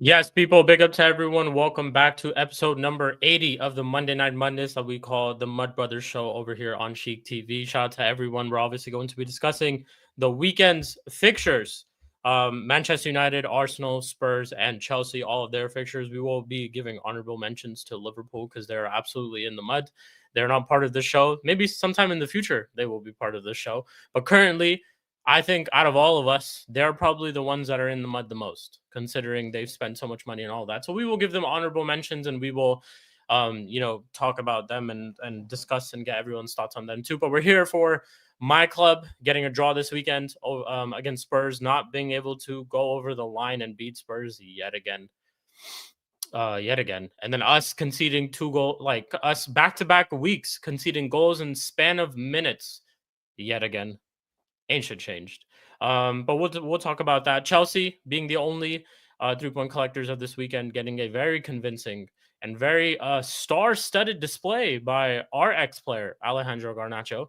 Yes, people, big up to everyone. Welcome back to episode number 80 of the Monday Night Madness that we call the Mud Brothers Show over here on Chic TV. Shout out to everyone. We're obviously going to be discussing the weekend's fixtures. Manchester United, Arsenal, Spurs, and Chelsea, all of their fixtures. We will be giving honorable mentions to Liverpool because they're absolutely in the mud. They're not part of the show. Maybe sometime in the future they will be part of the show. But currently, I think out of all of us, they're probably the ones that are in the mud the most, considering they've spent so much money and all that. So we will give them honorable mentions and we will, talk about them and discuss and get everyone's thoughts on them too. But we're here for my club getting a draw this weekend against Spurs, not being able to go over the line and beat Spurs yet again. And then us conceding us back-to-back weeks conceding goals in span of minutes yet again. Ain't shit changed. But we'll talk about that. Chelsea being the only 3-point collectors of this weekend, getting a very convincing and very star-studded display by our ex-player Alejandro Garnacho,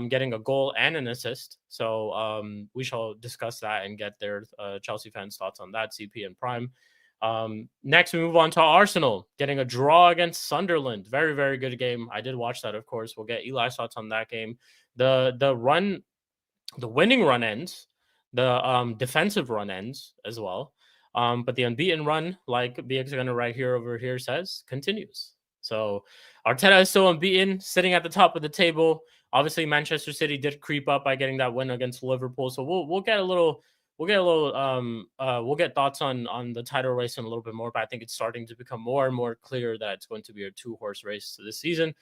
getting a goal and an assist. So we shall discuss that and get their Chelsea fans' thoughts on that. CP and Prime. Next, we move on to Arsenal getting a draw against Sunderland. Very, very good game. I did watch that, of course. We'll get Eli's thoughts on that game. The winning run ends, the defensive run ends as well. But the unbeaten run, like BX Gunner right here over here says, continues. So Arteta is still unbeaten, sitting at the top of the table. Obviously, Manchester City did creep up by getting that win against Liverpool. So we'll get thoughts on the title race in a little bit more. But I think it's starting to become more and more clear that it's going to be a 2-horse race this season.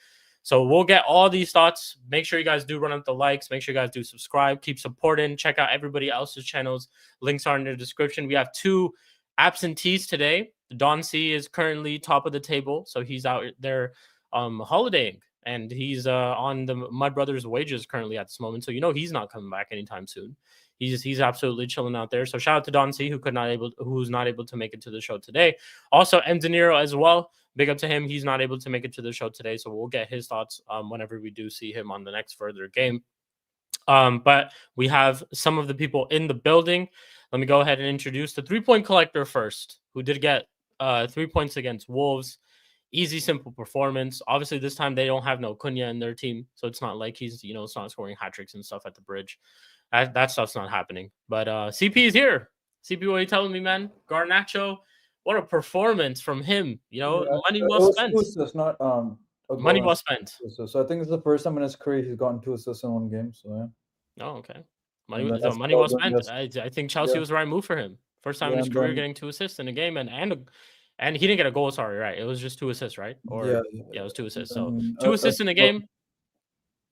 So we'll get all these thoughts. Make sure you guys do run up the likes. Make sure you guys do subscribe. Keep supporting. Check out everybody else's channels. Links are in the description. We have 2 absentees today. Don C is currently top of the table. So he's out there holidaying. And he's on the Mud Brothers wages currently at this moment. So he's not coming back anytime soon. He's absolutely chilling out there. So shout out to Don C, who's not able to make it to the show today. Also, Mdinero as well. Big up to him. He's not able to make it to the show today, so we'll get his thoughts whenever we do see him on the next further game. But we have some of the people in the building. Let me go ahead and introduce the 3-point collector first, who did get 3 points against Wolves. Easy, simple performance. Obviously, this time they don't have no Cunha in their team, so it's not like he's it's not scoring hat tricks and stuff at the bridge. That stuff's not happening. But CP is here. CP, what are you telling me, man? Garnacho. What a performance from him! Money well spent. It's not money well spent. So I think it's the first time in his career he's gotten 2 assists in one game. So yeah. Oh, okay. Money well spent. I think Chelsea was the right move for him. First time in his career getting 2 assists in a game, and he didn't get a goal. Sorry, right? It was just 2 assists, right? It was 2 assists. So 2 assists in a game.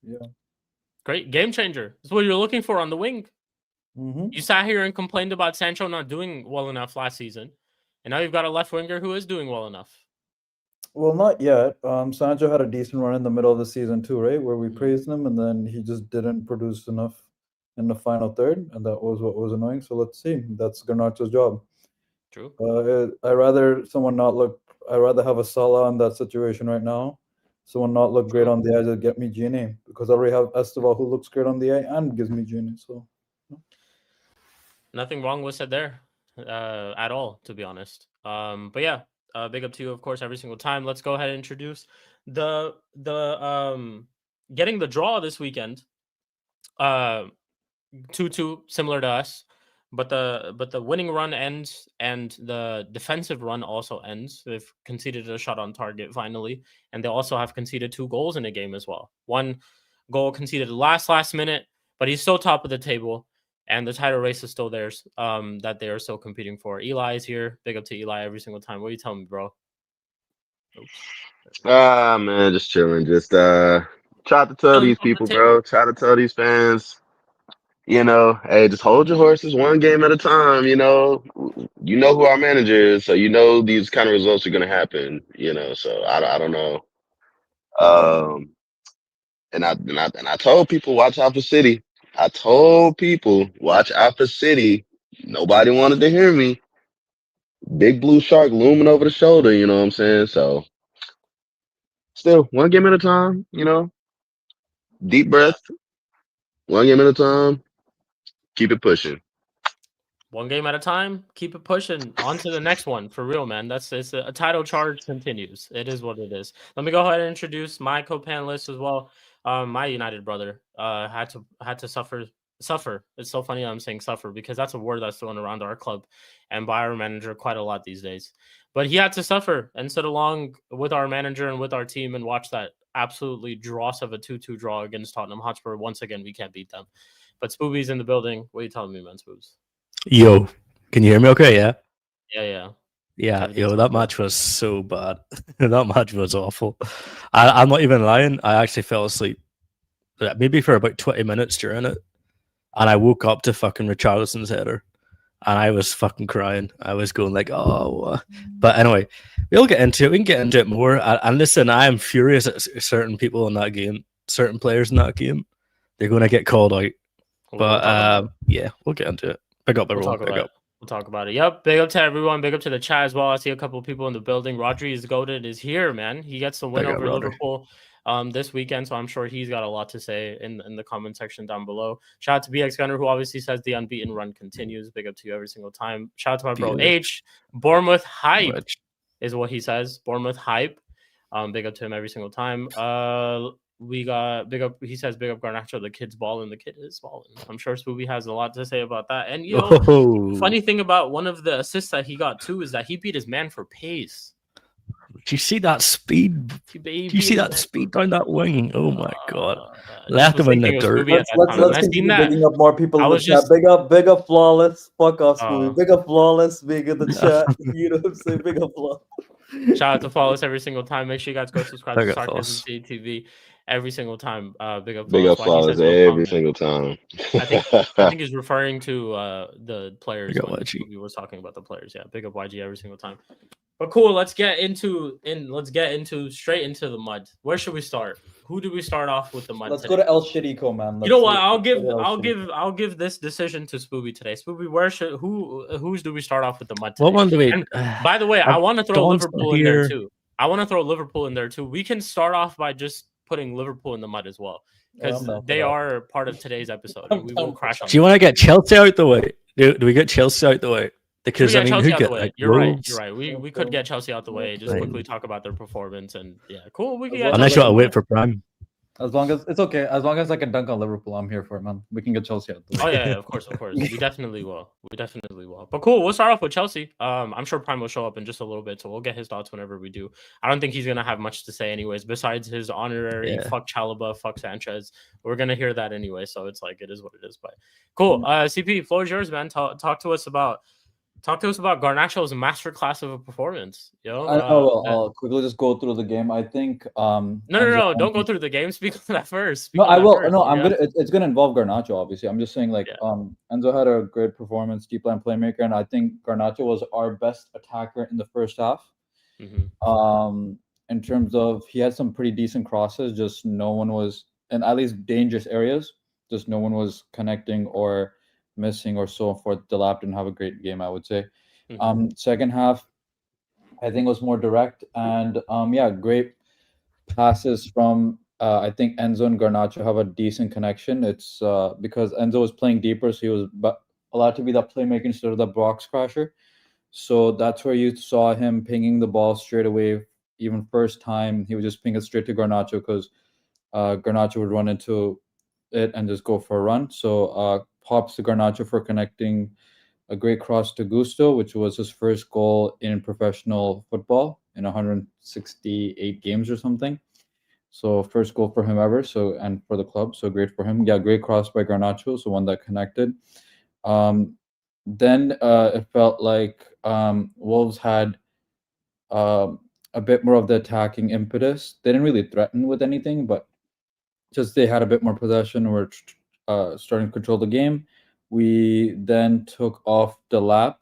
Yeah. Great game changer. That's what you're looking for on the wing. Mm-hmm. You sat here and complained about Sancho not doing well enough last season. And now you've got a left winger who is doing well enough. Well, not yet. Sancho had a decent run in the middle of the season too, right? Where we praised him, and then he just didn't produce enough in the final third, and that was what was annoying. So let's see. That's Garnacho's job. True. I'd rather have a Salah in that situation right now. Someone not look great on the eye to get me GNA, because I already have Esteval who looks great on the eye and gives me GNA. So nothing wrong was said there. At all, to be honest. But yeah, big up to you, of course, every single time. Let's go ahead and introduce the getting the draw this weekend. 2-2, similar to us, but the winning run ends and the defensive run also ends. They've conceded a shot on target finally, and they also have conceded 2 goals in a game as well. 1 goal conceded last minute, but he's still top of the table. And the title race is still theirs, that they are still competing for. Eli is here. Big up to Eli every single time. What are you telling me, bro? Oops. Man, just chilling. Just try to tell these people, bro. Try to tell these fans, hey, just hold your horses one game at a time. You know who our manager is, so these kind of results are gonna happen. So I don't know. And I told people watch out for City. I told people watch out for City. Nobody wanted to hear me. Big blue shark looming over the shoulder, you know what I'm saying? So still one game at a time, deep breath, one game at a time, keep it pushing. one game at a time. Keep it pushing on to the next one for real, man. It's a title charge continues. It is what it is. Let me go ahead and introduce my co-panelist as well. My United brother had to suffer. It's so funny I'm saying suffer because that's a word that's thrown around our club and by our manager quite a lot these days. But he had to suffer and sit along with our manager and with our team and watch that absolutely dross of a 2-2 draw against Tottenham Hotspur. Once again, we can't beat them. But Spooby's in the building. What are you telling me, man, Spoobs? Yo, can you hear me okay? Yeah. Yeah. Yo, that match was so bad. That match was awful. I'm not even lying. I actually fell asleep maybe for about 20 minutes during it. And I woke up to fucking Richarlison's header. And I was fucking crying. I was going like, oh. But anyway, we'll get into it. We can get into it more. And listen, I am furious at certain people in that game, certain players in that game. They're going to get called out. But yeah, we'll get into it. Big up, everyone. We'll talk about it. Yep. Big up to everyone. Big up to the chat as well. I see a couple of people in the building. Rodri is goated is here, man. He gets the win over Liverpool this weekend, so I'm sure he's got a lot to say in the comment section down below. Shout out to BX Gunner, who obviously says the unbeaten run continues. Big up to you every single time. Shout out to my bro H. Bournemouth hype is what he says. Bournemouth hype. Big up to him every single time. We got big up. He says big up Garnacho. The kid's balling. The kid is balling. I'm sure Spooby has a lot to say about that. And funny thing about one of the assists that he got too is that he beat his man for pace. Do you see that speed? Do you see that speed down that wing? Oh my god! Left him in the dirt. Let's continue bigging up more people in the chat. Big up Flawless. Fuck off, Spooby. Big up Flawless. Big in the chat. You know what I'm saying? Big up Flawless. Shout out to Flawless every single time. Make sure you guys go subscribe to Sarcasm TV every single time. Big up Flawless every single time. I think he's referring to the players when we were talking about the players. Yeah, big up YG every single time. But cool, let's get straight into the mud. Where should we start? Who do we start off with the mud? Let's go to El Shirico, man. You know what? I'll give this decision to Spooby today. Spooby, whose do we start off with the mud today? What one do we? And by the way, I want to throw Liverpool in there too. We can start off by just putting Liverpool in the mud as well because they are part of today's episode. And we will crash on. Do you want to get Chelsea out the way? Do we get Chelsea out the way? Because I mean, Chelsea out the way. You're right. We could get Chelsea out the way. Just quickly talk about their performance and cool. We can get. Unless you want to wait for Prime. As long as it's okay. As long as I can dunk on Liverpool, I'm here for it, man. We can get Chelsea out the way. Oh yeah, of course. We definitely will. But cool. We'll start off with Chelsea. I'm sure Prime will show up in just a little bit, so we'll get his thoughts whenever we do. I don't think he's gonna have much to say, anyways. Besides his honorary fuck Chalobah, fuck Sanchez. We're gonna hear that anyway, so it's like it is what it is. But cool. CP, floor is yours, man. Talk to us about Garnacho's masterclass of a perforance. I'll quickly just go through the game. I think no, don't go through the game. Speak on that first. I will. It's gonna involve Garnacho, obviously. I'm just saying, Enzo had a great performance, deep line playmaker, and I think Garnacho was our best attacker in the first half. Mm-hmm. In terms of, he had some pretty decent crosses, just no one was in at least dangerous areas. Just no one was connecting or missing or so forth. Delap didn't have a great game, I would say. Mm-hmm. Second half, I think was more direct and great passes from I think Enzo and Garnacho have a decent connection. It's because Enzo was playing deeper, so he was allowed to be that playmaker instead of the box crasher. So that's where you saw him pinging the ball straight away. Even first time, he would just ping it straight to Garnacho because Garnacho would run into it and just go for a run. So props to Garnacho for connecting a great cross to Gusto, which was his first goal in professional football in 168 games or something. So first goal for him ever. So, and for the club, so great for him. Yeah, great cross by Garnacho, so one that connected. Then it felt like Wolves had a bit more of the attacking impetus. They didn't really threaten with anything, but just they had a bit more possession. Were starting to control the game. We then took off Delap,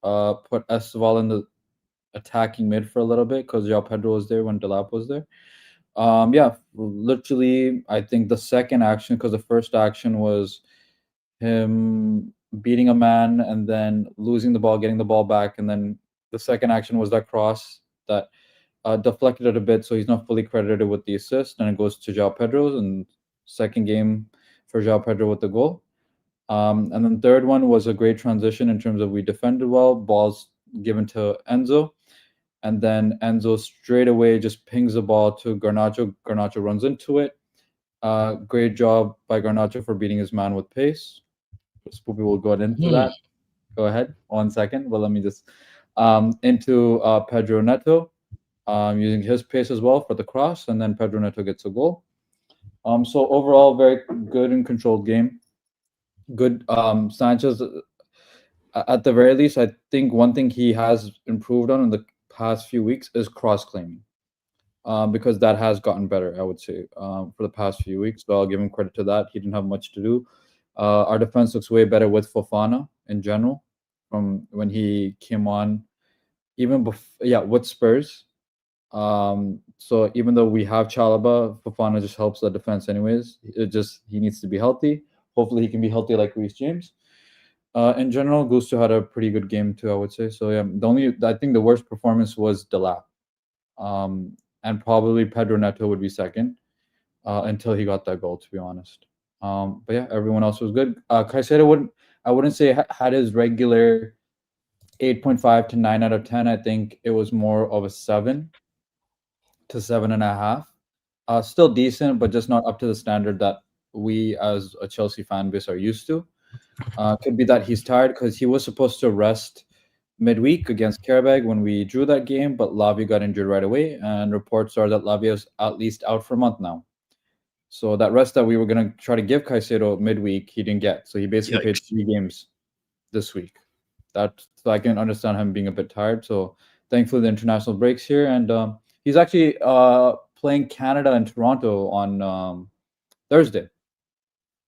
put Esteval in the attacking mid for a little bit because João Pedro was there when Delap was there. Literally, I think the second action, because the first action was him beating a man and then losing the ball, getting the ball back, and then the second action was that cross that deflected it a bit, so he's not fully credited with the assist, and it goes to João Pedro, and second game for João Pedro with the goal. And then third one was a great transition in terms of we defended well, balls given to Enzo, and then Enzo straight away just pings the ball to Garnacho. Garnacho runs into it. Great job by Garnacho for beating his man with pace. Spooby will go into that. Go ahead. 1 second. Well, let me just into Pedro Neto, using his pace as well for the cross, and then Pedro Neto gets a goal. So overall, very good and controlled game. Good. Sanchez, at the very least, I think one thing he has improved on in the past few weeks is cross claiming. Because that has gotten better, I would say, for the past few weeks. So I'll give him credit to that. He didn't have much to do. Our defense looks way better with Fofana in general from when he came on, even before, with Spurs. So even though we have Chalaba, Fofana just helps the defense anyways. He needs to be healthy. Hopefully he can be healthy like Reece James. In general, Gusto had a pretty good game too, I would say. So yeah, I think the worst performance was Delap. And probably Pedro Neto would be second until he got that goal, to be honest. But yeah, everyone else was good. Caicedo I wouldn't say had his regular 8.5 to 9 out of 10. I think it was more of a 7 to 7.5. Still decent, but just not up to the standard that we as a Chelsea fan base are used to. Could be that he's tired because he was supposed to rest midweek against Karabag when we drew that game, but Lavia got injured right away, and reports are that Lavia is at least out for a month now. So that rest that we were going to try to give Caicedo midweek, he didn't get. So he basically played 3 games this week. So I can understand him being a bit tired. So thankfully the international breaks here, and he's actually playing Canada and Toronto on Thursday.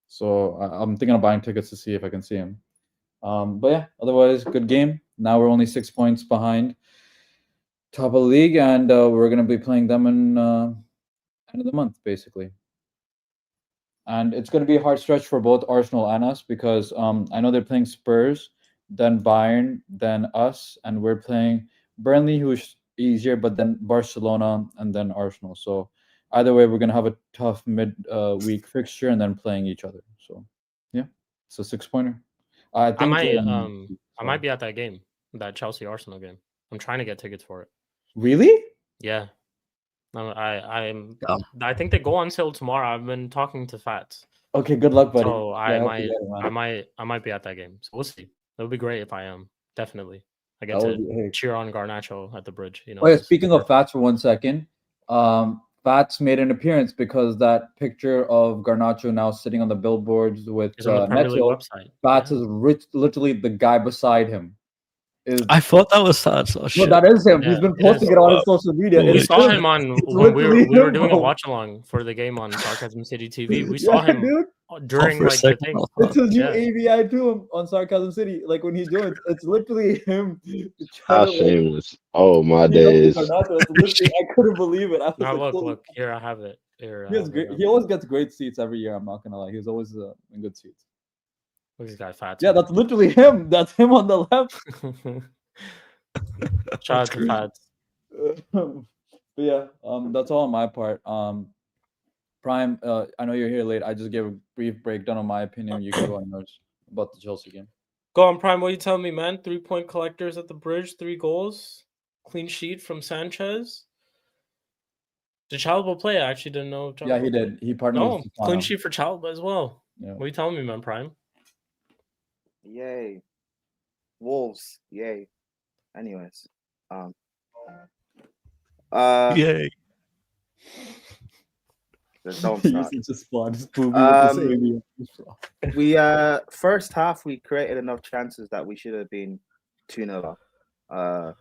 So I'm thinking of buying tickets to see if I can see him. But yeah, otherwise, good game. Now we're only 6 points behind top of the league, and we're going to be playing them in end of the month, basically. And it's going to be a hard stretch for both Arsenal and us because I know they're playing Spurs, then Bayern, then us, and we're playing Burnley, who's easier, but then Barcelona, and then Arsenal. So either way, we're going to have a tough mid-week fixture and then playing each other. So yeah, it's a 6-pointer. I think I might be at that game, that Chelsea Arsenal game. I'm trying to get tickets for it. Really? Yeah. I think they go on sale tomorrow. I've been talking to Fats. Okay, good luck, buddy. So I might be at that game. So we'll see. It would be great if I am. Definitely. I get to cheer on Garnacho at the bridge. Oh yeah, speaking of Fats for 1 second, Fats made an appearance because that picture of Garnacho now sitting on the billboards with Neto, Fats is literally the guy beside him. I thought that was Fats. Oh, no, that is him. He's been posting it on his social media. We saw him on when we were doing a watch along for the game on Sarcasm City TV. We saw him during the thing. It's his new AVI to him on Sarcasm City. Like when he's doing it's literally him. How shameless! Oh my days! I couldn't believe it. Now look here. I have it. He always gets great seats every year. I'm not gonna lie. He's always in good seats. Look at this guy, Fats. Yeah, that's literally him. That's him on the left. Shout out to Fats. But yeah, that's all on my part. Prime, I know you're here late. I just gave a brief breakdown on my opinion. You can go on yours about the Chelsea game. Go on, Prime. What are you telling me, man? 3-point collectors at the bridge, 3 goals, clean sheet from Sanchez. Did Chalaba play? I actually didn't know. Yeah, he did. He partnered. Clean sheet for Chalaba as well. Yeah. What are you telling me, man, Prime? Yay. Wolves. Yay. Anyways. Yay. We first half we created enough chances that we should have been 2-0 up.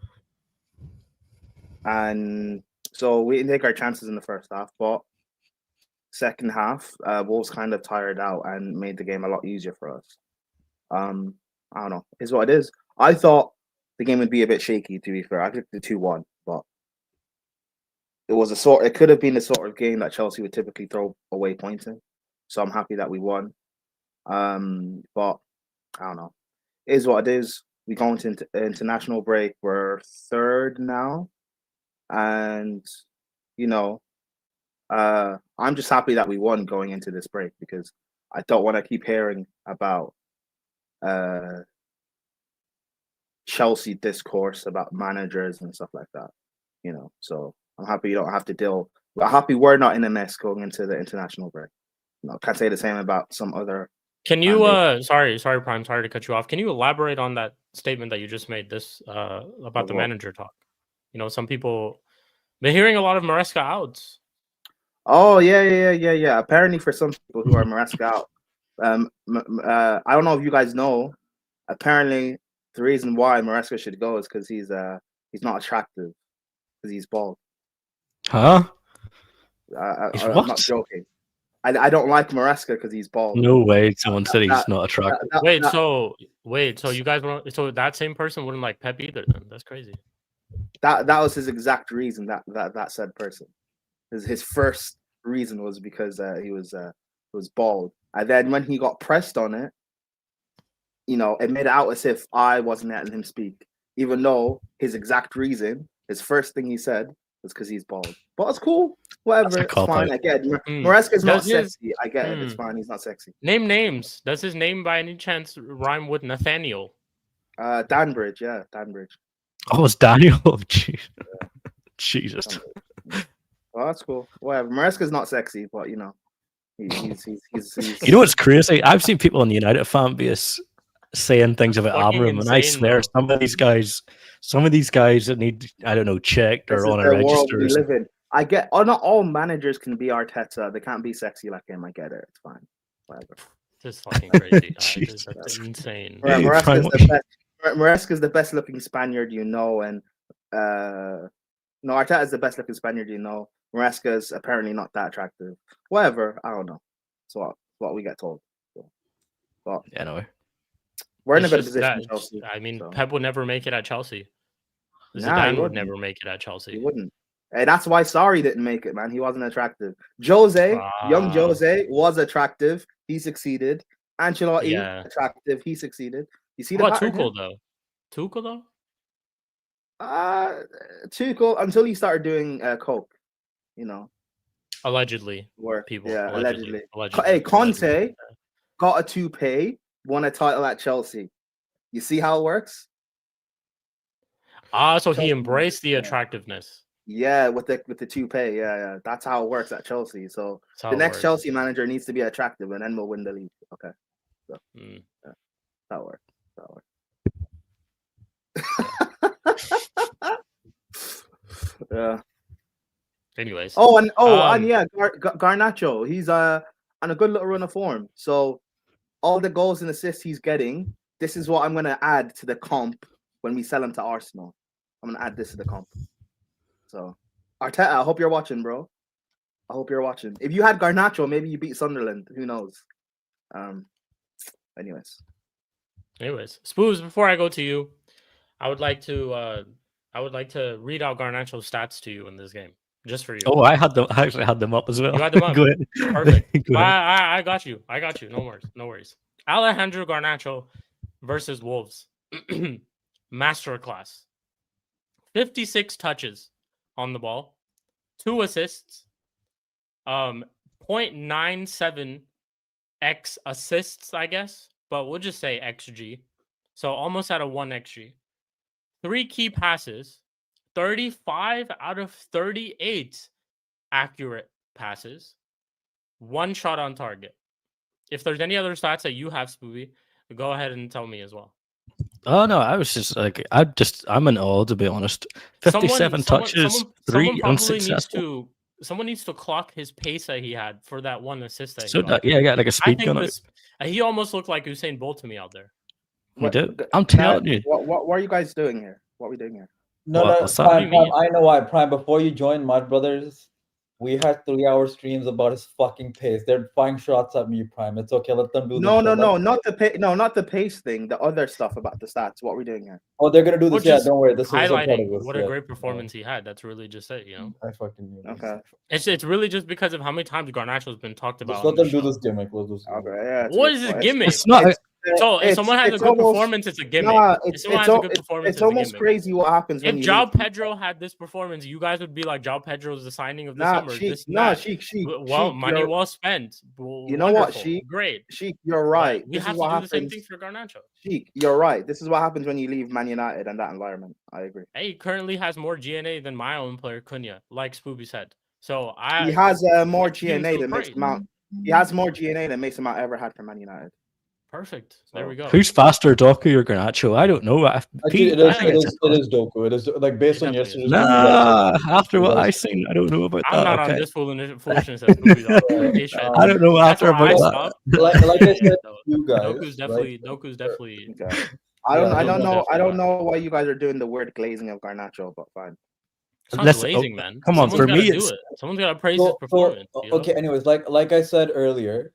And so we didn't take our chances in the first half, but second half, Wolves kind of tired out and made the game a lot easier for us. I don't know. Is what it is. I thought the game would be a bit shaky, to be fair. I took the 2-1, but it could have been the sort of game that Chelsea would typically throw away points in. So I'm happy that we won. But I don't know. It is what it is. We go into international break. We're 3rd now. And, I'm just happy that we won going into this break because I don't want to keep hearing about Chelsea discourse about managers and stuff like that. So I'm happy you don't have to deal. I'm happy we're not in a mess going into the international break. Can't say the same about some other. Can you sorry Prime, sorry to cut you off. Can you elaborate on that statement that you just made about the manager talk? Some people been hearing a lot of Maresca outs. Oh yeah. Apparently for some people who are Maresca out, I don't know if you guys know. Apparently the reason why Maresca should go is because he's not attractive, because he's bald. Huh? I'm not joking. I don't like Maresca because he's bald. No way. Someone said he's not attractive. So you guys so that same person wouldn't like Pep either? Then that's crazy. That was his exact reason. That said person, his first reason was because he was bald, and then when he got pressed on it, it made it out as if I wasn't letting him speak, even though his exact reason, his first thing he said was because he's bald. But it's cool. Whatever. It's fine. I get it. Maresca's not sexy. I get it. It's fine. He's not sexy. Name names. Does his name by any chance rhyme with Nathaniel? Danbridge. Yeah, Danbridge. Oh, it's Daniel. Jesus. Well, that's cool. Whatever. Maresca's not sexy, but he's You know what's crazy? I've seen people in the United fan base saying things about Amorim, and I swear some of these guys that need, I don't know, checked or on a register. I get. Not all managers can be Arteta. They can't be sexy like him. I get it. It's fine. Whatever. This is fucking crazy. That's insane. Maresca's the best looking Spaniard you know, and no, Arteta is the best looking Spaniard you know. Maresca's apparently not that attractive. Whatever. I don't know. So what we get told. But yeah, no. We're in a better position. Chelsea, I mean, Pep would never make it at Chelsea. Zidane would never make it at Chelsea. He wouldn't. And that's why Sarri didn't make it, man. He wasn't attractive. Young Jose was attractive. He succeeded. Ancelotti, attractive. He succeeded. You see the Tuchel though? Tuchel until he started doing coke, Allegedly. Allegedly. Hey, Conte got a toupee, won a title at Chelsea. You see how it works? So he embraced the attractiveness. Yeah, with the toupee. Yeah. That's how it works at Chelsea. So the next Chelsea manager needs to be attractive, and then we'll win the league. Okay. So that works. Yeah. Anyways. Garnacho. He's on a good little run of form. So all the goals and assists he's getting, this is what I'm gonna add to the comp when we sell him to Arsenal. I'm gonna add this to the comp. So Arteta, I hope you're watching, bro. I hope you're watching. If you had Garnacho, maybe you beat Sunderland. Who knows? Anyways, Spoos, before I go to you, I would like to read out Garnacho's stats to you in this game, just for you. Oh, I actually had them up as well. You had them up. Go ahead. Perfect. I got you. No worries. Alejandro Garnacho versus Wolves. Masterclass. 56 touches on the ball, 2 assists, 0.97 X assists, I guess, but we'll just say XG. So almost at a 1 XG. 3 key passes, 35 out of 38 accurate passes, 1 shot on target. If there's any other stats that you have, Spooby, go ahead and tell me as well. Oh no, I was just like, I'm in awe, to be honest. 57 touches, 3 unsuccessful. Someone needs to clock his pace that he had for that 1 assist that he got. Yeah, like a speed gun. He almost looked like Usain Bolt to me out there. I'm telling you. What are you guys doing here? What are we doing here? Prime, I know why. Prime, before you joined Mud Brothers, we had 3-hour streams about his fucking pace. They're firing shots at me, Prime. It's okay. Let them do No, not the pace thing. The other stuff about the stats. What are we doing here? Oh, they're gonna do this. Yeah, don't worry. This is highlighting what a great performance he had. That's really just it, I fucking knew. Okay. It's really just because of how many times Garnacho's been talked about. Just let them do this gimmick. Okay, yeah. What is this gimmick? So if someone has a good performance, it's a gimmick. Nah, If someone has a good performance, it's almost crazy what happens when if you João leave. Pedro had this performance, you guys would be like, João Pedro's the signing of the summer. Sheik. Well, money well spent. You know what, Sheik? Great. Sheik, you're right. We have to do the same thing for Garnacho. Sheik, you're right. This is what happens when you leave Man United and that environment. I agree. He currently has more GNA than my own player, Cunha, like Spooby said. So he has more GNA than makes him out. He has more GNA than makes him out ever had for Man United. Perfect. There we go. Who's faster, Doku or Garnacho? I don't know. Actually, it is Doku. It is like based on yesterday's. After what I seen, I don't know about that. I'm not on this foolishness. I don't know after about that. Like I said, you guys. Doku's definitely. Okay. I don't know why you guys are doing the word glazing of Garnacho, but fine. It's not glazing, man. Come on, for me, someone's got to praise his performance. Okay. Anyways, like I said earlier,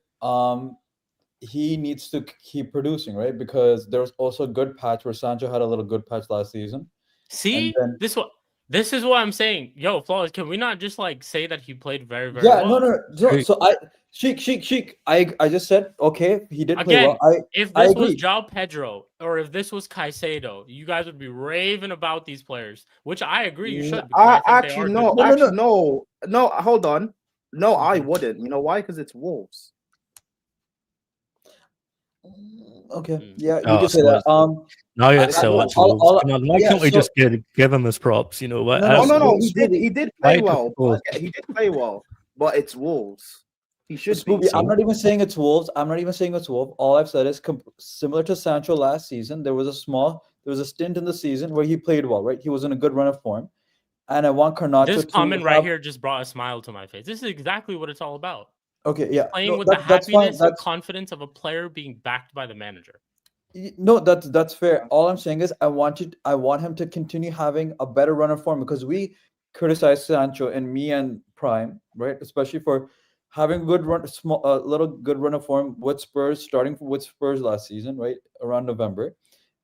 he needs to keep producing, right? Because there was also a good patch where Sancho had a little good patch last season. See, this is what I'm saying. Yo, Flawless, can we not just like say that he played very, very well? No. So Sheik. I just said okay, he did play well. If this was João Pedro or if this was Caicedo, you guys would be raving about these players, which I agree you should. No. Hold on. No, I wouldn't. You know why? Because it's Wolves. Okay, yeah, you can say that. Now you so much. Come on, why can't we just give him his props? You know what? No. He did play well. He did play well, but it's Wolves. He should be. I'm not even saying it's Wolves. All I've said is similar to Sancho last season. There was a stint in the season where he played well, right? He was in a good run of form, and I want Garnacho. This comment right here just brought a smile to my face. This is exactly what it's all about. Okay, yeah. Playing with the happiness and confidence of a player being backed by the manager. No, that's fair. All I'm saying is I want him to continue having a better run of form because we criticized Sancho and me and Prime, right? Especially for having good run of form with Spurs, starting with Spurs last season, right? Around November.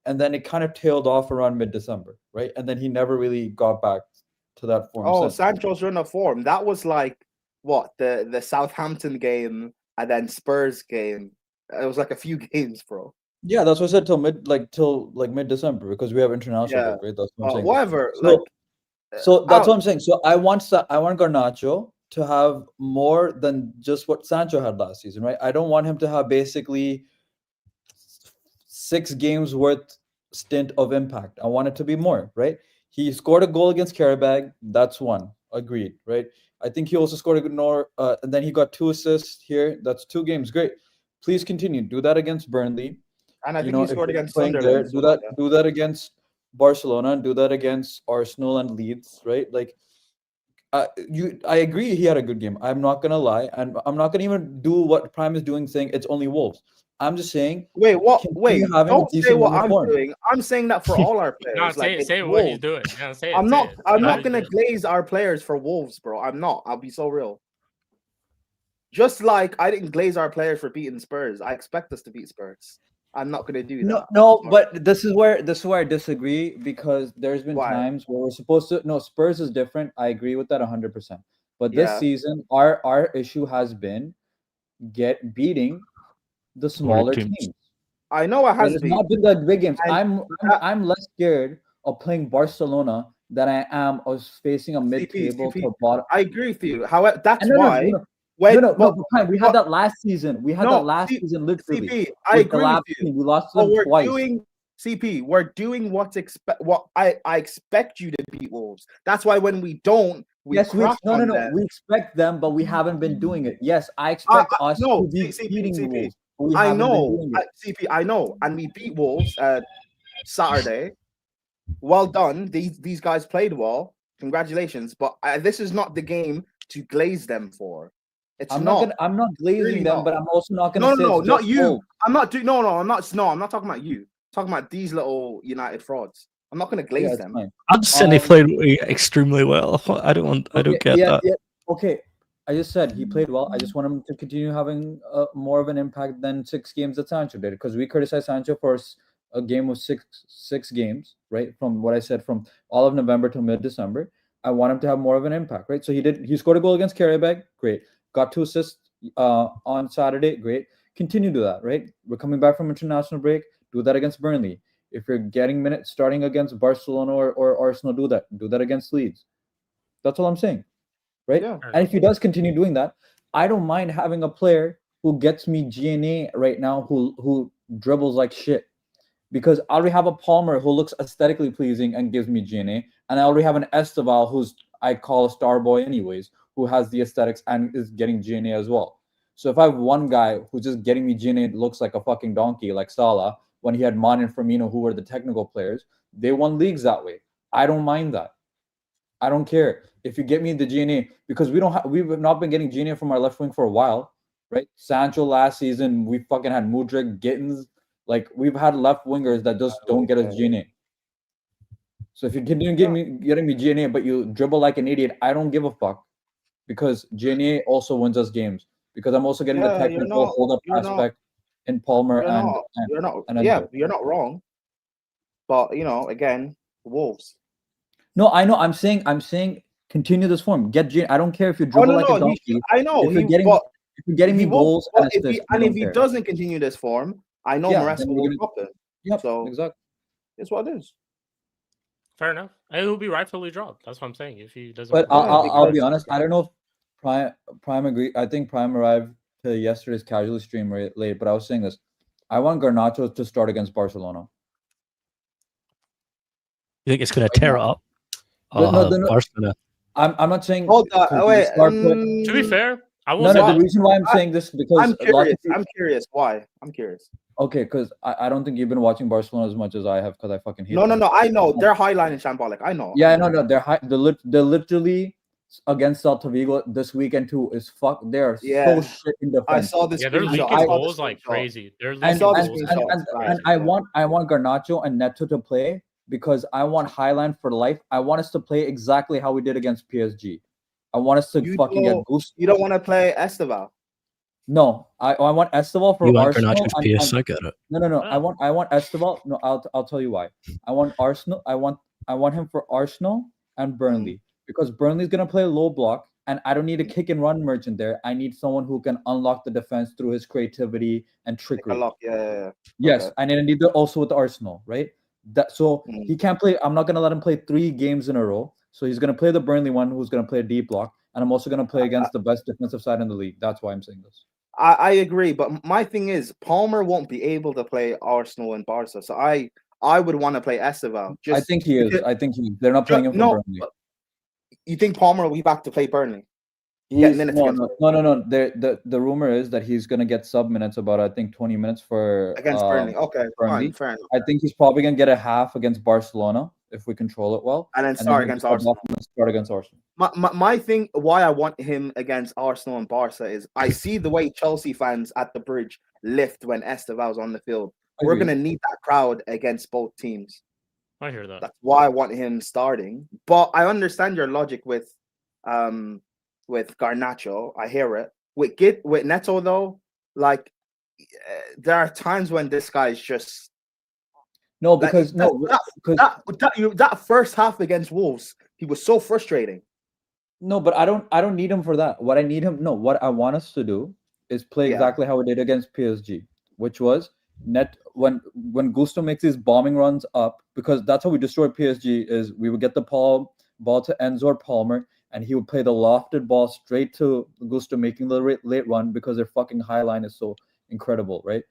And then it kind of tailed off around mid-December, right? And then he never really got back to that form. Oh, Sancho's run of form. That was like what the Southampton game and then Spurs game. It was like a few games, bro. Yeah, that's what I said till mid-December because we have international break, right? That's what I'm saying. Whatever. So that's what I'm saying. So I want Garnacho to have more than just what Sancho had last season, right? I don't want him to have basically 6 games worth stint of impact. I want it to be more, right? He scored a goal against Karabag. That's one. Agreed, right? I think he also scored a good and then he got 2 assists here. That's 2 games. Great. Please continue. Do that against Burnley. And I think he scored against Sunderland. Do that against Barcelona and do that against Arsenal and Leeds, right? Like, I agree he had a good game. I'm not gonna lie, and I'm not gonna even do what Prime is doing, saying it's only Wolves. I'm just saying. Wait, what? Wait, don't say what I'm doing. I'm saying that for all our players. No, say what he's doing. I'm not gonna glaze our players for Wolves, bro. I'm not. I'll be so real. Just like I didn't glaze our players for beating Spurs, I expect us to beat Spurs. I'm not gonna do that. No, but this is where I disagree because there's been times where we're supposed to. No, Spurs is different. I agree with that 100%. But this season, our issue has been beating the smaller teams. I know it has not been the big games. I'm less scared of playing Barcelona than I am of facing a mid-table to bottom. I agree with you. However, that's why. We had that last season. We had that last season literally. CP, I agree with you. We lost them twice. We're doing what I expect you to beat Wolves. That's why when we don't, we expect them, but we haven't been doing it. Yes, I expect us to be beating Wolves. I know, CP, I know, and we beat Wolves Saturday. Well done. These guys played well. Congratulations. But this is not the game to glaze them for. I'm not glazing them, but I'm also not gonna. No, not you. I'm not talking about you. I'm talking about these little United frauds. I'm not gonna glaze them. I'm just saying they played extremely well. I don't get that. Yeah. Okay, I just said he played well. I just want him to continue having more of an impact than 6 games that Sancho did, because we criticized Sancho for a game of six games, right? From what I said, from all of November till mid-December. I want him to have more of an impact, right? So he scored a goal against Karabag, great. Got 2 assists on Saturday, great. continue to that, right? We're coming back from international break. Do that against Burnley. If you're getting minutes starting against Barcelona or Arsenal, do that. Do that against Leeds. That's all I'm saying, right? Yeah. And if he does continue doing that, I don't mind having a player who gets me GNA right now, who dribbles like shit. Because I already have a Palmer who looks aesthetically pleasing and gives me GNA, and I already have an Esteval who's I call a star boy anyways, who has the aesthetics and is getting GNA as well. So if I have one guy who's just getting me GNA, looks like a fucking donkey like Salah, when he had Mane and Firmino, who were the technical players, they won leagues that way. I don't mind that. I don't care if you get me the GNA, because we've not been getting GNA from our left wing for a while, right? Sancho last season, we fucking had Mudryk, Gittins. Like, we've had left wingers that just don't get us GNA. So if you continue getting me GNA, but you dribble like an idiot, I don't give a fuck, because GNA also wins us games. Because I'm also getting the technical hold-up aspect in Palmer you're not Enzo. you're not wrong. But again, Wolves. No, I know. I'm saying continue this form. Get GNA. I don't care if you dribble like a donkey. I know. If you're getting me goals and assists, if he doesn't continue this form, I know Maresca will drop it. Yep, so exactly. It's what it is. Fair enough. It will be rightfully dropped. That's what I'm saying. If he doesn't, but I'll be honest. I don't know if Prime agree. I think Prime arrived to yesterday's casually stream late, but I was saying this. I want Garnacho to start against Barcelona. You think it's going to tear it up? No. I'm not saying. Hold on. Wait. To be fair, I will. The reason why I'm saying this because I'm curious. I'm curious. Why? I'm curious. Okay, because I don't think you've been watching Barcelona as much as I have, because I fucking hate them. No. I know they're highlighting shambolic. I know. Yeah, no. They're literally against Celta Vigo this weekend too. Is fuck. They are so shit in defense. I saw this. Yeah, they're leaking goals like crazy. They're leaking goals. And I want Garnacho and Neto to play, because I want Highline for life. I want us to play exactly how we did against PSG. I want us to fucking get Gusto. You don't want to play Esteval? No, I want Esteval for Arsenal. I get it. No. I want Esteval. No, I'll tell you why. I want Arsenal. I want him for Arsenal and Burnley, because Burnley's gonna play low block, and I don't need a kick and run merchant there. I need someone who can unlock the defense through his creativity and trickery. Yeah. Yes, and I need that also with Arsenal, right? He can't play. I'm not gonna let him play 3 games in a row. So he's gonna play the Burnley one, who's gonna play a deep block, and I'm also gonna play against the best defensive side in the league. That's why I'm saying this. I agree, but my thing is Palmer won't be able to play Arsenal and Barca, so I would want to play Esteval. I think he is. They're not playing him for Burnley. You think Palmer will be back to play Burnley? No. The rumor is that he's gonna get sub minutes, about I think 20 minutes for against Burnley. Okay, Burnley. Fine, fair enough. I think he's probably gonna get a half against Barcelona if we control it well, and then start against Arsenal. My thing, why I want him against Arsenal and Barca is I see the way Chelsea fans at the bridge lift when Esteval's on the field. We're gonna need that crowd against both teams. I hear that. That's why I want him starting. But I understand your logic with Garnacho. I hear it. With Neto though, like there are times when this guy is just that first half against Wolves, he was so frustrating. No, but I don't need him for that. What I want us to do is play exactly how we did against PSG, which was when Gusto makes his bombing runs up, because that's how we destroyed PSG. Is we would get the ball to Enzo or Palmer, and he would play the lofted ball straight to Gusto, making the late run, because their fucking high line is so incredible, right?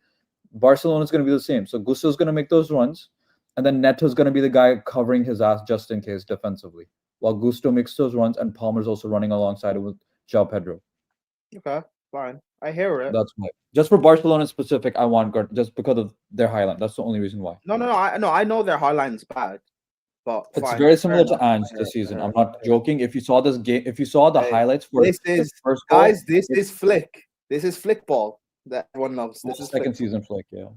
Barcelona is going to be the same. So Gusto's going to make those runs, and then Neto's going to be the guy covering his ass just in case defensively, while Gusto makes those runs, and Palmer's also running alongside it with João Pedro. Okay, fine. I hear it. That's why. Just for Barcelona specific, I want just because of their high line. That's the only reason why. No. I know their high line's bad, but it's very similar to Ange this season. I'm not joking. If you saw this game, if you saw the highlights for this first goal, guys, this is flick. This is flick ball that everyone loves. This is second season flick, yeah.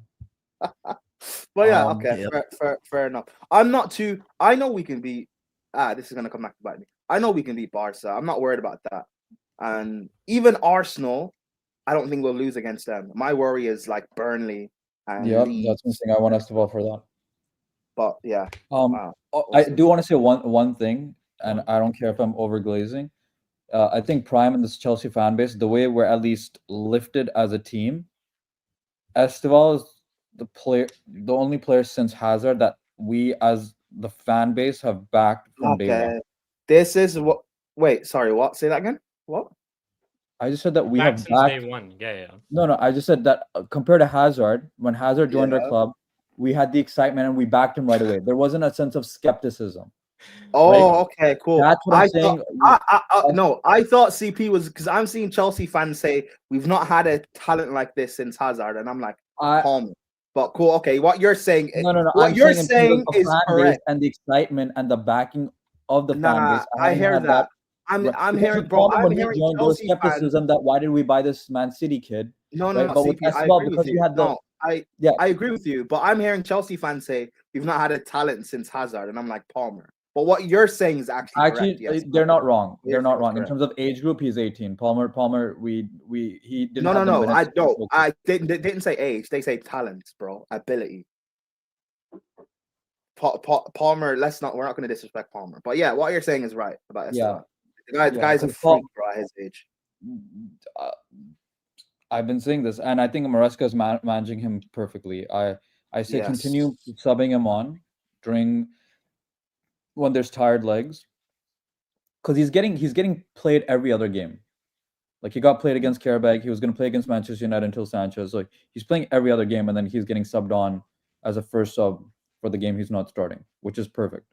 But yeah, okay, fair enough. I'm not too. I know we can beat. This is gonna come back to bite me. I know we can beat Barca. I'm not worried about that. And even Arsenal, I don't think we'll lose against them. My worry is like Burnley. And Leeds. That's missing. I want us to vote for that. But yeah. I do want to say one thing, and I don't care if I'm overglazing. I think Prime and this Chelsea fan base, the way we're at least lifted as a team, Estival is the only player since Hazard that we as the fan base have backed from day one. This is what. Wait, sorry. What? Say that again. What? I just said that we Back have since backed. day one. Yeah. No. I just said that compared to Hazard, when Hazard joined our Yeah. club, we had the excitement and we backed him right away. There wasn't a sense of skepticism. Oh, okay, cool. That's what I'm saying. No, I thought CP was because I'm seeing Chelsea fans say we've not had a talent like this since Hazard, and I'm like, calm. But cool. Okay, what you're saying? No. What you're saying is correct. And the excitement and the backing of the fan base. I hear that. I'm hearing, bro. I'm hearing Chelsea skepticism that why did we buy this Man City kid? No, right? But CP, I agree with you. I agree with you, but I'm hearing Chelsea fans say we've not had a talent since Hazard, and I'm like, Palmer. But what you're saying is actually correct, yes. They're not wrong. They're not wrong. In terms of age group, he's 18. Palmer, he didn't. No. I didn't say age. They say talent, bro. Ability. Palmer. We're not going to disrespect Palmer. But yeah, what you're saying is right about Esteban. The guy's a freak, bro, at his age. I've been saying this, and I think Maresca is managing him perfectly. I say continue subbing him on during when there's tired legs, because he's getting played every other game. Like he got played against Karabakh, he was going to play against Manchester United until Sanchez. Like he's playing every other game, and then he's getting subbed on as a first sub for the game he's not starting, which is perfect.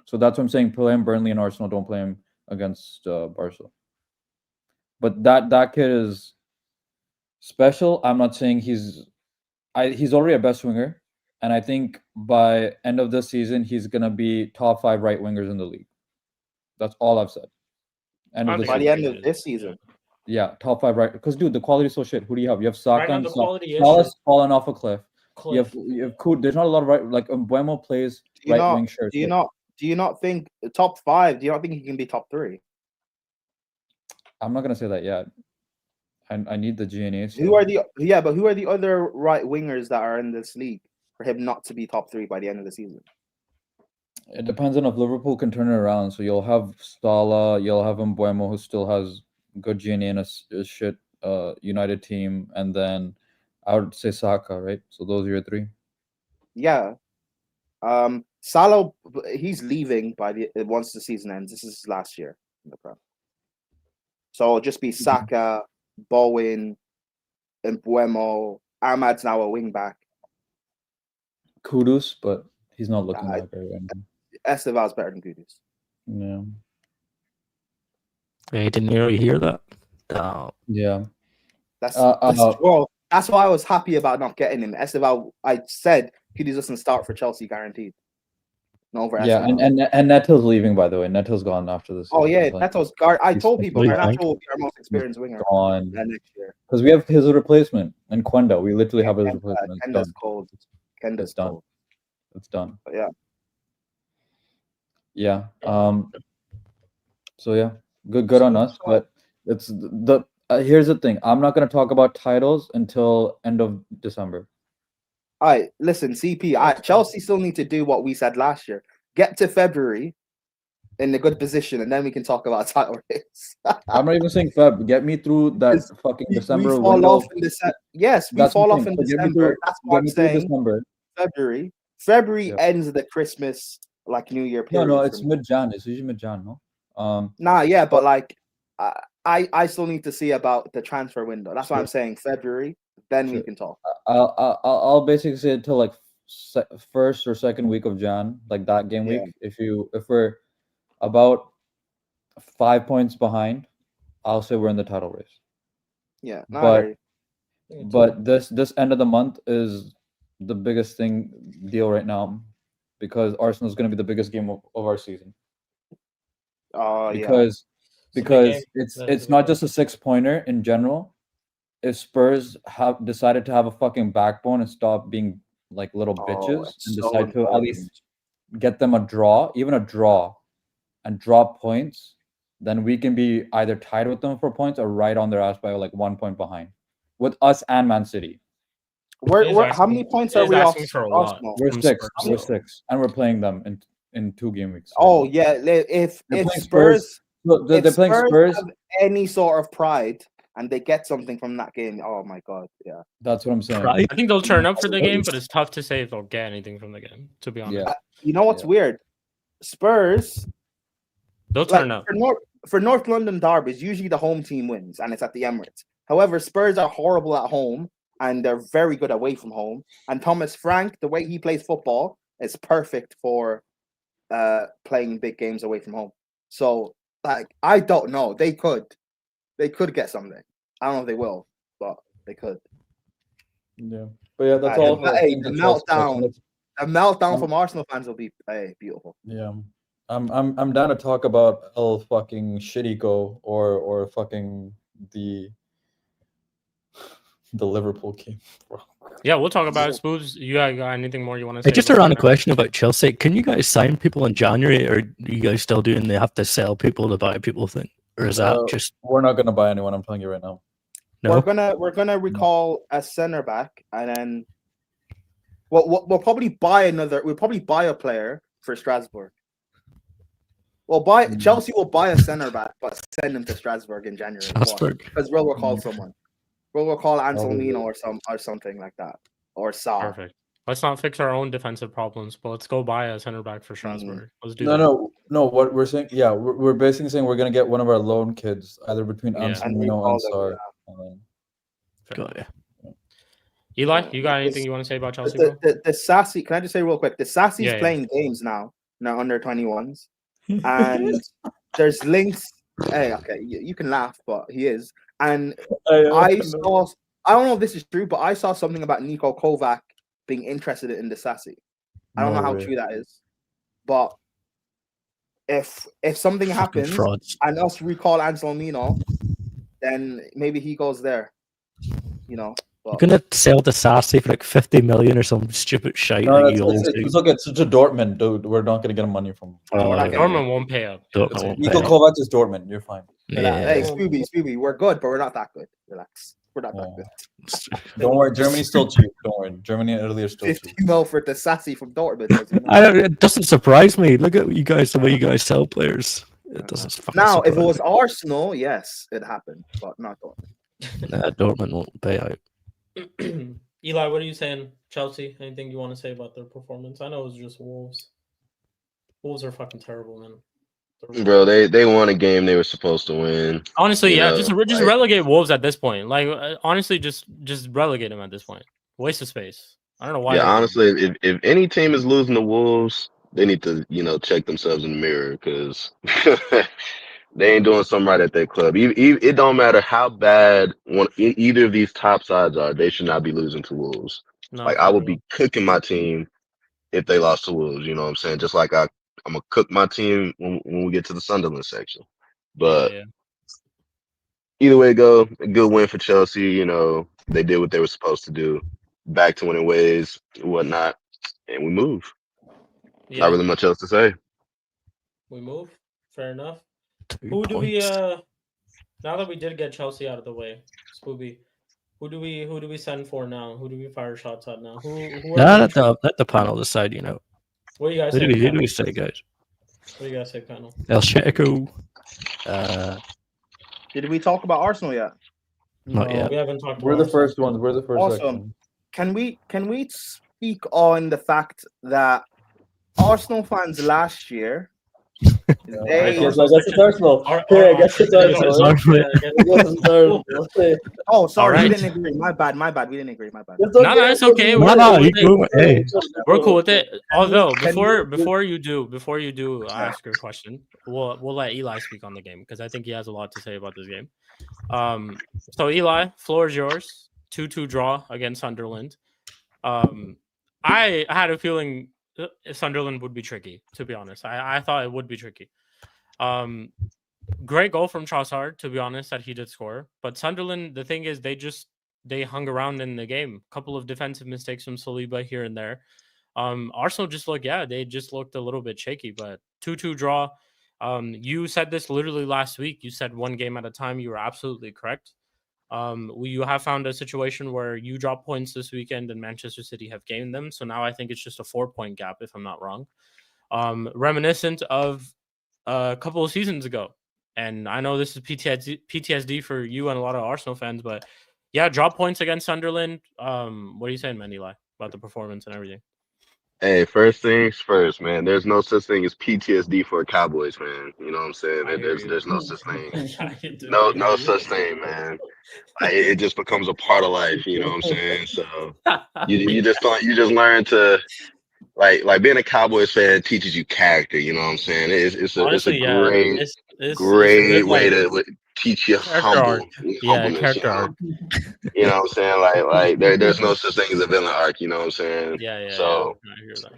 So that's what I'm saying. Play him Burnley and Arsenal. Don't play him against Barca. But that kid is special. I'm not saying he's already a best winger. And I think by end of this season, he's going to be top 5 right wingers in the league. That's all I've said. By the end of this season. Yeah, top 5 right. Because, dude, the quality is so shit. Who do you have? You have Saka and Salah's fallen off a cliff. You have there's not a lot of right. Like Mbuemo plays right wing shirts. Do you not think top 5? Do you not think he can be top 3? I'm not going to say that yet. I need the GNA. So. Who are the other right wingers that are in this league for him not to be top 3 by the end of the season? It depends on if Liverpool can turn it around. So you'll have Salah, you'll have Mbuemo, who still has good GNA in a shit United team, and then I would say Saka, right? So those are your 3. Yeah. Salah, he's leaving once the season ends. This is his last year in the Prem. So it'll just be Saka, Bowen, Mbuemo. Ahmad's now a wing back. Kudus, but he's not looking like it. Esteval's better than Kudus. Yeah. Hey, Mdinero, you hear that? Oh. Yeah. That's why I was happy about not getting him. Esteval, I said Kudus doesn't start for Chelsea guaranteed. No, over Esteval. And Neto's leaving, by the way. Neto's gone after this. Oh yeah, Neto's I told people Garnacho will be our most experienced winger gone next year. Because we have his replacement and Quenda. We literally have his replacement. Kenda's cold. Kenda's done. cold. It's done. But yeah. Yeah. So yeah, good on us. But it's the here's the thing. I'm not going to talk about titles until end of December. All right, listen, CP. Chelsea still need to do what we said last year. Get to February in a good position, and then we can talk about title race. I'm not even saying Feb. Get me through that fucking December. We fall off in December. Yes, we fall off in December. That's what I'm saying. February. February ends the Christmas New Year period. No, it's mid-Jan. It's usually mid-Jan, no? But I still need to see about the transfer window. That's why I'm saying February. Then we can talk. I'll basically say until like first or second week of Jan, like that game week. If we're about 5 points behind, I'll say we're in the title race. Yeah, but this end of the month is the biggest deal right now, because Arsenal is going to be the biggest game of our season. Because it's not just a 6-pointer in general. If Spurs have decided to have a fucking backbone and stop being like little bitches and decide to at least get them a draw, and drop points, then we can be either tied with them for points or right on their ass by like 1 point behind with us and Man City. How many points are we off? We're 6, and we're playing them in 2 game weeks. Oh yeah, if Spurs, they're playing Spurs. Have any sort of pride and they get something from that game, oh my god, yeah. That's what I'm saying. Pride. I think they'll turn up for the game, but it's tough to say if they'll get anything from the game. To be honest, Yeah. You know what's Yeah. weird? Spurs, they'll like, turn up. for North London derbies, usually the home team wins, and it's at the Emirates. However, Spurs are horrible at home, and they're very good away from home. And Thomas Frank, the way he plays football, is perfect for playing big games away from home. So, like, I don't know. They could get something. I don't know if they will, but they could. Yeah. But yeah, that's Uh, all. the- hey, the meltdown. A meltdown from Arsenal fans will be beautiful. Yeah. I'm down to talk about El fucking Shittico or fucking the Liverpool game, bro. Yeah, we'll talk about it. Spoobs, you got anything more you want to say? Hey, just about around a that? question about Chelsea. Can you guys sign people in January, or are you guys still doing they have to sell people to buy people thing? Or is that just We're not gonna buy anyone, I'm telling you right now. no? We're gonna recall a center back, and then we'll probably buy another. We'll probably buy a player for Strasbourg. Chelsea will buy a center back, but send him to Strasbourg in January. Strasbourg. Because we'll recall someone. We'll call Anselmino or something like that, or Saar. Perfect. Let's not fix our own defensive problems, but let's go buy a center back for Strasbourg. Let's do that. No. What we're saying, yeah, we're basically saying we're gonna get one of our loan kids, either between Yeah. Anselmino and Sarr. Got ya. Eli, you got anything you want to say about Chelsea? The Sassy, can I just say real quick? The Sassy's Yeah, yeah. playing games now under 21s, and there's links. Hey, okay, you can laugh, but he is. And I don't know if this is true, but I saw something about Niko Kovac being interested in the Sassy. I don't know how true that is, but if something Fucking happens frauds. and us recall Anselmino, then maybe he goes there. You know, You're gonna sell the Sassy for like 50 million or some stupid shite. No, like you always do. look, it's to Dortmund, dude. We're not gonna get him money from. we're not getting Dortmund won't pay up. Dortmund won't Nico pay. Kovac is Dortmund. You're fine. Yeah. Hey, Spooby, we're good, but we're not that good. Relax. We're not that good. Don't worry, Germany's still cheap. Don't worry, Germany and Italy are still 50 cheap. mil for the Sassy from Dortmund. as you know. It doesn't surprise me. Look at you guys, the way you guys sell players. It doesn't fucking Now, if it surprise was Arsenal, yes, it happened, but not Dortmund. me. Nah, Dortmund won't pay out. Eli, what are you saying? Chelsea, anything you want to say about their performance? I know it was just Wolves. Wolves are fucking terrible, man. Bro, they won a game they were supposed to win. Honestly, You yeah, know, just like- relegate Wolves at this point. Like, honestly, just relegate them at this point. Waste of space. I don't know why. Yeah, honestly, if any team is losing to Wolves, they need to, check themselves in the mirror because they ain't doing something right at their club. It don't matter how bad either of these top sides are, they should not be losing to Wolves. No, Like, I would be cooking my team if they lost to Wolves, you know what I'm saying? Just like I'm going to cook my team when we get to the Sunderland section. But yeah. either way it go, a good win for Chelsea. They did what they were supposed to do. Back to winning ways, whatnot, and we move. Yeah, Not really much else to say. we move. Fair enough. 2 Who do we points. now that we did get Chelsea out of the way, Spooby? Who do we send for now? Who do we fire shots at now? Let the panel decide, What do you guys Who say? do we panel? say, guys? What do you guys say, panel? El Shetico. Did we talk about Arsenal yet? Not yet. We haven't talked. We're about the first Arsenal. ones. We're the first Awesome. section. Can we speak on the fact that Arsenal fans last year I they guess it's Arsenal. Our- Yeah, I our- guess it's our- Arsenal. our- I guess it's Arsenal. oh sorry Alright. we didn't agree. My bad. We didn't agree. My bad. No, it's okay. No, We're no, cool you with it. go. Hey, We're cool with it. Although can before you do ask your question, we'll let Eli speak on the game because I think he has a lot to say about this game. So Eli, floor is yours. 2-2 draw against Sunderland. I had a feeling Sunderland would be tricky, to be honest. I thought it would be tricky. Great goal from Trossard, to be honest, that he did score. But Sunderland, the thing is, they hung around in the game. A couple of defensive mistakes from Saliba here and there. Arsenal they just looked a little bit shaky, but 2-2 draw. You said this literally last week. You said one game at a time. You were absolutely correct. You have found a situation where you drop points this weekend and Manchester City have gained them. So now I think it's just a 4-point gap, if I'm not wrong. Reminiscent of a couple of seasons ago And I know this is PTSD for you and a lot of Arsenal fans, but yeah, drop points against Sunderland. What are you saying, Mandy, about the performance and everything? Hey, first things first, man. There's no such thing as PTSD for a Cowboys fan. You know what I'm saying? I hear you. There's no such thing. I do No hear you. such thing, man. It just becomes a part of life. You know what I'm saying? So you just learn to like being a Cowboys fan teaches you character. You know what I'm saying? It's a Honestly, yeah, great it's a great good way like to teach you character arc. Yeah, humbleness. You character know. arc. You know what I'm saying? Like there's no such thing as a villain arc. You know what I'm saying? Yeah. So I hear that.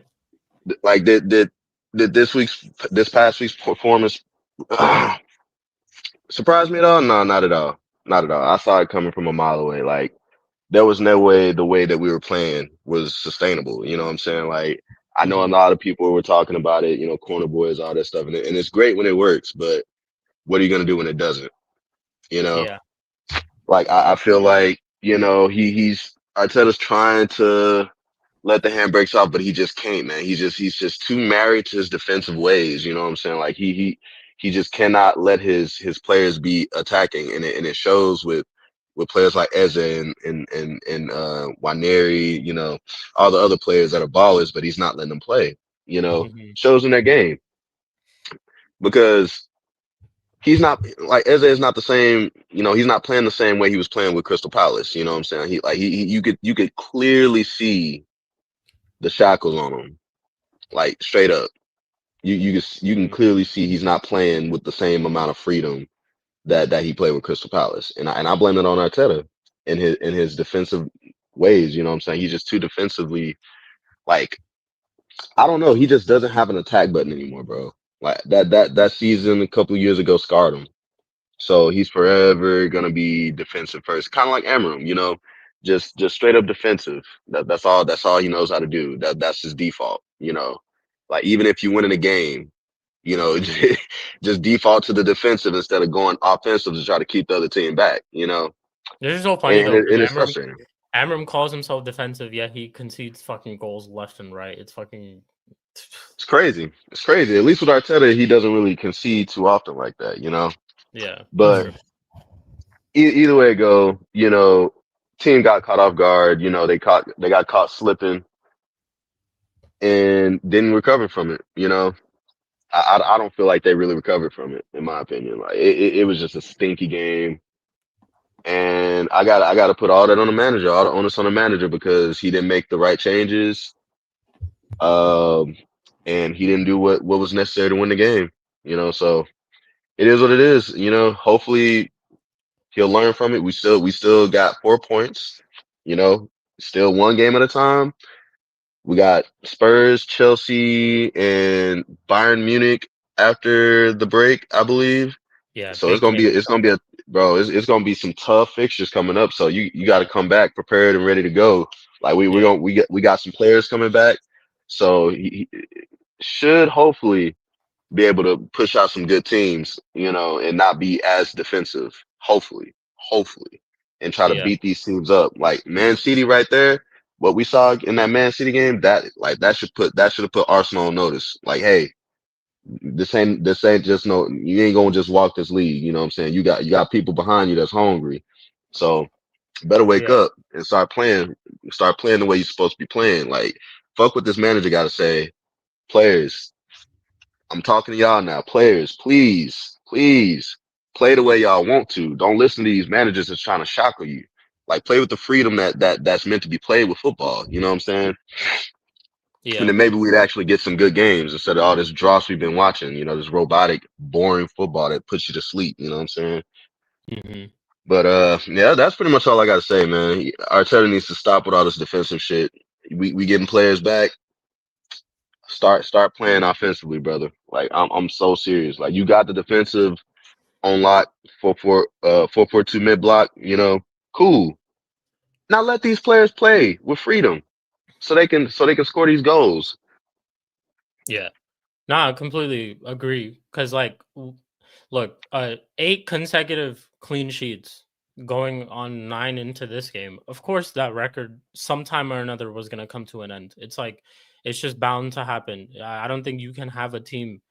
like did this past week's performance surprise me at all? No, not at all. Not at all. I saw it coming from a mile away. Like there was no way the way that we were playing was sustainable. You know what I'm saying? Like I know a lot of people were talking about it, you know, corner boys, all that stuff, and it's great when it works, but what are you gonna do when it doesn't? You know? Yeah. Like I feel like, you know, he's Arteta's trying to let the handbrakes off, but he just can't, man. He's just too married to his defensive ways. You know what I'm saying? Like he just cannot let his players be attacking, and it shows with players like Eze and Waneri, you know, all the other players that are ballers, but he's not letting them play. You know, shows in their game because he's not like Eze is not the same. You know, he's not playing the same way he was playing with Crystal Palace. You know what I'm saying? You could clearly see the shackles on him, like straight up. You can clearly see he's not playing with the same amount of freedom that he played with Crystal Palace, and I blame it on Arteta in his defensive ways. You know what I'm saying? He's just too defensively. Like I don't know, he just doesn't have an attack button anymore, bro. Like that season a couple of years ago scarred him. So he's forever gonna be defensive first, kind of like Amram, you know, just straight up defensive. That's all he knows how to do. That's his default, you know. Like even if you win in a game, you know, just default to the defensive instead of going offensive to try to keep the other team back, you know. This is so funny though, And because it's frustrating. Amram calls himself defensive, yet he concedes fucking goals left and right. It's fucking It's crazy. It's crazy. At least with Arteta, he doesn't really concede too often like that, you know. yeah. But either way it go, you know, team got caught off guard. You know, they got caught slipping and didn't recover from it. You know, I don't feel like they really recovered from it, in my opinion. Like it was just a stinky game, and I got to put all that on the manager, all the onus on the manager because he didn't make the right changes, and he didn't do what was necessary to win the game. You know, so it is what it is. You know, hopefully he'll learn from it. We still got 4 points. You know, still one game at a time. We got Spurs, Chelsea, and Bayern Munich after the break, I believe. Yeah. So it's gonna be a bro. It's gonna be some tough fixtures coming up. So you got to come back prepared and ready to go. Like we got some players coming back. So he should hopefully be able to push out some good teams, you know, and not be as defensive. Hopefully, and try to Yeah. beat these teams up. Like Man City right there, what we saw in that Man City game, that should have put Arsenal on notice. Like, hey, this ain't just no, you ain't gonna just walk this league. You know what I'm saying? You got people behind you that's hungry. So better wake Yeah. up and start playing the way you're supposed to be playing. Like, fuck what this manager got to say. Players, I'm talking to y'all now. Players, please play the way y'all want to. Don't listen to these managers that's trying to shackle you. Like play with the freedom that's meant to be played with football. You know what I'm saying? And Yeah. then maybe we'd actually get some good games instead of all this dross we've been watching, you know, this robotic, boring football that puts you to sleep, you know what I'm saying? But yeah, that's pretty much all I gotta say, man. Arteta needs to stop with all this defensive shit. We getting players back. Start playing offensively, brother. Like I'm so serious. Like you got the defensive on lock 4-4-2 mid block, you know, cool. Now let these players play with freedom so they can score these goals. Yeah. No, I completely agree. Because, like, look, 8 consecutive clean sheets going on 9 into this game. Of course, that record sometime or another was going to come to an end. It's like, it's just bound to happen. I don't think you can have a team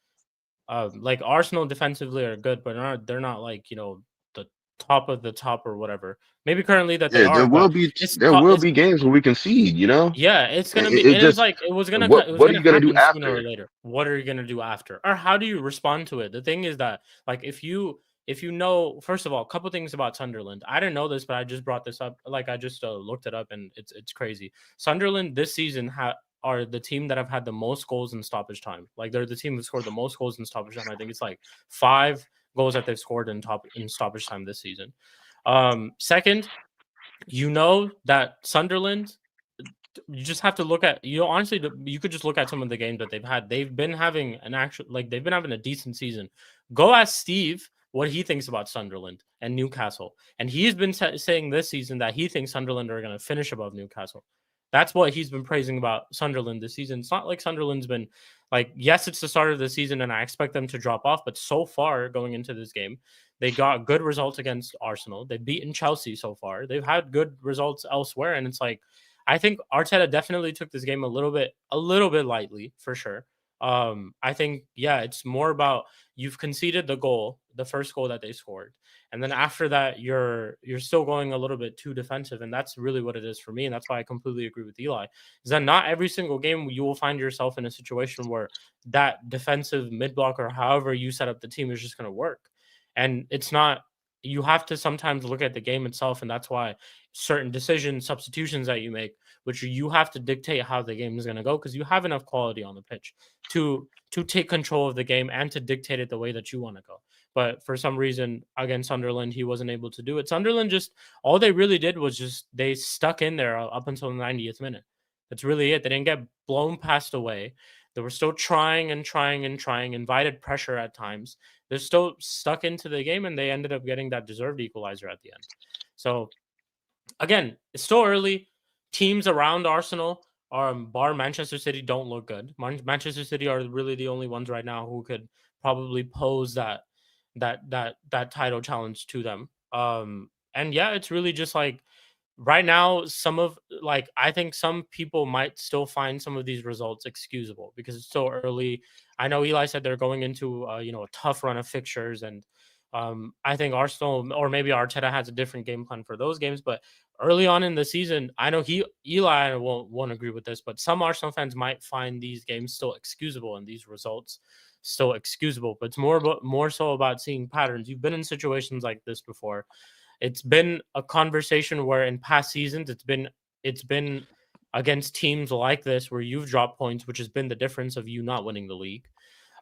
Like Arsenal defensively are good, but they're not like the top of the top or whatever. Maybe currently that they Yeah, are, but there will be games where we concede. yeah, it's gonna be, It and it's just like it was gonna what are you gonna do happen sooner or after? later. What are you gonna do after, or how do you respond to it? The thing is that, like, if you know, first of all, a couple things about Sunderland. I didn't know this, but I just brought this up. Like, I just looked it up, and it's crazy. Sunderland this season are the team that have had the most goals in stoppage time. Like, they're the team that scored the most goals in stoppage time. I think it's like 5 goals that they've scored in stoppage time this season. Second, that Sunderland, you just have to look at, honestly, you could just look at some of the games that they've had. They've been having they've been having a decent season. Go ask Steve what he thinks about Sunderland and Newcastle. And he's been saying this season that he thinks Sunderland are going to finish above Newcastle. That's what he's been praising about Sunderland this season. It's not like Sunderland's been like, yes, it's the start of the season and I expect them to drop off, but so far going into this game, they got good results against Arsenal. They've beaten Chelsea so far. They've had good results elsewhere. And it's like, I think Arteta definitely took this game a little bit lightly, for sure. I think, yeah, it's more about, you've conceded the first goal that they scored, and then after that, you're still going a little bit too defensive, and that's really what it is for me, and that's why I completely agree with Eli. Is that not every single game you will find yourself in a situation where that defensive mid block or however you set up the team is just going to work, and it's not. You have to sometimes look at the game itself, and that's why certain decisions, substitutions that you make, which you have to dictate how the game is going to go, because you have enough quality on the pitch to take control of the game and to dictate it the way that you want to go. But for some reason, against Sunderland, he wasn't able to do it. Sunderland just, all they really did was just, they stuck in there up until the 90th minute. That's really it. They didn't get blown past away. They were still trying, invited pressure at times. They're still stuck into the game, and they ended up getting that deserved equalizer at the end. So, again, it's still early. Teams around Arsenal, bar Manchester City, don't look good. Manchester City are really the only ones right now who could probably pose that title challenge to them. And yeah, it's really just like, right now, I think some people might still find some of these results excusable because it's so early. I know Eli said they're going into a tough run of fixtures, and I think Arsenal, or maybe Arteta, has a different game plan for those games. But early on in the season, I know Eli won't agree with this, but some Arsenal fans might find these games still excusable and these results still excusable. But it's more so about seeing patterns. You've been in situations like this before. It's been a conversation where in past seasons it's been against teams like this where you've dropped points, which has been the difference of you not winning the league.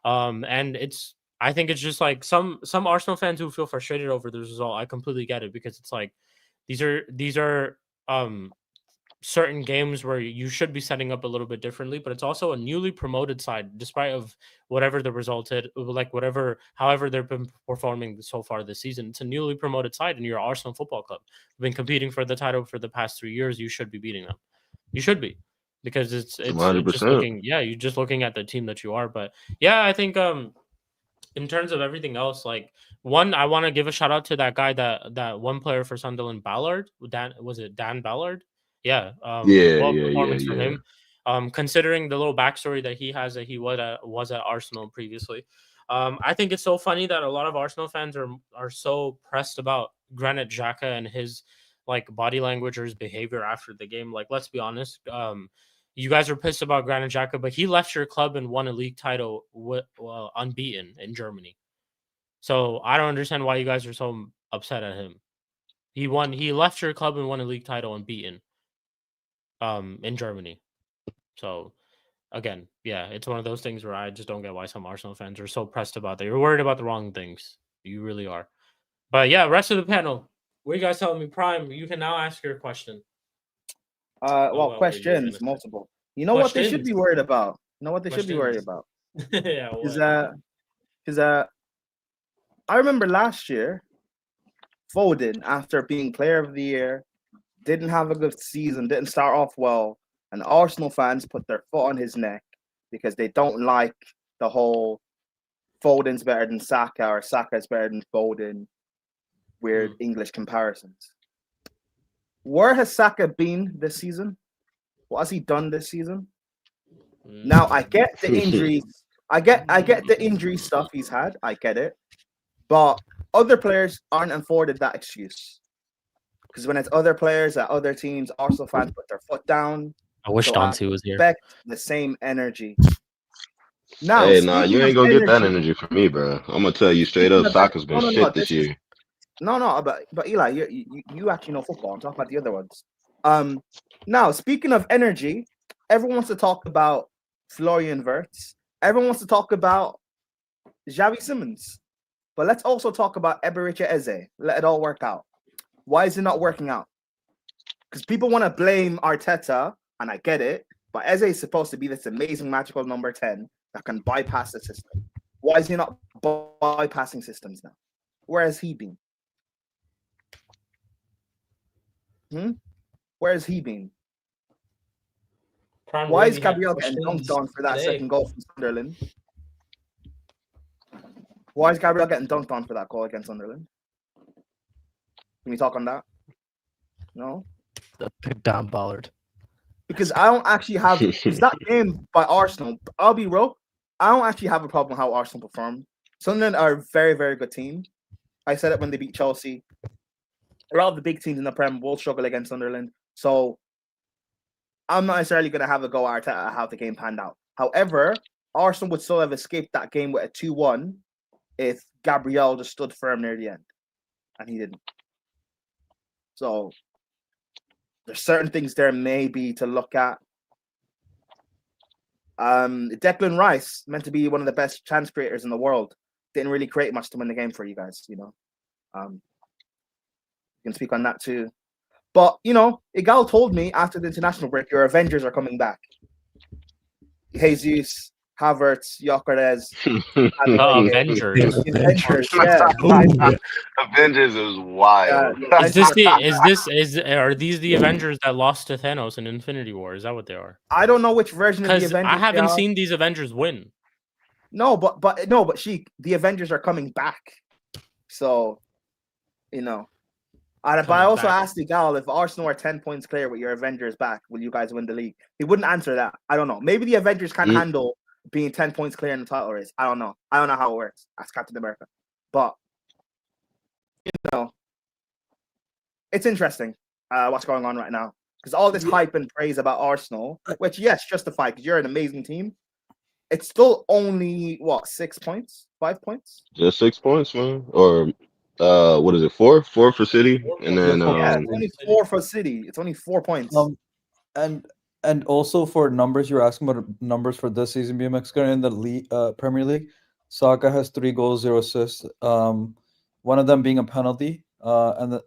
And I think it's just like some Arsenal fans who feel frustrated over the result. I completely get it, because it's like these are certain games where you should be setting up a little bit differently, but it's also a newly promoted side, despite of whatever the result is, like however they've been performing so far this season. It's a newly promoted side, and you're Arsenal Football Club. You've been competing for the title for the past 3 years. You should be beating them. You should be, because it's just 100%. you're just looking at the team that you are. But yeah, I think in terms of everything else, like, one, I want to give a shout out to that guy, that one player for Sunderland, Ballard. Dan Ballard? Yeah. Well, performance for him. Considering the little backstory that he has, that he was at Arsenal previously. I think it's so funny that a lot of Arsenal fans are so pressed about Granit Xhaka and his body language or his behavior after the game. Like, let's be honest. You guys are pissed about Granit Xhaka, but he left your club and won a league title unbeaten in Germany. So I don't understand why you guys are so upset at him. He left your club and won a league title unbeaten in Germany. So again, yeah, it's one of those things where I just don't get why some Arsenal fans are so pressed about that. You're worried about the wrong things. You really are. But yeah, rest of the panel, what are you guys telling me? Prime, you can now ask your question. Well, questions, multiple. You know what they should be worried about? Yeah, Because I remember last year, Foden, after being player of the year, didn't have a good season, didn't start off well, and Arsenal fans put their foot on his neck because they don't like the whole Foden's better than Saka or Saka's better than Foden, weird English comparisons. Where has Saka been this season? What has he done this season? Now, I get the injuries. I get the injury stuff he's had. I get it, but other players aren't afforded that excuse. Because when it's other players at other teams, Arsenal fans put their foot down. I wish So Dante was here. Expect the same energy. Now, Hey, nah, you speaking ain't of gonna get that energy- energy from me, bro. I'm gonna tell you straight Speaking up, of Saka's been shit this this is- year. No, but Eli, you actually know football. I'm talking about the other ones. Now speaking of energy, everyone wants to talk about Florian Wirtz. Everyone wants to talk about Xavi Simons. But let's also talk about Eberechi Eze. Let it all work out. Why is it not working out? Because people want to blame Arteta, and I get it, but Eze is supposed to be this amazing magical number 10 that can bypass the system. Why is he not bypassing systems now? Where has he been? Where has he been? Prime Why is really had Gabriel getting questions dunked on for that today. second goal from Sunderland? Why is Gabriel getting dunked on for that goal against Sunderland? Can we talk on that? No? The big damn Ballard. Because I don't actually have because that game by Arsenal, I'll be real, I don't actually have a problem with how Arsenal performed. Sunderland are a very, very good team. I said it when they beat Chelsea. A lot of the big teams in the Prem will struggle against Sunderland. So I'm not necessarily going to have a go at Arteta at how the game panned out. However, Arsenal would still have escaped that game with a 2-1 if Gabriel just stood firm near the end. And he didn't. So there's certain things there maybe to look at. Declan Rice, meant to be one of the best chance creators in the world, didn't really create much to win the game for you guys, you know. You can speak on that too. But, you know, Igal told me after the international break, your Avengers are coming back. Jesus, Havertz, Gyökeres. Avengers. Avengers, yeah. Avengers is wild. Are these the Avengers that lost to Thanos in Infinity War? Is that what they are? I don't know which version of the Because Avengers. I haven't seen these Avengers win. No, but the Avengers are coming back. So, you know. But I also asked Igal, if Arsenal are 10 points clear with your Avengers back, will you guys win the league? He wouldn't answer that. I don't know. Maybe the Avengers can't handle being 10 points clear in the title race. I don't know. I don't know how it works. Ask Captain America. But, you know, it's interesting what's going on right now. Because all this hype and praise about Arsenal, which, yes, justified, because you're an amazing team. It's still only, 6 points? 5 points? Just 6 points, man. Or what is it? 4 for City, and then it's only 4 for City. It's only 4 points. And also for numbers, you're asking about numbers for this season. BMX in the Premier League, Saka has 3 goals, 0 assists. One of them being a penalty. And the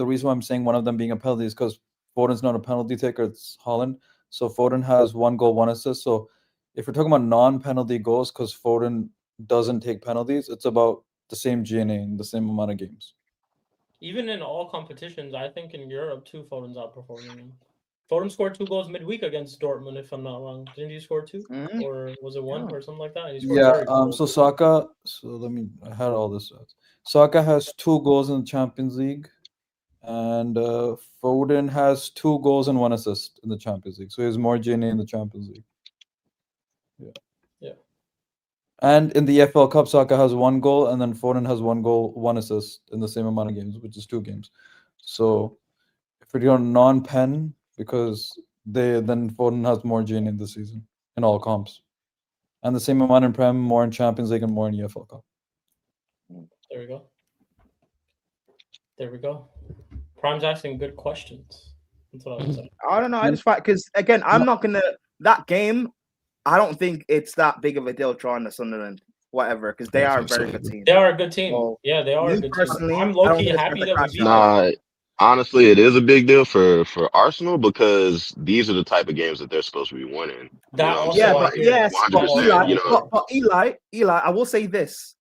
reason why I'm saying one of them being a penalty is because Foden's not a penalty taker. It's Holland. So Foden has 1 goal, 1 assist. So if we're talking about non-penalty goals, because Foden doesn't take penalties, it's about the same GNA in the same amount of games. Even in all competitions, I think in Europe too, Foden's outperforming him. Foden scored 2 goals midweek against Dortmund, if I'm not wrong. Didn't he score 2? Or was it 1 or something like that? So Saka, I had all this. Saka has 2 goals in the Champions League, and Foden has 2 goals and 1 assist in the Champions League. So he has more GNA in the Champions League. Yeah. And in the FL Cup, Saka has 1 goal, and then Foden has 1 goal, 1 assist in the same amount of games, which is 2 games. So if we're doing non-pen, because then Foden has more GNA this season in all comps, and the same amount in Prem, more in Champions League, and more in EFL Cup. There we go. Prime's asking good questions. That's what I was saying. I don't know. I just find because again, I'm not gonna that game. I don't think it's that big of a deal drawing the Sunderland, whatever, because they are a very good team. They are a good team. So, yeah, they are a good team. I'm low low-key happy that we beat them. Nah, honestly, it is a big deal for Arsenal because these are the type of games that they're supposed to be winning. But Eli, I will say this.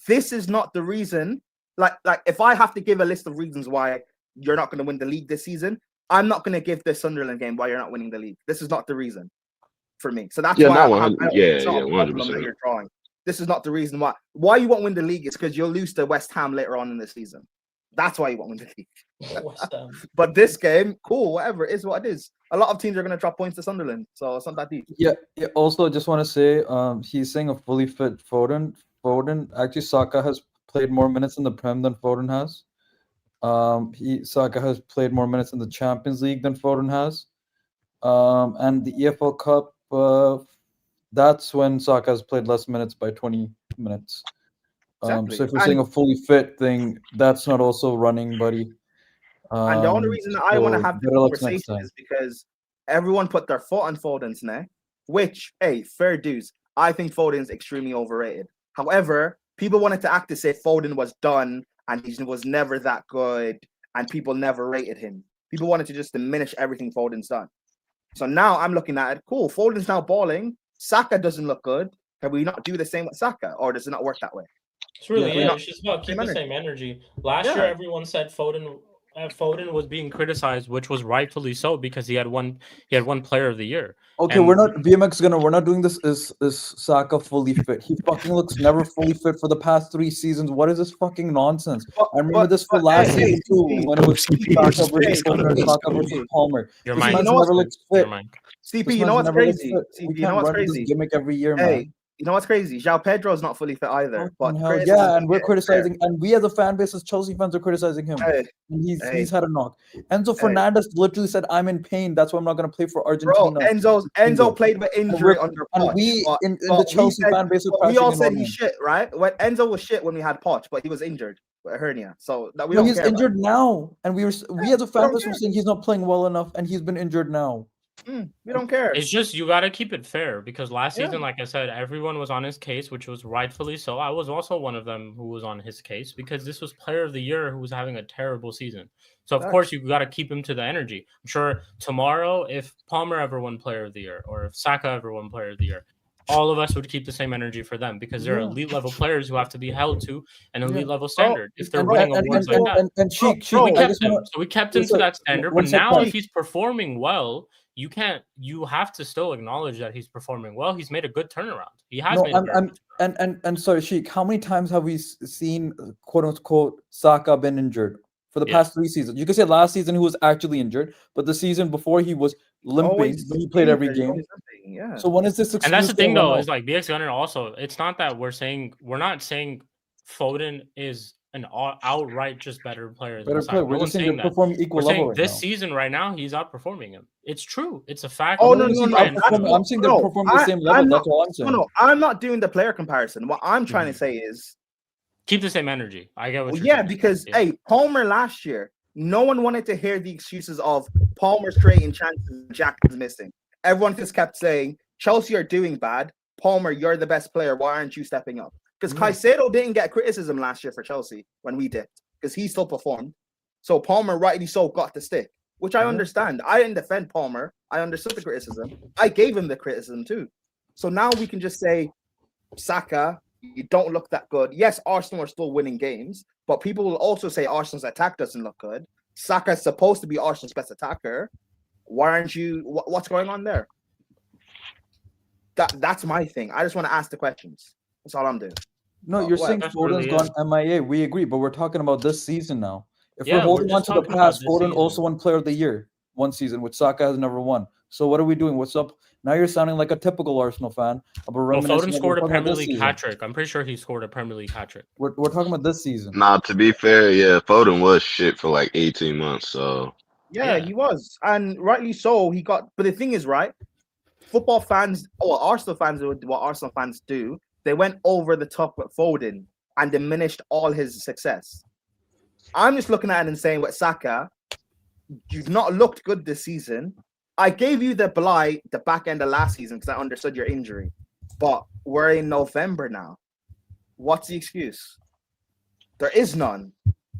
This is not the reason. Like if I have to give a list of reasons why you're not going to win the league this season, I'm not going to give the Sunderland game why you're not winning the league. This is not the reason for me. So that's why it's not a problem that you're drawing. This is not the reason why you won't win the league. It's because you'll lose to West Ham later on in the season. That's why you won't win the league. West Ham. But this game, cool, whatever, it is what it is. A lot of teams are going to drop points to Sunderland, so it's not that deep. Yeah. Also, just want to say, he's saying a fully fit Foden. Actually, Saka has played more minutes in the Prem than Foden has. Saka has played more minutes in the Champions League than Foden has. And the EFL Cup, that's when Saka has played less minutes by 20 minutes. Exactly. So if you're saying a fully fit thing, that's not also running, buddy. And the only reason that I want to have the better luck next conversation time. is because everyone put their foot on Foden's neck, which, hey, fair dues. I think Foden's extremely overrated. However, people wanted to act as if Foden was done and he was never that good and people never rated him. People wanted to just diminish everything Foden's done. So now I'm looking at it, cool, Foden's now balling. Saka doesn't look good. Can we not do the same with Saka? Or does it not work that way? It's really, Yeah, it's just about keep the energy. same energy. Last year, everyone said Foden was being criticized, which was rightfully so because he had one player of the year. Okay, And- we're not doing this is Saka fully fit. He fucking looks never fully fit for the past 3 seasons. What is this fucking nonsense? I remember this for last season too, when it was Saka versus Foden and Saka versus Palmer. Your This mic. man's You know never looks fit. Your mic. CP, This you know man's what's never looked crazy? fit. CP, We you know can't what's run this crazy? gimmick every year, Hey, man. you know what's crazy? João Pedro's not fully fit either. But Hell, criticism yeah, and we're is criticizing, and we as a fan base, as Chelsea fans, are criticizing him. fair. Hey, And he's hey. had a knock. Enzo Fernandez literally said, "I'm in pain. That's why I'm not going to play for Bro, Argentina." Enzo played with injury under And Poch. we but- in but the we Chelsea said- fan base are but we crashing all in said on he's him. shit, right? When Enzo was shit when we had Poch, but he was injured with a hernia. So that we No, don't he's care about. injured now, and we as a fan don't base were care. saying he's not playing well enough, and he's been injured now. We don't care. It's just you got to keep it fair because last Yeah. season, like I said, everyone was on his case, which was rightfully so. I was also one of them who was on his case because this was player of the year who was having a terrible season. So of Facts. course you got to keep him to the energy. I'm sure tomorrow, if Palmer ever won player of the year or if Saka ever won player of the year, all of us would keep the same energy for them because they're Yeah. elite level players who have to be held to an elite level Bro, standard. If they're And winning and awards like that, and Sheik, so we I kept just him. wanna- So we kept him Listen, to that standard. one But now, second. if he's performing well, you have to still acknowledge that he's performing well. He's made a good turnaround. He has No, made a very good turnaround. and sorry, Sheik, how many times have we seen quote unquote Saka been injured for the Yeah. past 3 seasons? You could say last season he was actually injured, but the season before he was limping, Always but he played every injured, game. always limping, Yeah. So when is this excuse And that's the thing, gonna run though, out? is like BX Gunner also. It's not that we're not saying Foden is an outright just better player than Better Saka. player. No We're one's just saying saying they're that. performing equal We're level saying right this now. season right now he's outperforming him. It's true. It's a fact. Oh, I'm no, not no, saying no. they're That's performing- not- I'm saying they're no, performing the same level. I'm That's not- all I'm saying. No, I'm not doing the player comparison. What I'm trying to say is, Keep the same energy. I get what well, you're yeah, saying. because Yeah. hey, Palmer last year, no one wanted to hear the excuses of Palmer's creating chances, Jack is missing. Everyone just kept saying Chelsea are doing bad. Palmer, you're the best player. Why aren't you stepping up? Because Caicedo didn't get criticism last year for Chelsea when we did, because he still performed. So Palmer, rightly so, got the stick, which I understand. I didn't defend Palmer. I understood the criticism. I gave him the criticism too. So now we can just say, Saka, you don't look that good. Yes, Arsenal are still winning games, but people will also say Arsenal's attack doesn't look good. Saka is supposed to be Arsenal's best attacker. Why aren't you? What's going on there? That's my thing. I just want to ask the questions. That's all I'm doing. No, Oh, you're what? saying That's Foden's really gone MIA. We agree, but we're talking about this season now. If Yeah, we're we're holding on just to the talking about past, this Foden season. also won Player of the Year one season, which Saka has never won. So what are we doing? What's up? Now you're sounding like a typical Arsenal fan. But Well, reminiscing Foden of- scored a we're talking about Premier this League season. hat trick. I'm pretty sure he scored a Premier League hat trick. We're talking about this season. Nah, to be fair, yeah, Foden was shit for like 18 months. So Yeah, Yeah. he was, and rightly so. He got, but the thing is, right? Football fans, Arsenal fans, what Arsenal fans do, they went over the top with Foden and diminished all his success. I'm just looking at it and saying, with Saka, you've not looked good this season. I gave you the back end of last season because I understood your injury, but we're in November now. What's the excuse? There is none.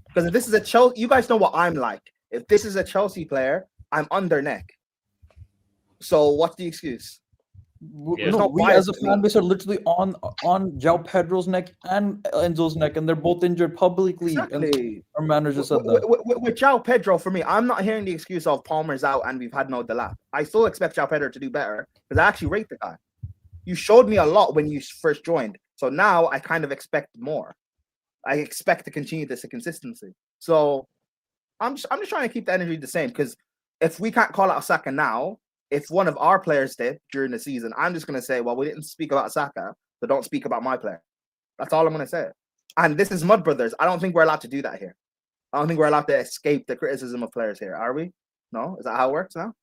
Because if this is a Chelsea, you guys know what I'm like. If this is a Chelsea player, I'm on their neck. So what's the excuse? Yeah. No, no we bias as a to fan me. base are literally on João Pedro's neck and Enzo's neck, and they're both injured publicly. And Exactly. our manager said that. With João Pedro, for me, I'm not hearing the excuse of Palmer's out and we've had no Delap. I still expect João Pedro to do better because I actually rate the guy. You showed me a lot when you first joined, so now I kind of expect more. I expect to continue this consistency. So I'm just trying to keep the energy the same, because if we can't call out Saka now, if one of our players did during the season, I'm just going to say, well, we didn't speak about Saka, so don't speak about my player. That's all I'm going to say. And this is Mud Brothers. I don't think we're allowed to do that here. I don't think we're allowed to escape the criticism of players here, are we? No? Is that how it works now?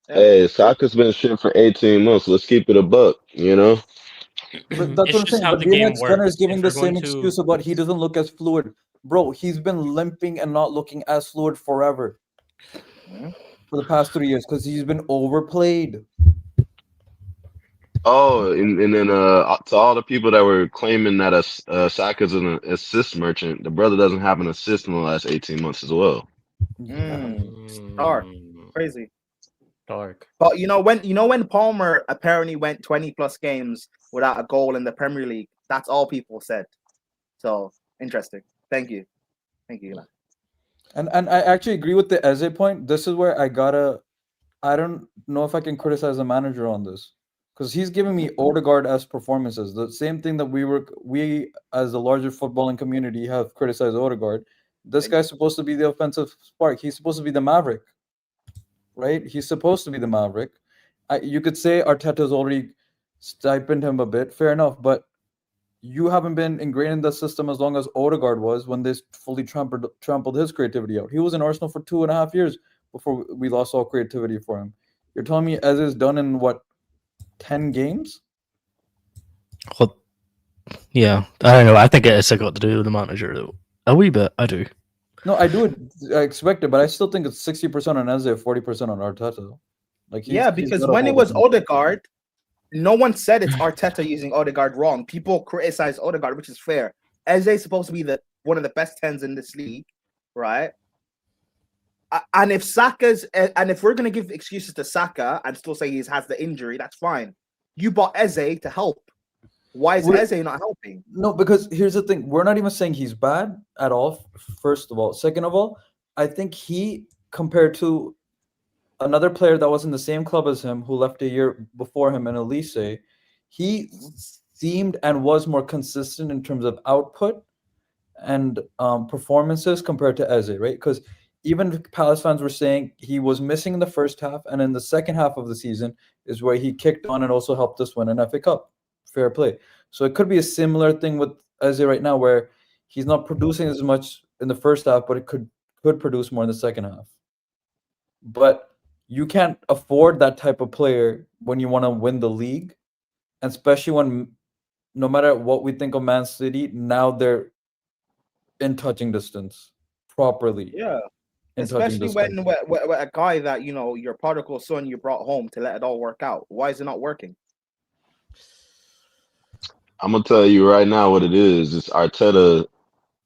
Yeah. Hey, Saka's been shit for 18 months. Let's keep it a buck, you know? But that's It's what I'm just saying. how But the game BMX Gunner is works. giving If the we're going same to, excuse about he doesn't look as fluid. Bro, he's been limping and not looking as fluid forever for the past 3 years because he's been overplayed. Oh, and then to all the people that were claiming that Saka's an assist merchant, the brother doesn't have an assist in the last 18 months as well. Dark. Crazy. Dark. But when Palmer apparently went 20 plus games without a goal in the Premier League, that's all people said. So interesting. Thank you. Eli. And I actually agree with the Eze point. This is where I don't know if I can criticize the manager on this. Because he's giving me Odegaard-esque performances. The same thing that we as the larger footballing community have criticized Odegaard. This guy's supposed to be the offensive spark. He's supposed to be the maverick. Right? He's supposed to be the maverick. You could say Arteta's already stipend him a bit. Fair enough. But you haven't been ingrained in the system as long as Odegaard was when they fully trampled his creativity out. He was in Arsenal for 2.5 years before we lost all creativity for him. You're telling me Eze is done in what, 10 games? Well, yeah, I don't know. I think it's got to do with the manager though. A wee bit, I do. No, I expect it, but I still think it's 60% on Eze, 40% on Arteta. Because when it was Odegaard, no one said it's Arteta using Odegaard wrong. People criticize Odegaard, which is fair. Eze is supposed to be one of the best 10s in this league, right? And if we're gonna give excuses to Saka and still say he has the injury, that's fine. You bought Eze to help. Why is Eze not helping? No, because here's the thing: we're not even saying he's bad at all. First of all, second of all, I think he, compared to another player that was in the same club as him, who left a year before him in Elise, he seemed and was more consistent in terms of output and performances compared to Eze, right? Because even Palace fans were saying he was missing in the first half, and in the second half of the season is where he kicked on and also helped us win an FA Cup. Fair play. So it could be a similar thing with Eze right now, where he's not producing as much in the first half, but it could produce more in the second half. But you can't afford that type of player when you want to win the league, and especially when, no matter what we think of Man City, now they're in touching distance properly. Yeah. Especially when a guy that, your prodigal son you brought home to let it all work out. Why is it not working? I'm gonna tell you right now what it is. It's Arteta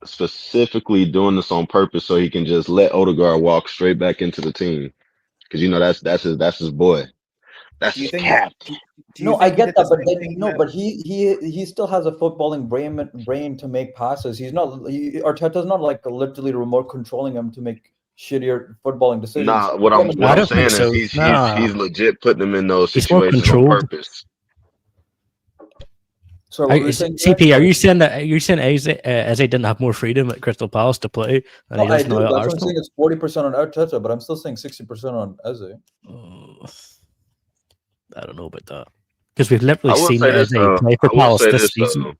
specifically doing this on purpose so he can just let Odegaard walk straight back into the team. Because that's his boy. That's his cap. No, I get that, but then but he still has a footballing brain to make passes. Arteta's not like literally remote controlling him to make shittier footballing decisions. Nah, what I'm saying is he's legit putting him in those situations on purpose. So CP, are you saying that Eze didn't have more freedom at Crystal Palace to play than he does now at Arsenal? That's what I'm saying. It's 40% on Arteta, but I'm still saying 60% on Eze. I don't know about that, because we've literally seen Eze play for Palace this season.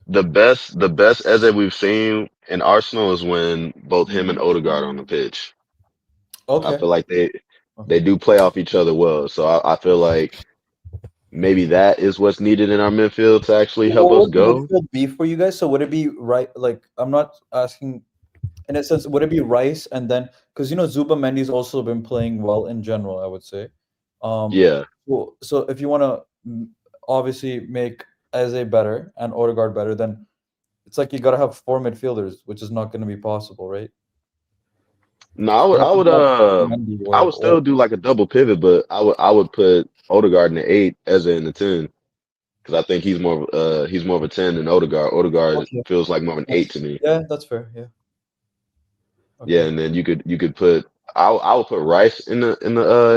The best Eze we've seen in Arsenal is when both him and Odegaard are on the pitch. Okay. I feel like they do play off each other well. So I feel like maybe that is what's needed in our midfield to actually help us go. What would be for you guys? So would it be right? Like, I'm not asking in a sense, would it be Rice and then, because Zuba Mendy's also been playing well in general, I would say. Yeah. So if you want to obviously make Eze better and Odegaard better, then it's like you got to have 4 midfielders, which is not going to be possible, right? No, I would still do like a double pivot, but I would put Odegaard in the 8, Eze in the 10, because I think he's more of a 10 than Odegaard. Odegaard feels like more of an 8 to me. Yeah, that's fair. Yeah. Okay. Yeah, and then you could put I would put Rice in the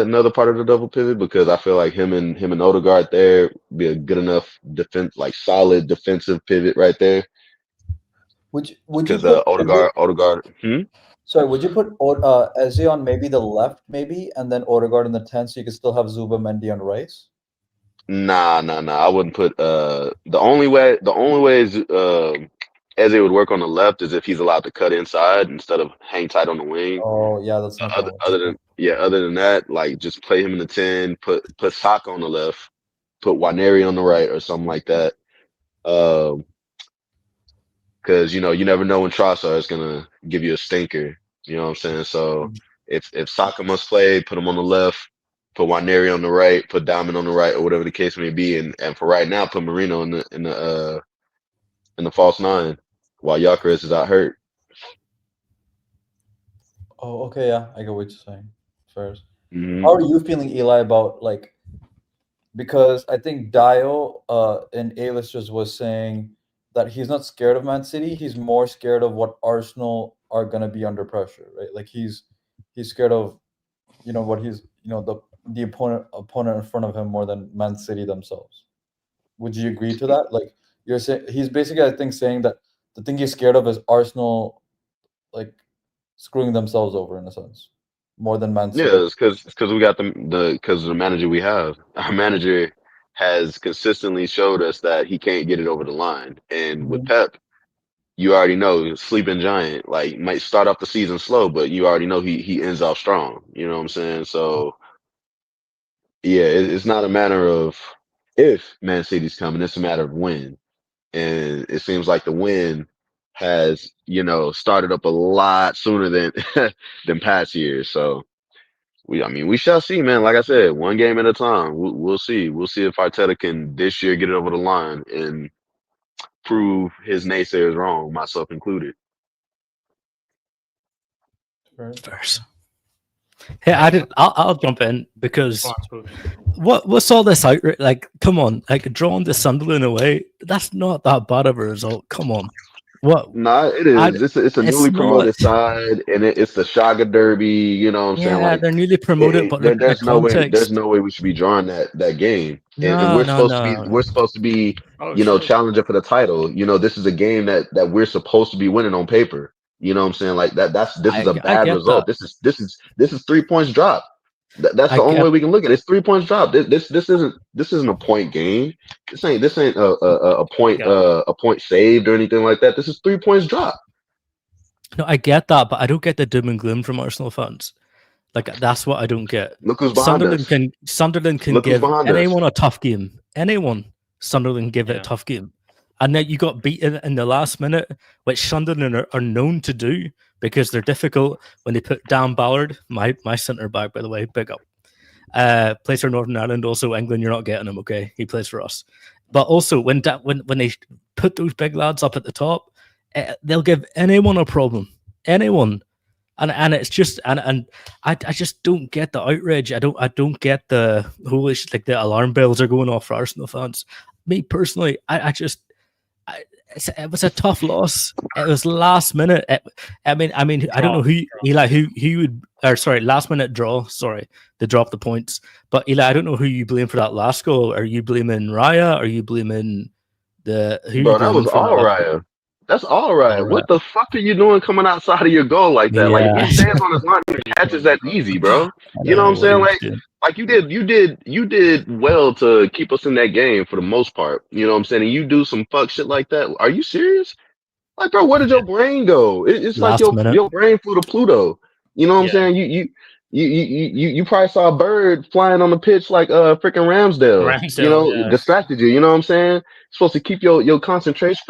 another part of the double pivot, because I feel like him and Odegaard there be a good enough solid defensive pivot right there. Would you because put Odegaard. Sorry, would you put Eze on maybe the left, maybe, and then Odegaard in the 10, so you could still have Zuba Mendy on Rice? Nah. I wouldn't put the only way is Eze would work on the left is if he's allowed to cut inside instead of hang tight on the wing. Oh yeah, that's not gonna work. Other than that, like just play him in the 10, put Saka on the left, put Waneri on the right or something like that. Because you never know when Trossard is gonna give you a stinker. You know what I'm saying? So if Saka must play, put him on the left, put Waneri on the right, put Diamond on the right, or whatever the case may be, and for right now, put Marino in the false 9 while Gyökeres is out hurt. Oh, okay, yeah, I get what you're saying. First, Mm-hmm. how are you feeling, Eli, about because I think Dio in A-listers was saying that he's not scared of Man City, he's more scared of what Arsenal are gonna be under pressure, right? Like he's scared of what he's the opponent in front of him more than Man City themselves. Would you agree to that? Like you're saying, he's basically, I think, saying that the thing he's scared of is Arsenal screwing themselves over in a sense more than Man City. Yeah, it's because we got the manager we have. Our manager has consistently showed us that he can't get it over the line, and with Pep, you already know, sleeping giant. Like might start off the season slow, but you already know he ends off strong. You know what I'm saying? So yeah, it's not a matter of if Man City's coming; it's a matter of when. And it seems like the win has started up a lot sooner than than past years. So we shall see, man. Like I said, one game at a time. We'll see. We'll see if Arteta can this year get it over the line and prove his naysayers wrong, myself included. Spurs. Hey, I'll jump in because what's all this outrage? Like, come on, like drawing the Sunderland away, that's not that bad of a result. Come on. What? Nah, it is. It's a newly promoted side, and it's the Shaga Derby. You know what I'm saying? Like they're newly promoted, but look at the context. There's no way we should be drawing that game. And we're supposed to be challenger for the title. This is a game that we're supposed to be winning on paper. You know what I'm saying? Like this is a bad result. This is 3 points drop. That's the only way we can look at it. It's 3 points drop. This isn't a point game. This ain't a point saved or anything like that. This is 3 points drop. No, I get that, but I don't get the doom and gloom from Arsenal fans. Like that's what I don't get. Look who's behind us. Sunderland can give anyone a tough game. Anyone, Sunderland give it a tough game. And then you got beaten in the last minute, which Sunderland are known to do because they're difficult when they put Dan Ballard, my centre back, by the way, big up. Plays for Northern Ireland, also England, you're not getting him, okay? He plays for us. But also when they put those big lads up at the top, they'll give anyone a problem. Anyone. And it's just and I just don't get the outrage. I don't get the holy shit, like the alarm bells are going off for Arsenal fans. Me personally, it was a tough loss. It was last minute. I mean, I don't know who would, or sorry, last minute draw. Sorry, they dropped the points. But Eli, I don't know who you blame for that last goal. Are you blaming Raya? Are you blaming Bro, that was all Raya. That's all right. What the fuck are you doing coming outside of your goal like that? Like if he stands on his line and catches that easy, bro. You know what I'm saying? Like you did well to keep us in that game for the most part. You know what I'm saying? And you do some fuck shit like that. Are you serious? Like, bro, where did your brain go? It's like your brain flew to Pluto. You know what I'm saying? You probably saw a bird flying on the pitch like freaking Ramsdale. Distracted you. You know what I'm saying? Supposed to keep your concentration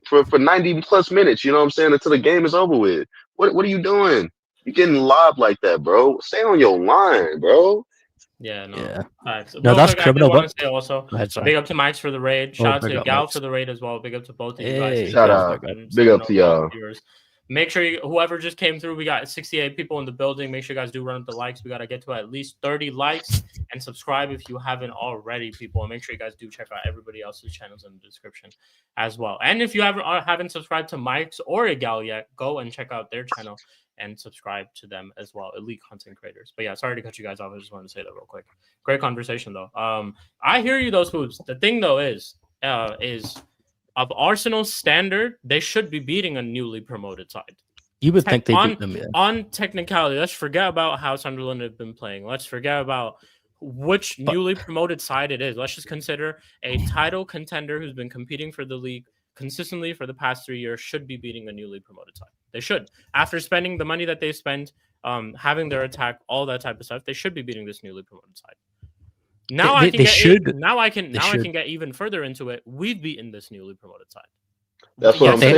for 90 plus minutes. You know what I'm saying? Until the game is over with. What are you doing? You're getting lobbed like that, bro. Stay on your line, bro. Yeah, no. Yeah. Right. So no, that's criminal. But also, big up to Mike's for the raid. Shout out to Gal for the raid as well. Big up to both of you guys. Shout out. Big up to y'all. Make sure whoever just came through, we got 68 people in the building. Make sure you guys do run up the likes. We got to get to at least 30 likes and subscribe if you haven't already, people. And make sure you guys do check out everybody else's channels in the description as well. And if you haven't subscribed to Mike's or Gal yet, go and check out their channel and subscribe to them as well. Elite content creators. But yeah, sorry to cut you guys off. I just wanted to say that real quick. Great conversation though. I hear you, those foods. The thing though is of Arsenal's standard, they should be beating a newly promoted side. You would think they beat them, yeah. On technicality, let's forget about how Sunderland have been playing. Let's forget about which newly promoted side it is. Let's just consider a title contender who's been competing for the league consistently for the past 3 years should be beating a newly promoted side. They should. After spending the money that they spent, having their attack, all that type of stuff, they should be beating this newly promoted side. Now I can get even further into it. We've beaten this newly promoted side. That's what I'm saying.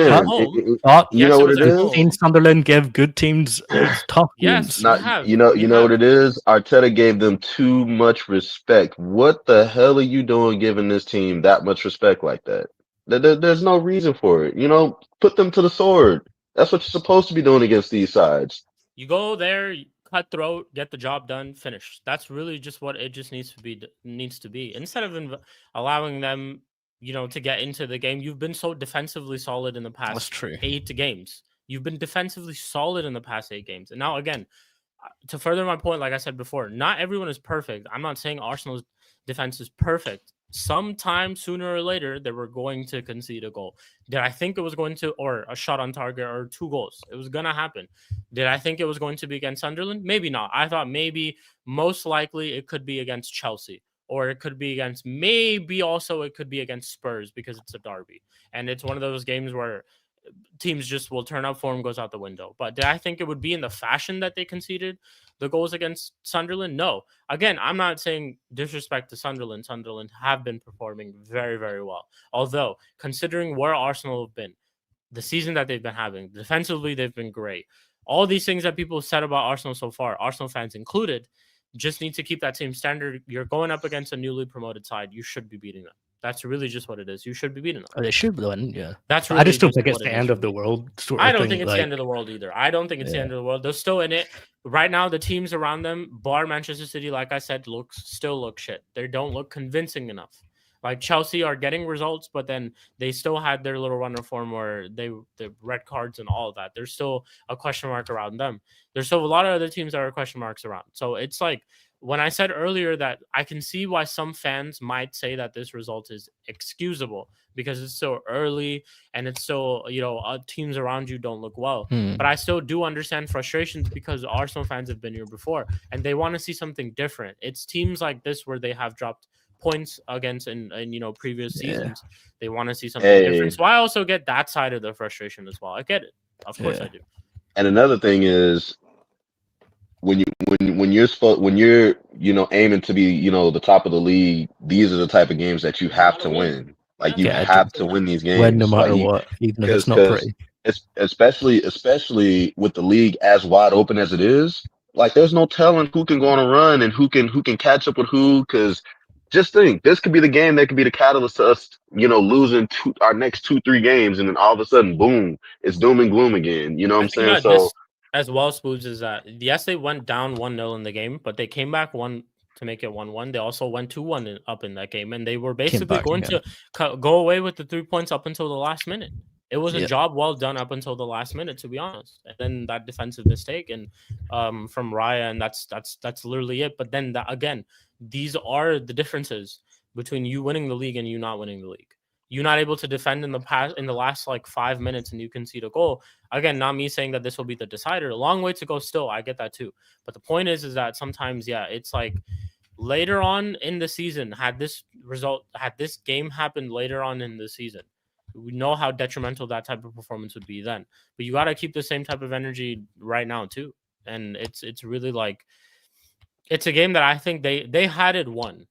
You know what it is? Seen Sunderland give good teams tough games. You know what it is? Arteta gave them too much respect. What the hell are you doing giving this team that much respect like that? There's no reason for it. You know, put them to the sword. That's what you're supposed to be doing against these sides. You go there, cutthroat, get the job done, finish. That's really just what it just needs to be. Instead of allowing them, you know, to get into the game. You've been so defensively solid in the past 8 games. You've been defensively solid in the past 8 games. And now, again, to further my point, like I said before, not everyone is perfect. I'm not saying Arsenal's defense is perfect. Sometime sooner or later, they were going to concede a goal. Did I think it was going to, or a shot on target, or 2 goals? It was going to happen. Did I think it was going to be against Sunderland? Maybe not. I thought maybe most likely it could be against Chelsea. Or it could be against, maybe also it could be against Spurs because it's a derby. And it's one of those games where teams just will turn up, form goes out the window. But did I think it would be in the fashion that they conceded the goals against Sunderland? No. Again, I'm not saying disrespect to Sunderland. Sunderland have been performing very, very well. Although, considering where Arsenal have been, the season that they've been having, defensively, they've been great. All these things that people said about Arsenal so far, Arsenal fans included, just need to keep that same standard. You're going up against a newly promoted side. You should be beating them. That's really just what it is. You should be beating them. Oh, they should win, yeah. That's really I just don't think it's the end of the world. I don't think it's the end of the world either. I don't think it's the end of the world. They're still in it. Right now, the teams around them, bar Manchester City, like I said, still look shit. They don't look convincing enough. Like Chelsea are getting results, but then they still had their little run of form where the red cards and all of that. There's still a question mark around them. There's still a lot of other teams that are question marks around. So it's like when I said earlier that I can see why some fans might say that this result is excusable because it's so early and it's still, you know, teams around you don't look well. But I still do understand frustrations because Arsenal fans have been here before and they want to see something different. It's teams like this where they have dropped points against in you know previous seasons. They want to see something different. So I also get that side of the frustration as well. I get it. Of course I do. And another thing is when you're you know aiming to be, you know, the top of the league, these are the type of games that you have to win. Like you have to win these games. Win no matter what, even if it's not pretty. Especially with the league as wide open as it is. Like there's no telling who can go on a run and who can catch up with who. Because just think, this could be the game that could be the catalyst to us, you know, losing our next 2-3 games, and then all of a sudden, boom, it's doom and gloom again. You know what I'm saying? So as well, Spooks, is that yes, they went down 1-0 in the game, but they came back to make it 1-1. They also went 2-1 up in that game, and they were basically going to go away with the 3 points up until the last minute. It was a job well done up until the last minute, to be honest. And then that defensive mistake and from Raya, and that's literally it. But then again, these are the differences between you winning the league and you not winning the league. You're not able to defend in the last like 5 minutes and you concede a goal. Again, not me saying that this will be the decider. A long way to go still. I get that too. But the point is that sometimes, it's like later on in the season, had this game happened later on in the season, we know how detrimental that type of performance would be then. But you got to keep the same type of energy right now too. And it's really like, it's a game that I think they had it won.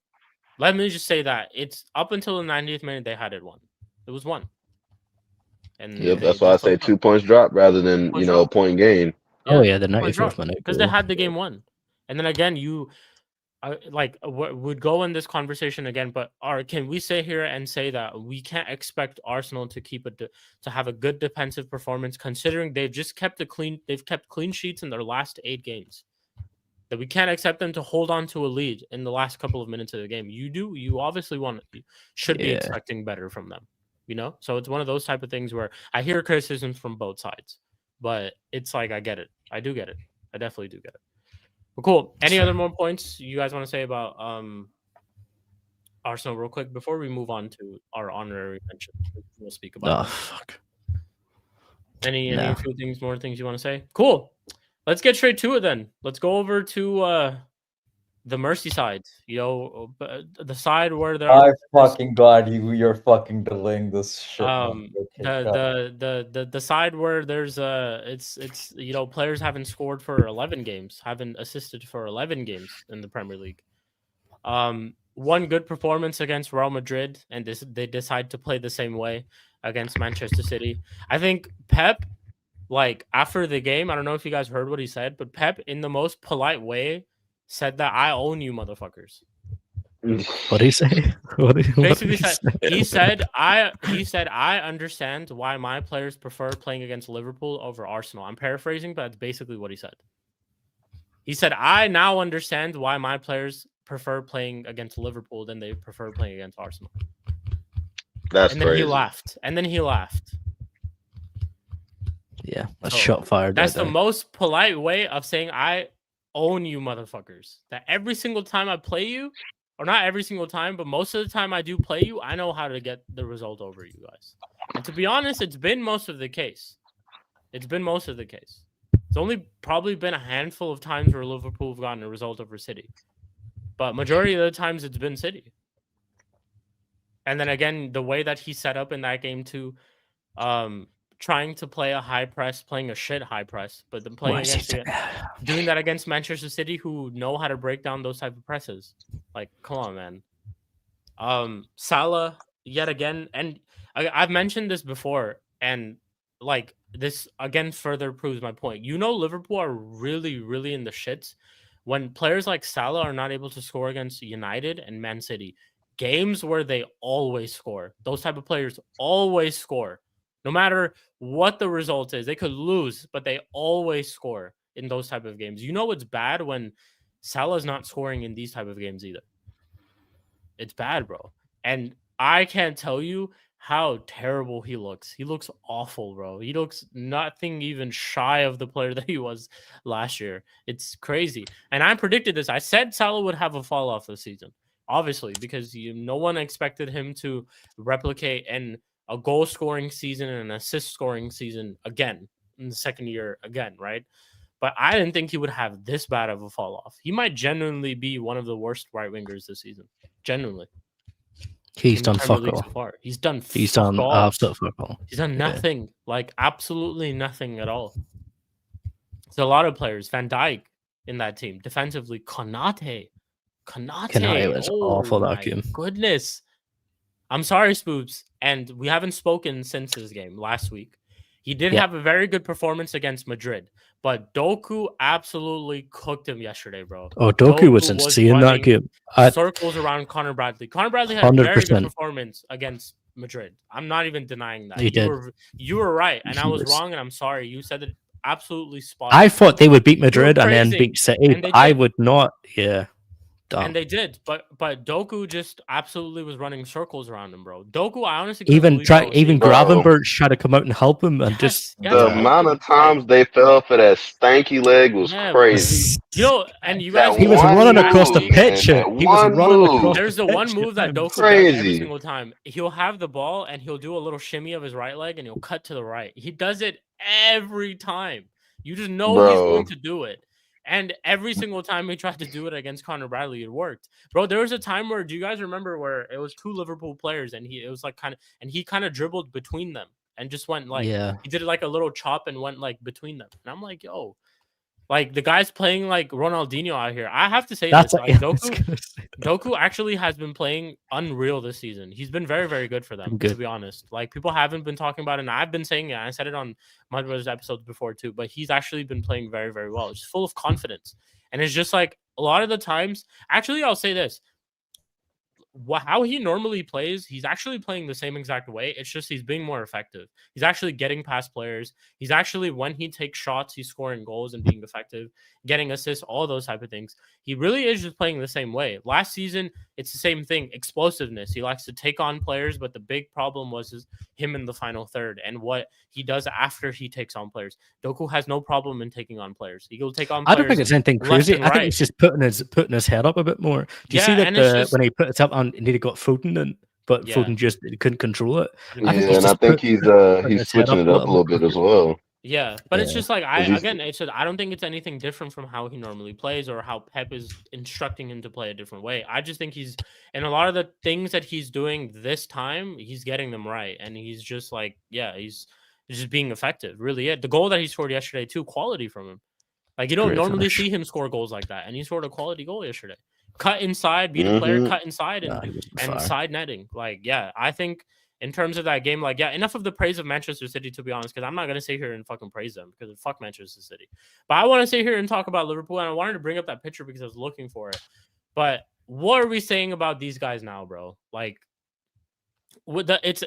Let me just say that it's up until the 90th minute they had it won. It was won. And that's why I say 2 points drop rather than a point gain. Yeah, the 94th minute because they had the game won. And then again, would go in this conversation again. But can we sit here and say that we can't expect Arsenal to to have a good defensive performance, considering they've just kept clean sheets in their last 8 games? That we can't accept them to hold on to a lead in the last couple of minutes of the game. You obviously should be expecting better from them, So it's one of those type of things where I hear criticisms from both sides, but it's like, I get it. I do get it. I definitely do get it. Well, cool. Any other more points you guys want to say about Arsenal real quick before we move on to our honorary mention. We'll speak about Oh, fuck. any No. few more things you want to say. Cool. Let's get straight to it then. Let's go over to the Merseyside. The side where there My are fucking god, you're fucking delaying this shit. Man. Okay, shut up. the side where there's it's players haven't scored for 11 games, haven't assisted for 11 games in the Premier League. One good performance against Real Madrid, and they decide to play the same way against Manchester City. I think Pep, like after the game, I don't know if you guys heard what he said, but Pep, in the most polite way, said that I own you, motherfuckers. What did he say? Basically, he said I understand why my players prefer playing against Liverpool over Arsenal. I'm paraphrasing, but that's basically what he said. He said, I now understand why my players prefer playing against Liverpool than they prefer playing against Arsenal. That's and then crazy. he laughed. Yeah, a So, shot fired. That's right the most polite way of saying I own you, motherfuckers. That every single time I play you, or not every single time, but most of the time I do play you, I know how to get the result over you guys. And to be honest, it's been most of the case. It's only probably been a handful of times where Liverpool have gotten a result over City. But majority of the times it's been City. And then again, the way that he set up in that game too, trying to play a high press, playing a shit high press, but then playing doing that against Manchester City, who know how to break down those type of presses. Like, come on, man. Salah, yet again, and I've mentioned this before, and like this again further proves my point. Liverpool are really, really in the shits when players like Salah are not able to score against United and Man City. Games where they always score. Those type of players always score. No matter what the result is, they could lose, but they always score in those type of games. It's bad when Salah's not scoring in these type of games either. It's bad, bro. And I can't tell you how terrible he looks. He looks awful, bro. He looks nothing even shy of the player that he was last year. It's crazy. And I predicted this. I said Salah would have a fall off this season, obviously, because no one expected him to replicate a goal scoring season and an assist scoring season again in the second year again, right? But I didn't think he would have this bad of a fall off. He might genuinely be one of the worst right wingers this season. Genuinely. He's done fuck all. So far. He's done absolute fuck all. He's done nothing, like absolutely nothing at all. There's a lot of players. Van Dijk in that team. Defensively, Konate was awful that game. Goodness. I'm sorry, Spoobs. And we haven't spoken since his game last week. He did have a very good performance against Madrid, but Doku absolutely cooked him yesterday, bro. Oh, Doku was insane that game. Circles around Connor Bradley. Connor Bradley had 100%. A very good performance against Madrid. I'm not even denying that. You were right, and I was wrong, and I'm sorry. You said it absolutely spot on. I thought they would beat Madrid and then beat City. I would not. Yeah. Dumb. And they did, but Doku just absolutely was running circles around him, bro. Doku, I honestly even Gravenberch tried to come out and help him, and the amount of times they fell for that stanky leg was crazy. And you guys, he was running across the pitch. There's the one move that Doku does every single time. He'll have the ball and he'll do a little shimmy of his right leg and he'll cut to the right. He does it every time. You just know he's going to do it. And every single time he tried to do it against Connor Bradley, it worked. Bro, there was a time where, do you guys remember where it was two Liverpool players and he kind of dribbled between them and just went he did like a little chop and went like between them. And I'm like, yo, like the guy's playing like Ronaldinho out here. I have to say Doku actually has been playing unreal this season. He's been very, very good for them, to be honest. Like people haven't been talking about it, and I've been saying it. I said it on my brother's episodes before too, but he's actually been playing very, very well. It's full of confidence. And it's just like a lot of the times, actually, I'll say this. How he normally plays, he's actually playing the same exact way. It's just he's being more effective. He's actually getting past players. He's actually, when he takes shots, he's scoring goals and being effective, getting assists, all those type of things. He really is just playing the same way. Last season, it's the same thing. Explosiveness. He likes to take on players, but the big problem was him in the final third and what he does after he takes on players. Doku has no problem in taking on players. He will take on I players. don't think it's anything crazy. and I think right. he's just putting his head up a bit more. Do you see and that when he put it up and he got Foden in, but Yeah. Foden just couldn't control it? Yeah, and I think he's switching it up a little bit as well. Yeah, but it's Yeah. just like he's- I don't think it's anything different from how he normally plays or how Pep is instructing him to play a different way. I just think he's and a lot of the things that he's doing this time, he's getting them right, and he's just like, yeah, he's just being effective. Really, the goal that he scored yesterday too, quality from him. Like you don't Great normally finish. see him score goals like that, and he scored a quality goal yesterday. Cut inside, beat a player, cut inside, Nah, he was and fire. side netting. Like, yeah, I think in terms of that game, like, yeah, enough of the praise of Manchester City, to be honest, because I'm not going to sit here and fucking praise them because fuck Manchester City. But I want to sit here and talk about Liverpool, and I wanted to bring up that picture because I was looking for it. But what are we saying about these guys now, bro? Like, with it's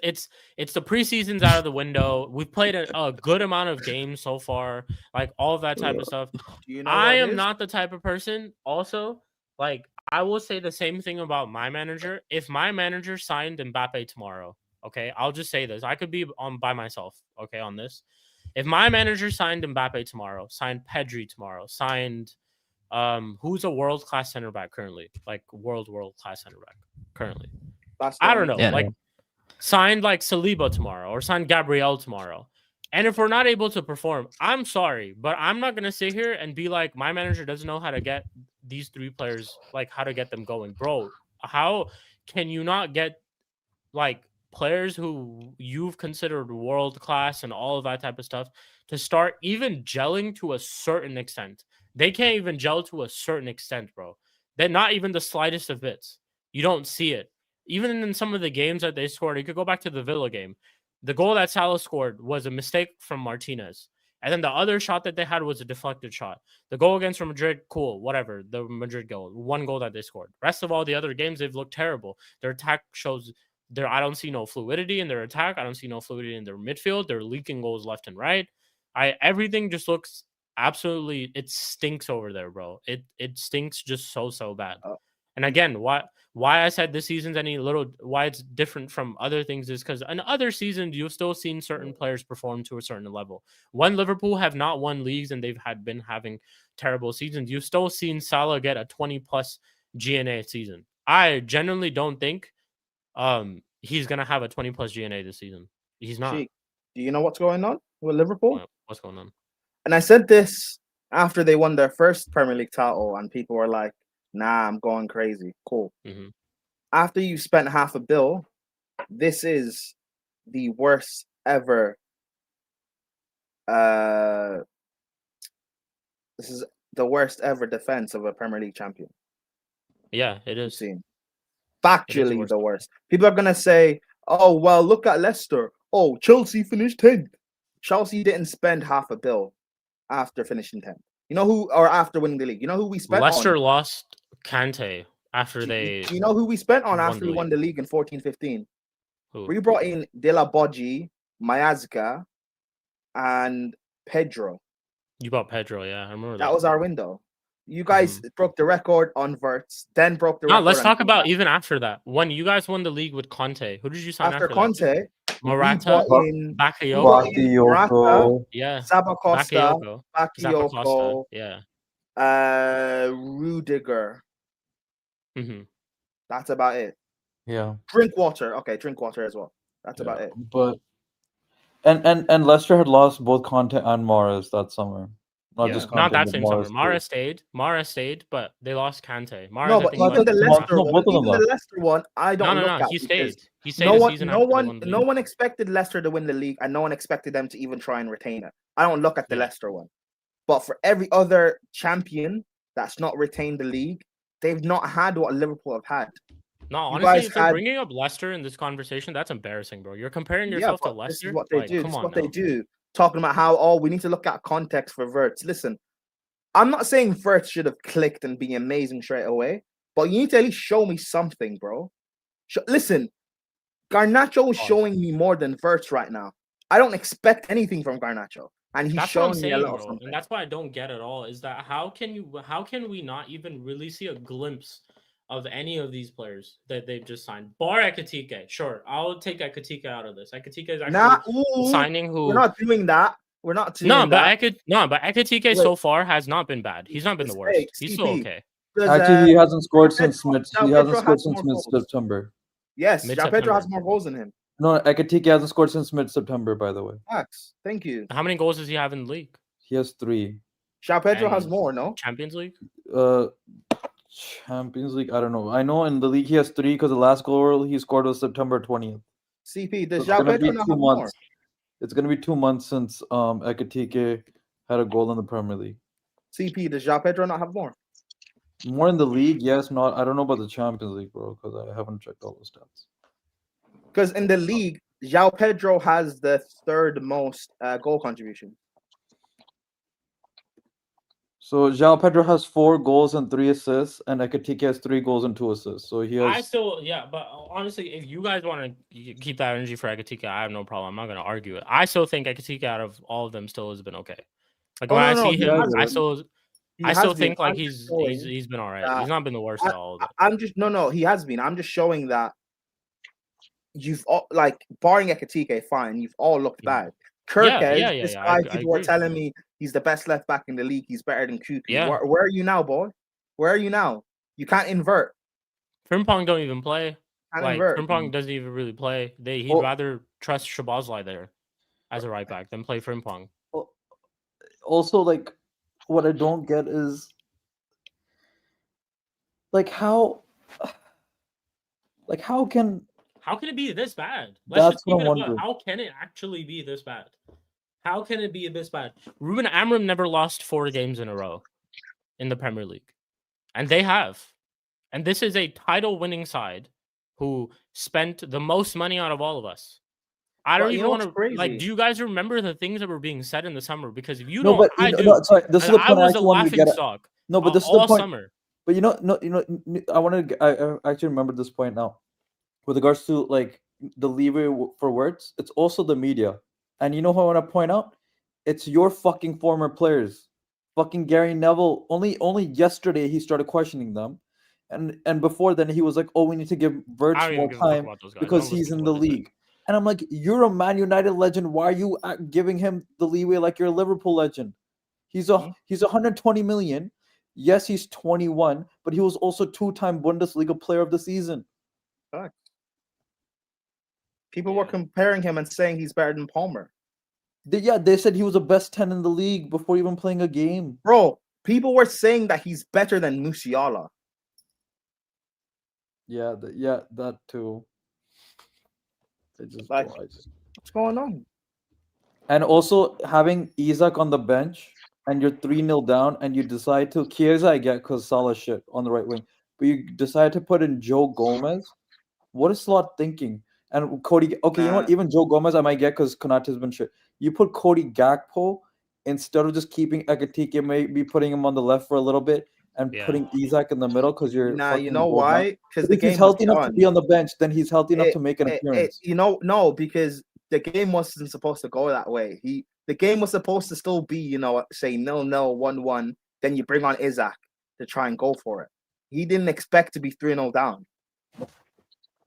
the preseason's out of the window. We've played a good amount of games so far, like all of that type of stuff. Do you know I what it am is? not the type of person. Also, like I will say the same thing about my manager. If my manager signed Mbappe tomorrow, okay, I'll just say this. I could be on by myself, okay, on this. If my manager signed Mbappe tomorrow, signed Pedri tomorrow, signed who's a world class center back currently, like world class center back currently. I don't know, Yeah, like signed like Saliba tomorrow or signed Gabriel tomorrow. And if we're not able to perform, I'm sorry, but I'm not going to sit here and be like, my manager doesn't know how to get these three players, like how to get them going. Bro, how can you not get like players who you've considered world class and all of that type of stuff to start even gelling to a certain extent? They can't even gel to a certain extent, bro. They're not even the slightest of bits. You don't see it. Even in some of the games that they scored, you could go back to the Villa game. The goal that Salah scored was a mistake from Martinez. And then the other shot that they had was a deflected shot. The goal against Madrid, cool, whatever. The Madrid goal, one goal that they scored. Rest of all the other games, they've looked terrible. Their attack shows I don't see no fluidity in their attack. I don't see no fluidity in their midfield. They're leaking goals left and right. Everything just looks absolutely, it stinks over there, bro. It stinks just so bad. And again, why I said this season's why it's different from other things is because in other seasons you've still seen certain players perform to a certain level. When Liverpool have not won leagues and they've been having terrible seasons, you've still seen Salah get a 20+ GNA season. I genuinely don't think he's gonna have a 20+ GNA this season. He's not. Do you know what's going on with Liverpool? What's going on? And I said this after they won their first Premier League title, and people were like, nah, I'm going crazy. Cool. Mm-hmm. After you spent half a bill, this is the worst ever. This is the worst ever defense of a Premier League champion. Yeah, it is. Seen. Factually, the worst. People are gonna say, "Oh, well, look at Leicester. Oh, Chelsea finished 10th. Chelsea didn't spend half a bill after finishing 10th. You know who, or after winning the league? You know who we spent Leicester on? lost Kante after Do you know who we spent on after we won the league in 14-15? Who? We brought in De La Boggi, Mayaska, and Pedro. You bought Pedro, yeah. I remember that. That was our window. You guys broke the record on Verts, then broke the record. Let's talk about even after that. When you guys won the league with Conte, who did you sign after Conte? That? Morata, Bakayoko, yeah, Zabacosta, Bakayoko, yeah, Rudiger. Mm-hmm. That's about it. Yeah. Drinkwater. Okay, Drinkwater as well. That's about it. But and Leicester had lost both Conte and Mahrez that summer. Not just Conte, not that but same summer. Mara stayed, but they lost Kante. No, but even the Leicester one, the Leicester one, I don't look at. He stayed. He stayed. No one expected Leicester to win the league, and no one expected them to even try and retain it. I don't look at the Leicester one. But for every other champion that's not retained the league, they've not had what Liverpool have had. No, honestly, if you're bringing up Leicester in this conversation, that's embarrassing, bro. You're comparing yourself to Leicester. This is what they do. Come this is on what they do. Talking about how, we need to look at context for Verts. Listen, I'm not saying Verts should have clicked and be amazing straight away, but you need to at least show me something, bro. Listen, Garnacho is showing me more than Verts right now. I don't expect anything from Garnacho. And he's showing me a lot of something. And that's why I don't get it all, is that how can we not even really see a glimpse of any of these players that they've just signed. Bar Ekitike. Sure, I'll take Ekitike out of this. Ekitike is actually signing who... We're not doing that. We're not doing No, that. but Ekitike so far has not been bad. He's not been the worst. He's still okay. Actually, he hasn't scored since Pedro mid-September. Yes, João Pedro has more goals than him. No, Ekitike hasn't scored since mid-September, by the way. Facts. Thank you. How many goals does he have in the league? He has 3. João Pedro And has more, no? Champions League? Champions League, I don't know. I know in the league he has 3 because the last goal he scored was September 20th. CP, does So João Pedro not have more? It's going to be 2 months since Ekitike had a goal in the Premier League. CP, does João Pedro not have more? More in the league, yes. Not. I don't know about the Champions League, bro, because I haven't checked all the stats. Because in the league, João Pedro has the 3rd most goal contribution. So João Pedro has 4 goals and 3 assists, and Ekitike has 3 goals and 2 assists. So he has. But honestly, if you guys want to keep that energy for Ekitike, I have no problem. I'm not going to argue it. I still think Ekitike out of all of them still has been okay. Like when I see him, I still think like he's been all right. He's not been the worst at all. He has been. I'm just showing that you've all, like, barring Ekitike, fine. You've all looked bad. Kirkez, this guy, people were telling me he's the best left back in the league. He's better than Kupi. Yeah. Where are you now, boy? Where are you now? You can't invert. Frimpong don't even play. Invert. Frimpong doesn't even really play. He'd rather trust Shabazlai there as a right back than play Frimpong. Also, like, what I don't get is, like, how can it be this bad? That's what I'm wondering. How can it actually be this bad? How can it be this bad? Ruben Amorim never lost 4 games in a row in the Premier League. And they have. And this is a title-winning side who spent the most money out of all of us. I don't even want to... Like, do you guys remember the things that were being said in the summer? Because if you don't, I do. No, sorry, this is the point I was a laughing stock. No, but this is the point. Summer. But I actually remember this point now. With regards to, like, the leeway for words, it's also the media. And you know who I want to point out? It's your fucking former players. Fucking Gary Neville. Only yesterday he started questioning them. And before then he was like, oh, we need to give Virts more time because he's in the league. And I'm like, you're a Man United legend. Why are you giving him the leeway like you're a Liverpool legend? He's 120 million. Yes, he's 21, but he was also 2-time Bundesliga player of the season. Fact. People were comparing him and saying he's better than Palmer. They said he was the best 10 in the league before even playing a game. Bro, people were saying that he's better than Musiala. Yeah, that too. What's going on? And also having Isak on the bench and you're 3-0 down and you decide to... Chiesa I get because Salah shit on the right wing. But you decide to put in Joe Gomez. What is Slot thinking? And Cody... Okay, you know what? Even Joe Gomez I might get because Konate has been shit. You put Cody Gakpo instead of just keeping Ekitike, maybe putting him on the left for a little bit and putting Isak in the middle because you're... Nah, you know why? Because if he's healthy enough to be on the bench, then he's healthy enough to make an appearance. No, because the game wasn't supposed to go that way. The game was supposed to still be, say 0-0, 1-1. Then you bring on Isak to try and go for it. He didn't expect to be 3-0 down.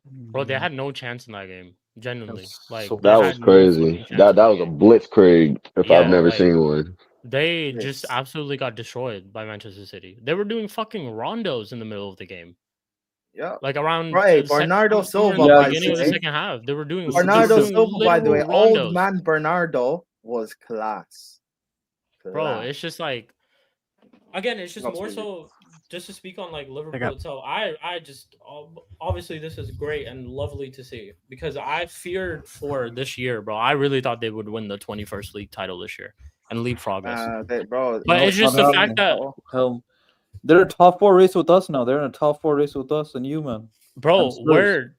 Bro, they had no chance in that game. Genuinely, that was crazy. That was a blitzkrieg if I've never seen one. They just absolutely got destroyed by Manchester City. They were doing fucking rondos in the middle of the game. Yeah, like around Bernardo Silva. Beginning of the second half, they were doing Bernardo Silva. By the way, old man Bernardo was class. Bro, it's just like, again, it's just more so. Just to speak on like Liverpool itself, I just obviously this is great and lovely to see because I feared for this year, bro. I really thought they would win the 21st league title this year and leapfrog us. But it's just the fact that they're a top 4 race with us now. They're in a top 4 race with us and you, man. Bro, we're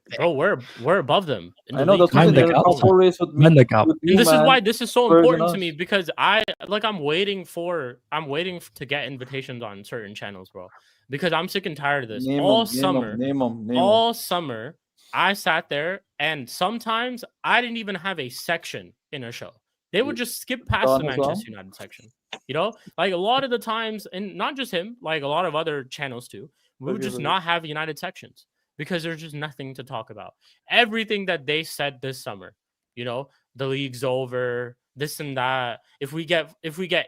above them. I know that's why they're in a top 4 race with me. And this is why this is so important to me because I'm waiting to get invitations on certain channels, bro. Because I'm sick and tired of this. All summer, I sat there and sometimes I didn't even have a section in a show. They would just skip past the Manchester United section. Like a lot of the times, and not just him, like a lot of other channels too, we would just not have United sections because there's just nothing to talk about. Everything that they said this summer, you know, the league's over, this and that. If we get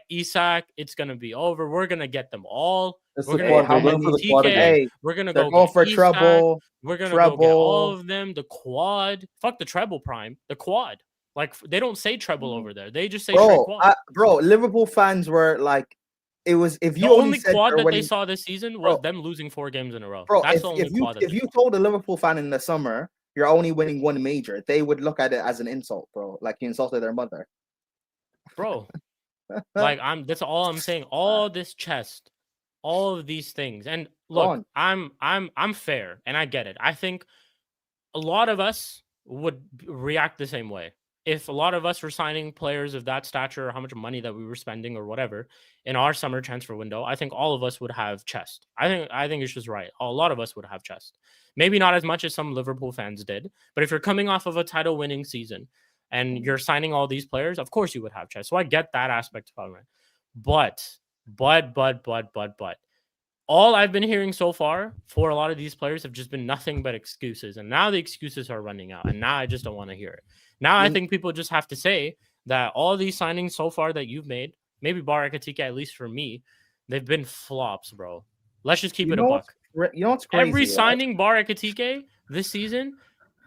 Isak, it's gonna be over. We're gonna get them all. It's We're the gonna quad. go They're get going for the TK. quad again. Hey, We're gonna they're go going get for Isak. treble. We're gonna go get all treble. of them. The quad. Fuck the treble prime. The quad. Like they don't say treble over there. They just say straight quad. Bro, Liverpool fans were like, it was if you The only said quad they're that they winning- saw this season was them losing 4 games in a row. Bro, That's if, the only if you quad that if you told a Liverpool fan in the summer you're only winning one major, they would look at it as an insult, bro. Like you insulted their mother. bro. Like that's all I'm saying. All this chest, all of these things. And look, I'm fair and I get it. I think a lot of us would react the same way. If a lot of us were signing players of that stature or how much money that we were spending or whatever in our summer transfer window, I think all of us would have chest. I think it's just right. A lot of us would have chest. Maybe not as much as some Liverpool fans did, but if you're coming off of a title winning season and you're signing all these players, of course you would have chest. So I get that aspect of it. But all I've been hearing so far for a lot of these players have just been nothing but excuses. And now the excuses are running out. And now I just don't want to hear it. Now I think people just have to say that all these signings so far that you've made, maybe Bar Ekitike, at least for me, they've been flops, bro. Let's just keep it a buck. You know what's crazy? Every signing Bar Ekitike this season,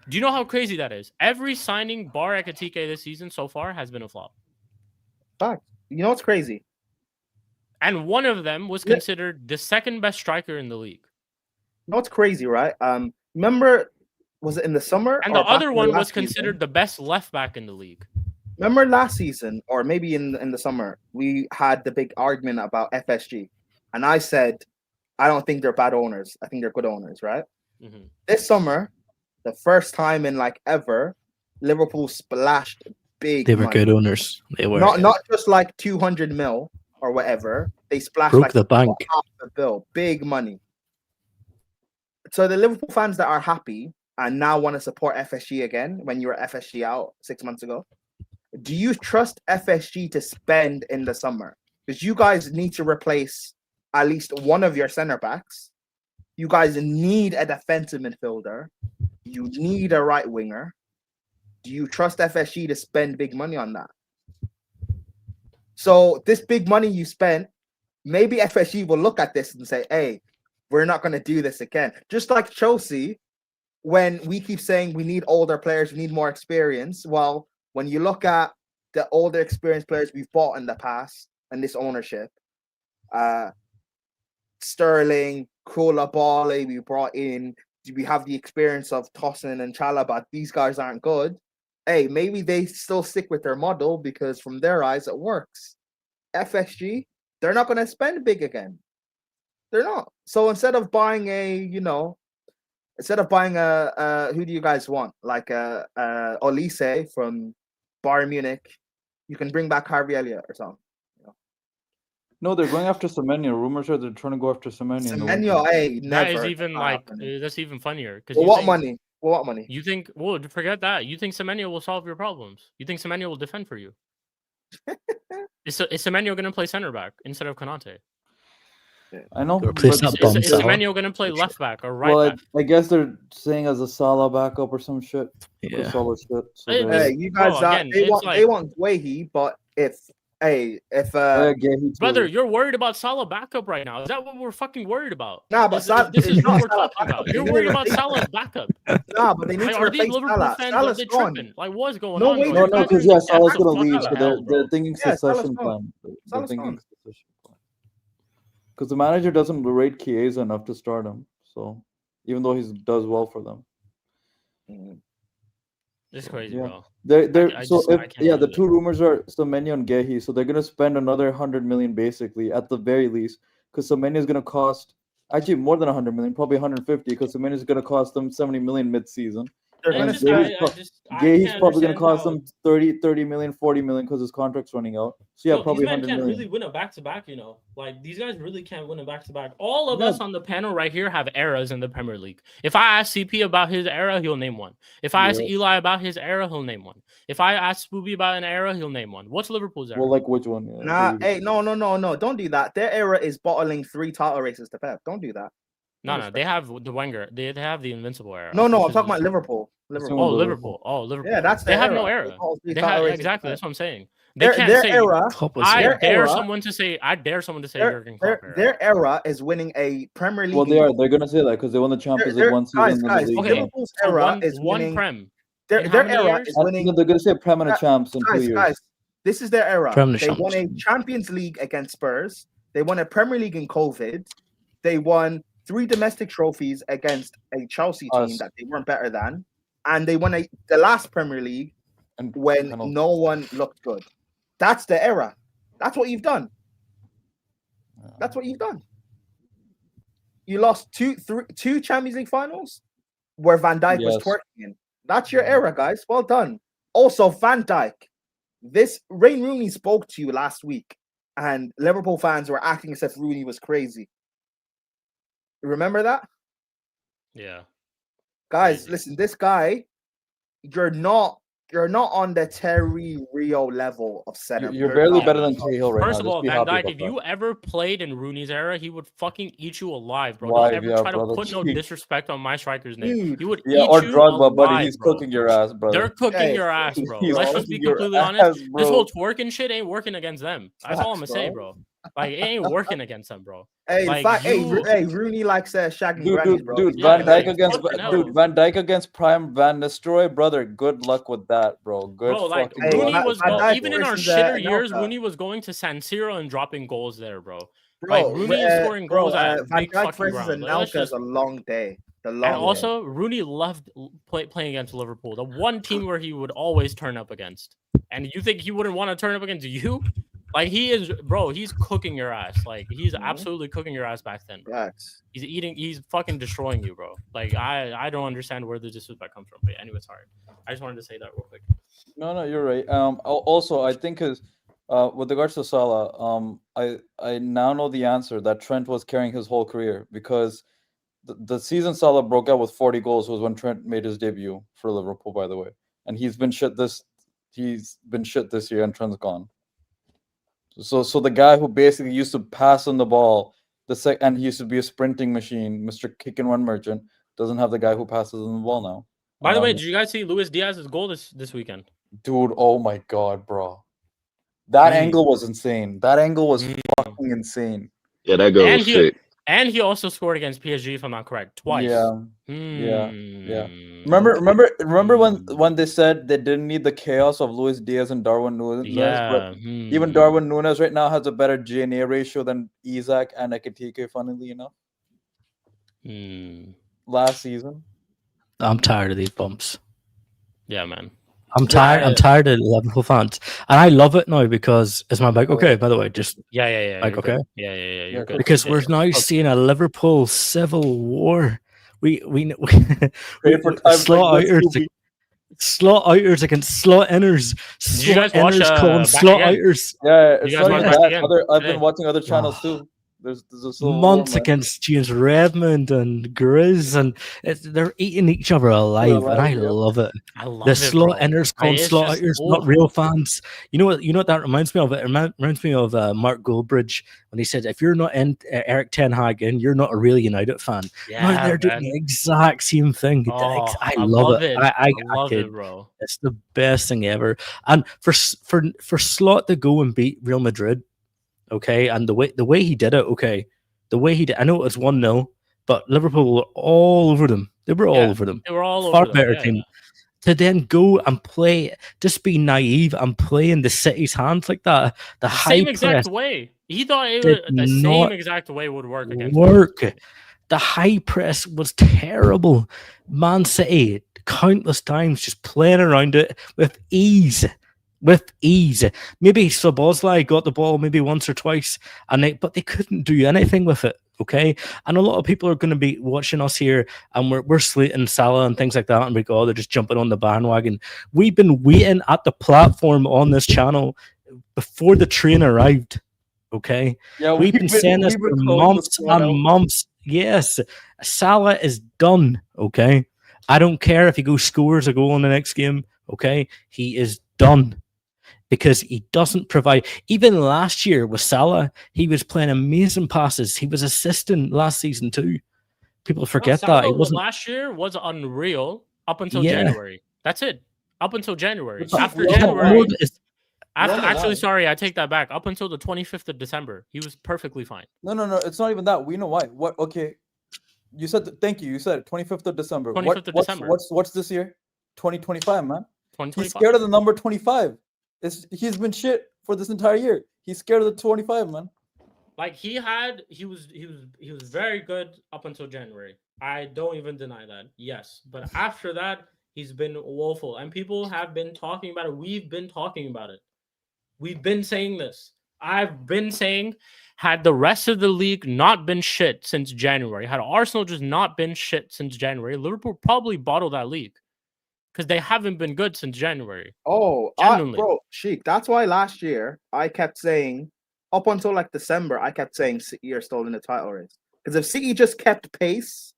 do you know how crazy that is? Every signing Bar Ekitike this season so far has been a flop. Fact. You know what's crazy? And one of them was considered the second best striker in the league. You know what's crazy, right? Remember, was it in the summer? And the other one was considered the best left back in the league. Remember last season, or maybe in the summer, we had the big argument about FSG. And I said, I don't think they're bad owners. I think they're good owners, right? Mm-hmm. This summer, the first time in like ever, Liverpool splashed big They were money. good owners. They were. Not just like 200 mil or whatever. They splashed Broke like the bank. half the bill. Big money. So the Liverpool fans that are happy and now want to support FSG again when you were FSG out 6 months ago, do you trust FSG to spend in the summer? Because you guys need to replace at least one of your center backs. You guys need a defensive midfielder. You need a right winger. Do you trust FSG to spend big money on that? So this big money you spent, maybe FSG will look at this and say, hey, we're not going to do this again. Just like Chelsea, when we keep saying we need older players, we need more experience. Well, when you look at the older experienced players we've bought in the past and this ownership, Sterling, Koulibaly, we brought in, we have the experience of Tosin and Chalobah. These guys aren't good. Hey, maybe they still stick with their model because from their eyes it works. FSG, they're not going to spend big again. They're not. So instead of buying who do you guys want? Like Olise from Bayern Munich, you can bring back Harvey Elliott or something. No, they're going after Semenyo. Rumors are they're trying to go after Semenyo. Semenyo, hey, never. That is even that's even funnier. Well, what money? Well, what money? You think? Well, forget that. You think Semenyo will solve your problems? You think Semenyo will defend for you? Is Semenyo going to play center back instead of Konate? I know. Replace that bum Is Salah. Semenyo going to play left back or right back? I guess they're saying as a Salah backup or some shit. Yeah. Salah shit. So Hey, you guys, they want Guehi, but brother, you're worried about Salah backup right now. Is that what we're fucking worried about? Nah, but this is what we're talking about. You're worried about Salah's backup. Nah, but they need to replace Liverpool Salah. fans Salah's they gone. tripping? Like, what's going No on? way. No, because Salah's gonna leave. So hell, they're thinking succession gone. plan. They're Salah's thinking gone. succession plan. Because the manager doesn't rate Chiesa enough to start him. So even though he does well for them. It's crazy, yeah. bro. The two rumors are Semenyo and Guehi. So they're gonna spend another 100 million basically at the very least, because Semenyo is gonna cost actually more than 100 million, probably 150, because Semenyo is gonna cost them 70 million mid-season. Guehi's probably gonna cost them 30 million, 40 million because his contract's running out. So yeah, probably 100 million. These guys can't really win a back-to-back, you know. Like, these guys really can't win a back-to-back. All of us on the panel right here have eras in the Premier League. If I ask CP about his era, he'll name one. If I ask Eli about his era, he'll name one. If I ask Spooby about an era, he'll name one. What's Liverpool's era? Well, like which one? No. Don't do that. Their era is bottling 3 title races to Pep. Don't do that. No, they have the Wenger. They have the Invincible era. No, which I'm is talking about just- Liverpool. It's Liverpool. Oh, Liverpool. Liverpool. Oh, Liverpool. Yeah, that's they their have no era. era. All three They title have races. exactly. That's what I'm saying. They Their, can't their say. era. Klopp was I there. dare era- someone to say. I dare someone to say Jurgen Klopp era. Their era is winning a Premier League. Well, they are. They're gonna say that because they won the Champions League one season. and then Guys, the league. Okay, Liverpool's so era one is winning. Prem. Their In how many era years? is And, winning. no, they're gonna say Prem and a champs in 2 years. Guys, this is their era. Premier They won a champs. Champions League against Spurs. They won a Premier League in COVID. They won 3 domestic trophies against a Chelsea team Us. that they weren't better than, and they won the last Premier League And when penalties. no one looked good. That's the era. That's what you've done. That's what you've done. You lost two Champions League finals where Van Dijk was Yes. twerking in. That's your era, guys. Well done. Also, Van Dijk. Wayne Rooney spoke to you last week, and Liverpool fans were acting as if Rooney was crazy. Remember that? Yeah. Guys, Crazy. listen, this guy, you're not on the Terry Rio level of center. You're barely not. better than Cahill right First now. of all, Just be Van happy Dijk, about if that. you ever played in Rooney's era, he would fucking eat you alive, bro. Alive, Don't ever yeah, try brother. to put no disrespect on my striker's name. Dude. He would Yeah, eat or you Drogba, buddy. alive, He's bro. cooking your ass, brother. They're cooking Hey, your ass, bro. he's Let's just cooking be your completely ass, honest. This bro. whole twerking shit ain't working against them. That's all I'm gonna Facts, say, bro. bro. Like, it ain't working against them, bro. Hey, Like, Rooney likes shagging Dude, grannies, bro. Yeah, Van like, Dijk against fucking hell. Van Dijk against Prime Van Nistelrooy, brother. Good luck with that, bro. Good Bro, like fucking Hey, Rooney luck. was Van Dijk even in our versus, shitter years. Anelka. Rooney was going to San Siro and dropping goals there, bro. Bro, Like, Rooney is scoring goals at Van big Dijk fucking versus ground. Like, let's Anelka is just- a long day. And also, Rooney loved playing against Liverpool, the one team where he would always turn up against. And you think he wouldn't want to turn up against you? Like, he is, bro. He's cooking your ass. Like, he's absolutely cooking your ass back then, bro. Facts. He's fucking destroying you, bro. Like, I don't understand where the disrespect comes from. But anyway, sorry. I just wanted to say that real quick. No, you're right. Also, I think with regards to Salah, I now know the answer that Trent was carrying his whole career because the season Salah broke out with 40 goals was when Trent made his debut for Liverpool, by the way, and he's been shit this year, and Trent's gone. So the guy who basically used to pass on the ball, and he used to be a sprinting machine, Mr. Kick and Run Merchant, doesn't have the guy who passes on the ball now. By the way, did you guys see Luis Diaz's goal this weekend? Dude, oh my god, bro. That Mm. angle was insane. That angle was fucking insane. Yeah, that goal was sick. And he also scored against PSG, if I'm not correct, twice. Yeah. Hmm. Remember when they said they didn't need the chaos of Luis Diaz and Darwin Núñez? Yeah. But even Darwin Núñez right now has a better GNA ratio than Isaac and Ekitike, funnily enough. Last season. I'm tired of these bumps. Yeah, man. I'm tired of Liverpool fans, and I love it now because is my mic okay? By the way, just Yeah. Like, you're okay? good. Yeah. You're good. because we're now Okay. seeing a Liverpool civil war. We Pray for times slot like this, outers, Spooby. slot outers against slot inners. Did you guys watch, calling Back slot Again? outers. Yeah, it's You guys not watch even Back that. Again I've today? been watching other channels too. There's a civil war, Months man. against James Redmond and Grizz, and they're eating each other alive, and I alive, yeah. love it. I love The it, slot bro. inners calling It's slot just- outers, not real fans. You know what that reminds me of? It reminds me of Mark Goldbridge when he said, "If you're not in Eric Ten Hag in, you're not a real United fan." Yeah, Now they're doing man. the exact same thing. Oh, I love it. I love kid. it, bro. It's the best thing ever. And for Slot to go and beat Real Madrid, okay, and the way he did it, okay, the way he did, I know it was 1-0, but Liverpool were all over them. They were all Yeah, over them. They were all Far over them. better Yeah. team. To then go and play, just be naive and play in the City's hands like that. The high Same press exact way. He thought it did would, the same not exact way would work against work. The high press was terrible. Man City, countless times, just playing around it with ease. Maybe Szoboszlai got the ball maybe once or twice, but they couldn't do anything with it. Okay, and a lot of people are going to be watching us here, and we're slating Salah and things like that, and we go, oh, they're just jumping on the bandwagon. We've been waiting at the platform on this channel before the train arrived. Okay, Yeah, we've been saying this for months and months. Yes, Salah is done. Okay, I don't care if he goes scores a goal in the next game. Okay, he is done. Because he doesn't provide. Even last year with Salah, he was playing amazing passes. He was assisting last season too. People forget that it wasn't last year was unreal up until Yeah. January. That's it. Up until January. But After we all know January, why. after know actually, why. sorry, I take that back. Up until the 25th of December, he was perfectly fine. No. It's not even that. We know why. What? Okay. You said thank you. You said 25th of December. 25th of December. What's this year? 2025, man. He's 2025. scared of the number 25. He's been shit for this entire year. He's scared of the 25, man. Like he was very good up until January. I don't even deny that. Yes, but after that, he's been woeful, and people have been talking about it. We've been talking about it. We've been saying this. I've been saying, had the rest of the league not been shit since January, had Arsenal just not been shit since January, Liverpool probably bottled that league because they haven't been good since January. Oh, Genuinely. bro, Sheik. That's why last year I kept saying, up until like December, I kept saying City are still in the title race. Because if City just kept pace,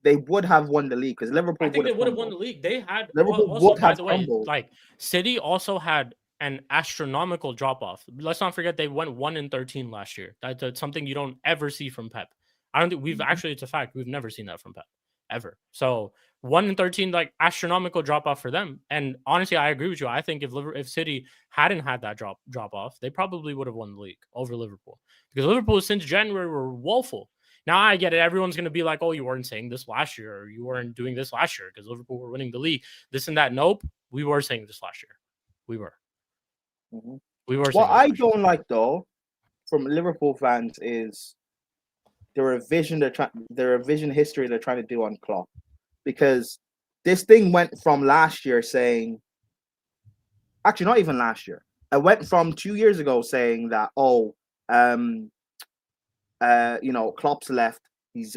they would have won the league. Because Liverpool, I think they would have won the league. They had Liverpool also, would by have the way, crumbled. like City also had an astronomical drop off. Let's not forget they went 1-13 last year. That's something you don't ever see from Pep. I don't think we've actually, it's a fact, we've never seen that from Pep ever. So 1-13, like astronomical drop off for them. And honestly, I agree with you. I think if City hadn't had that drop off, they probably would have won the league over Liverpool, because Liverpool since January were woeful. Now I get it. Everyone's going to be like, oh, you weren't saying this last year, or you weren't doing this last year because Liverpool were winning the league, this and that. Nope. We were saying this last year. We were. Mm-hmm. We were. What I don't like though, from Liverpool fans, is the revision history they're trying to do on Klopp, because this thing went from last year saying, actually not even last year, it went from 2 years ago saying that Klopp's left, he's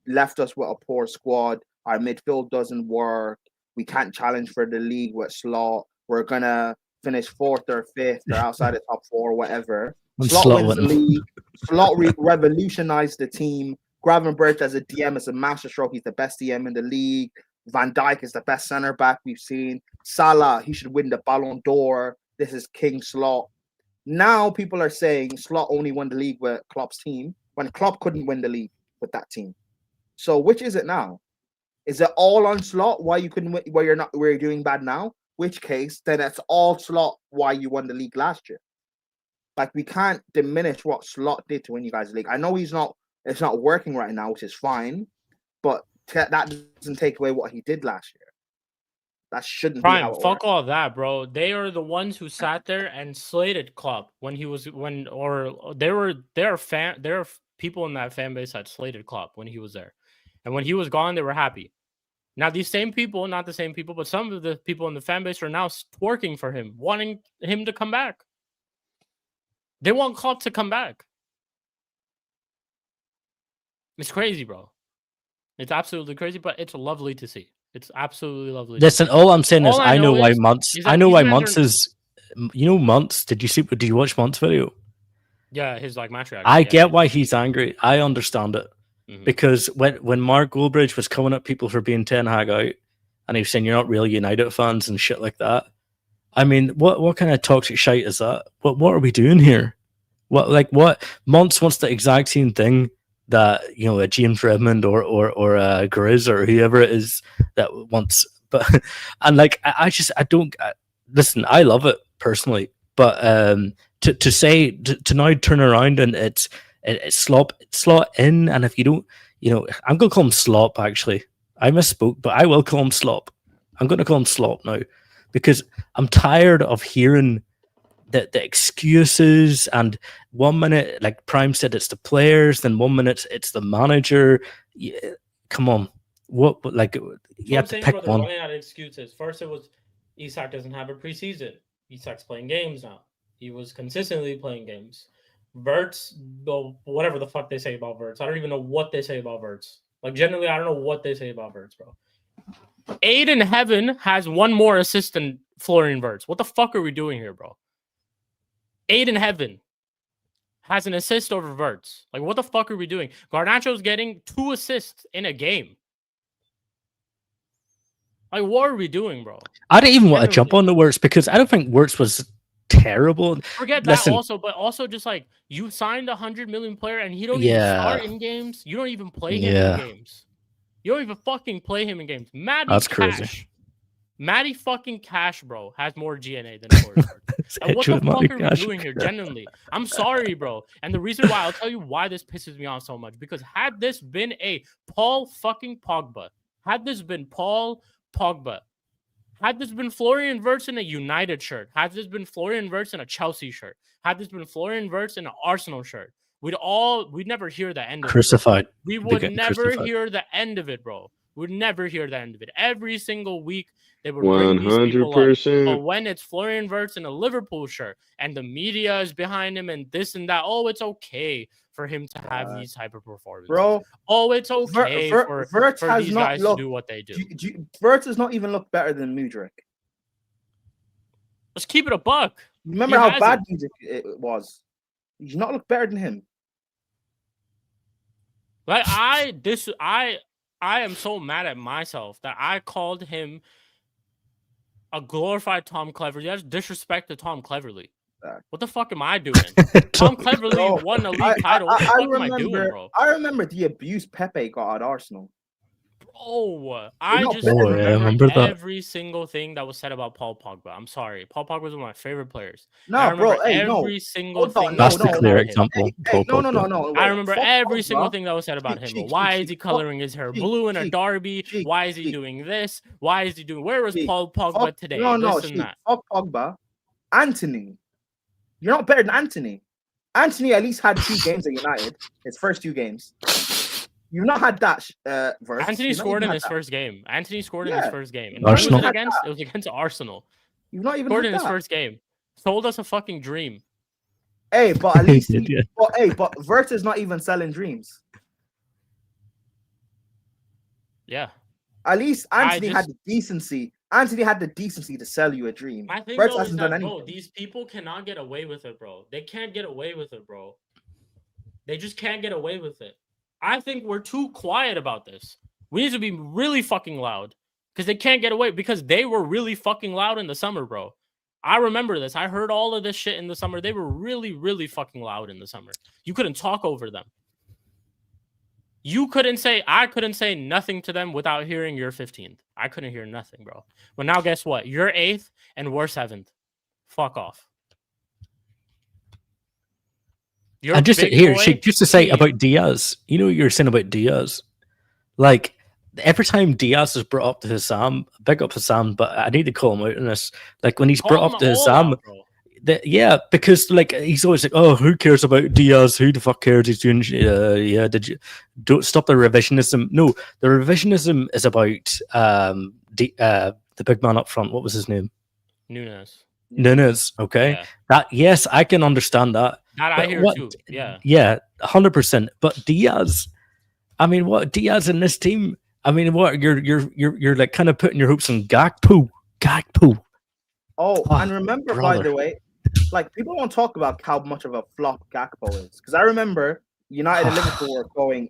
left us with a poor squad, our midfield doesn't work, we can't challenge for the league with Slot, we're gonna finish 4th or 5th or outside the top 4 or whatever. Slot wins the league. Slot revolutionized the team. Gravenberch as a DM is a masterstroke. He's the best DM in the league. Van Dijk is the best center back we've seen. Salah, he should win the Ballon d'Or. This is King Slot. Now people are saying Slot only won the league with Klopp's team when Klopp couldn't win the league with that team. So which is it now? Is it all on Slot why you couldn't win, where you're doing bad now? Which case, then it's all Slot why you won the league last year. Like, we can't diminish what Slot did to win you guys the league. I know it's not working right now, which is fine, but that doesn't take away what he did last year. That shouldn't be how it fuck works. all that, bro. They are the ones who sat there and slated Klopp there are people in that fan base that slated Klopp when he was there. And when he was gone, they were happy. Now, these same people, not the same people, but some of the people in the fan base are now twerking for him, wanting him to come back. They want Klopp to come back. It's crazy, bro. It's absolutely crazy, but it's lovely to see. It's absolutely lovely. Listen, all I'm saying is All I know why is Months. that I know these why guys Months are- is. You know Months. Did you watch Months' video? Yeah, his like match reaction. I yeah. get why he's angry. I understand it. Mhm. Because when Mark Goldbridge was coming at people for being Ten Hag out, and he was saying you're not real United fans and shit like that. I mean, what kind of toxic shite is that? What are we doing here? What Monts wants the exact same thing that a James Redmond or Grizz or whoever it is that wants. But and like I don't listen. I love it personally, but to now turn around and it's slot in, and if you don't, I'm gonna call him Slop. Actually, I misspoke, but I will call him Slop. I'm gonna call him Slop now because I'm tired of hearing the excuses, and 1 minute like Prime said it's the players, then 1 minute it's the manager. Yeah, come on, what you have to pick one. Running out of excuses. First, it was Isak doesn't have a preseason. Isak's playing games now. He was consistently playing games. Verts, whatever the fuck they say about Verts. I don't even know what they say about Verts. Like, generally, I don't know what they say about Verts, bro. Aiden Heaven has one more assist than Florian Verts. What the fuck are we doing here, bro? Aiden Heaven has an assist over Verts. Like, what the fuck are we doing? Garnacho's getting 2 assists in a game. Like, what are we doing, bro? I don't even want to jump on the Wirtz because I don't think Wirtz was terrible. Forget that also, but also just like you signed a 100 million player and he don't even start in games. You don't even play him in games. You don't even fucking play him in games. That's crazy. Matty fucking Cash, bro, has more GNA than Forrest. And what the fuck are we doing here? Genuinely, I'm sorry, bro. And the reason why, I'll tell you why this pisses me off so much. Because had this been a Paul fucking Pogba, had this been Paul Pogba, had this been Florian Wirtz in a United shirt, had this been Florian Wirtz in a Chelsea shirt, had this been Florian Wirtz in an Arsenal shirt, we'd never hear the end of Crucified. it. We would never hear the end of it, bro. We'd never hear the end of it. Every single week, they would bring these people up. 100%. But when it's Florian Wirtz in a Liverpool shirt and the media is behind him and this and that, oh, it's okay for him to have these type of performances. Bro, oh, it's okay for these guys to do what they do. Wirtz has not even looked better than Mudryk. Let's keep it a buck. Remember how bad Mudryk it was? He's not looked better than him. Like I am so mad at myself that I called him a glorified Tom Cleverley. That's disrespect to Tom Cleverley. What the fuck am I doing? Tom Cleverley won a league title. What the fuck am I doing, bro? I remember the abuse Pepe got at Arsenal. Bro, I just remember every single thing that was said about Paul Pogba. I'm sorry. Paul Pogba was one of my favorite players. No, bro. Every single thing. That's the clear example. No. I remember every single thing that was said about him. Why is he coloring his hair blue in a derby? Why is he doing this? Why is he doing? Where was Paul Pogba today? Fuck Pogba. Anthony. You're not better than Anthony. Anthony at least had 2 games at United. His first 2 games. You've not had that. Anthony scored in his first game. Anthony scored in his first game. And Arsenal. It was against Arsenal. You've not even scored in his first game. Sold us a fucking dream. Hey, but at least, but Wirtz is not even selling dreams. Yeah. At least Anthony had the decency. Anthony had the decency to sell you a dream. I think Wirtz hasn't done anything. Bro, these people cannot get away with it, bro. They can't get away with it, bro. They just can't get away with it. I think we're too quiet about this. We need to be really fucking loud because they can't get away because they were really fucking loud in the summer, bro. I remember this. I heard all of this shit in the summer. They were really, really fucking loud in the summer. You couldn't talk over them. I couldn't say nothing to them without hearing you're 15th. I couldn't hear nothing, bro. But now guess what? You're 8th and we're 7th. Fuck off. And just to say about Diaz, you know what you're saying about Diaz? Like, every time Diaz is brought up to Hassam, big up Hassam, but I need to call him out on this. Like, when he's brought up to Hassam, because like he's always like, oh, who cares about Diaz? Who the fuck cares? He's doing don't stop the revisionism. No, the revisionism is about the big man up front. What was his name? Nunes. Okay, yes, I can understand that. That I hear too. Yeah, 100%. But Diaz, I mean, what Diaz in this team? I mean, what you're like kind of putting your hopes on Gakpo. Oh, and remember, by the way, like people don't talk about how much of a flop Gakpo is, because I remember United and Liverpool were going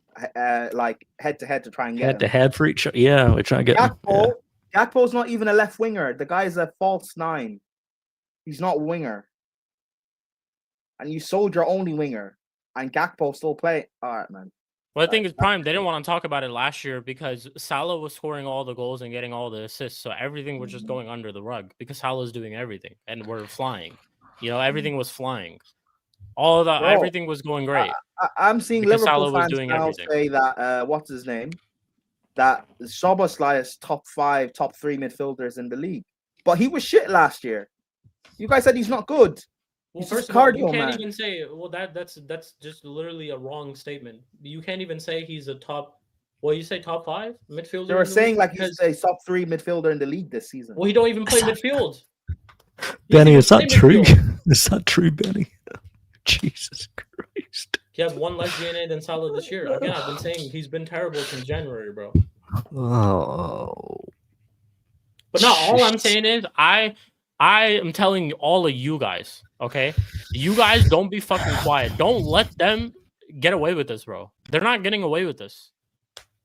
like head to head to try and get head to head for each other. Yeah, we're trying to get Gakpo. Gakpo's not even a left winger. The guy's a false 9. He's not a winger. And you sold your only winger, and Gakpo still play. All right, man. Well, I think it's prime. They didn't want to talk about it last year because Salah was scoring all the goals and getting all the assists, so everything was just going under the rug because Salah's doing everything, and we're flying. You know, everything was flying. All the everything was going great. I'm seeing Liverpool fans now say that what's his name? That Szoboszlai is top 5, top 3 midfielders in the league, but he was shit last year. You guys said he's not good. Well, first of all, you can't even say. Well, that's just literally a wrong statement. You can't even say he's a top. Well, you say top 5 midfielder. They were saying like he's a top 3 midfielder in the league this season. Well, he don't even play midfield. Benny, is that true? Is that true, Benny? Jesus Christ. He has 1 less DNA than Salah this year. Again, I've been saying he's been terrible since January, bro. Oh. But no, all I'm saying is I am telling all of you guys, okay? You guys don't be fucking quiet. Don't let them get away with this, bro. They're not getting away with this.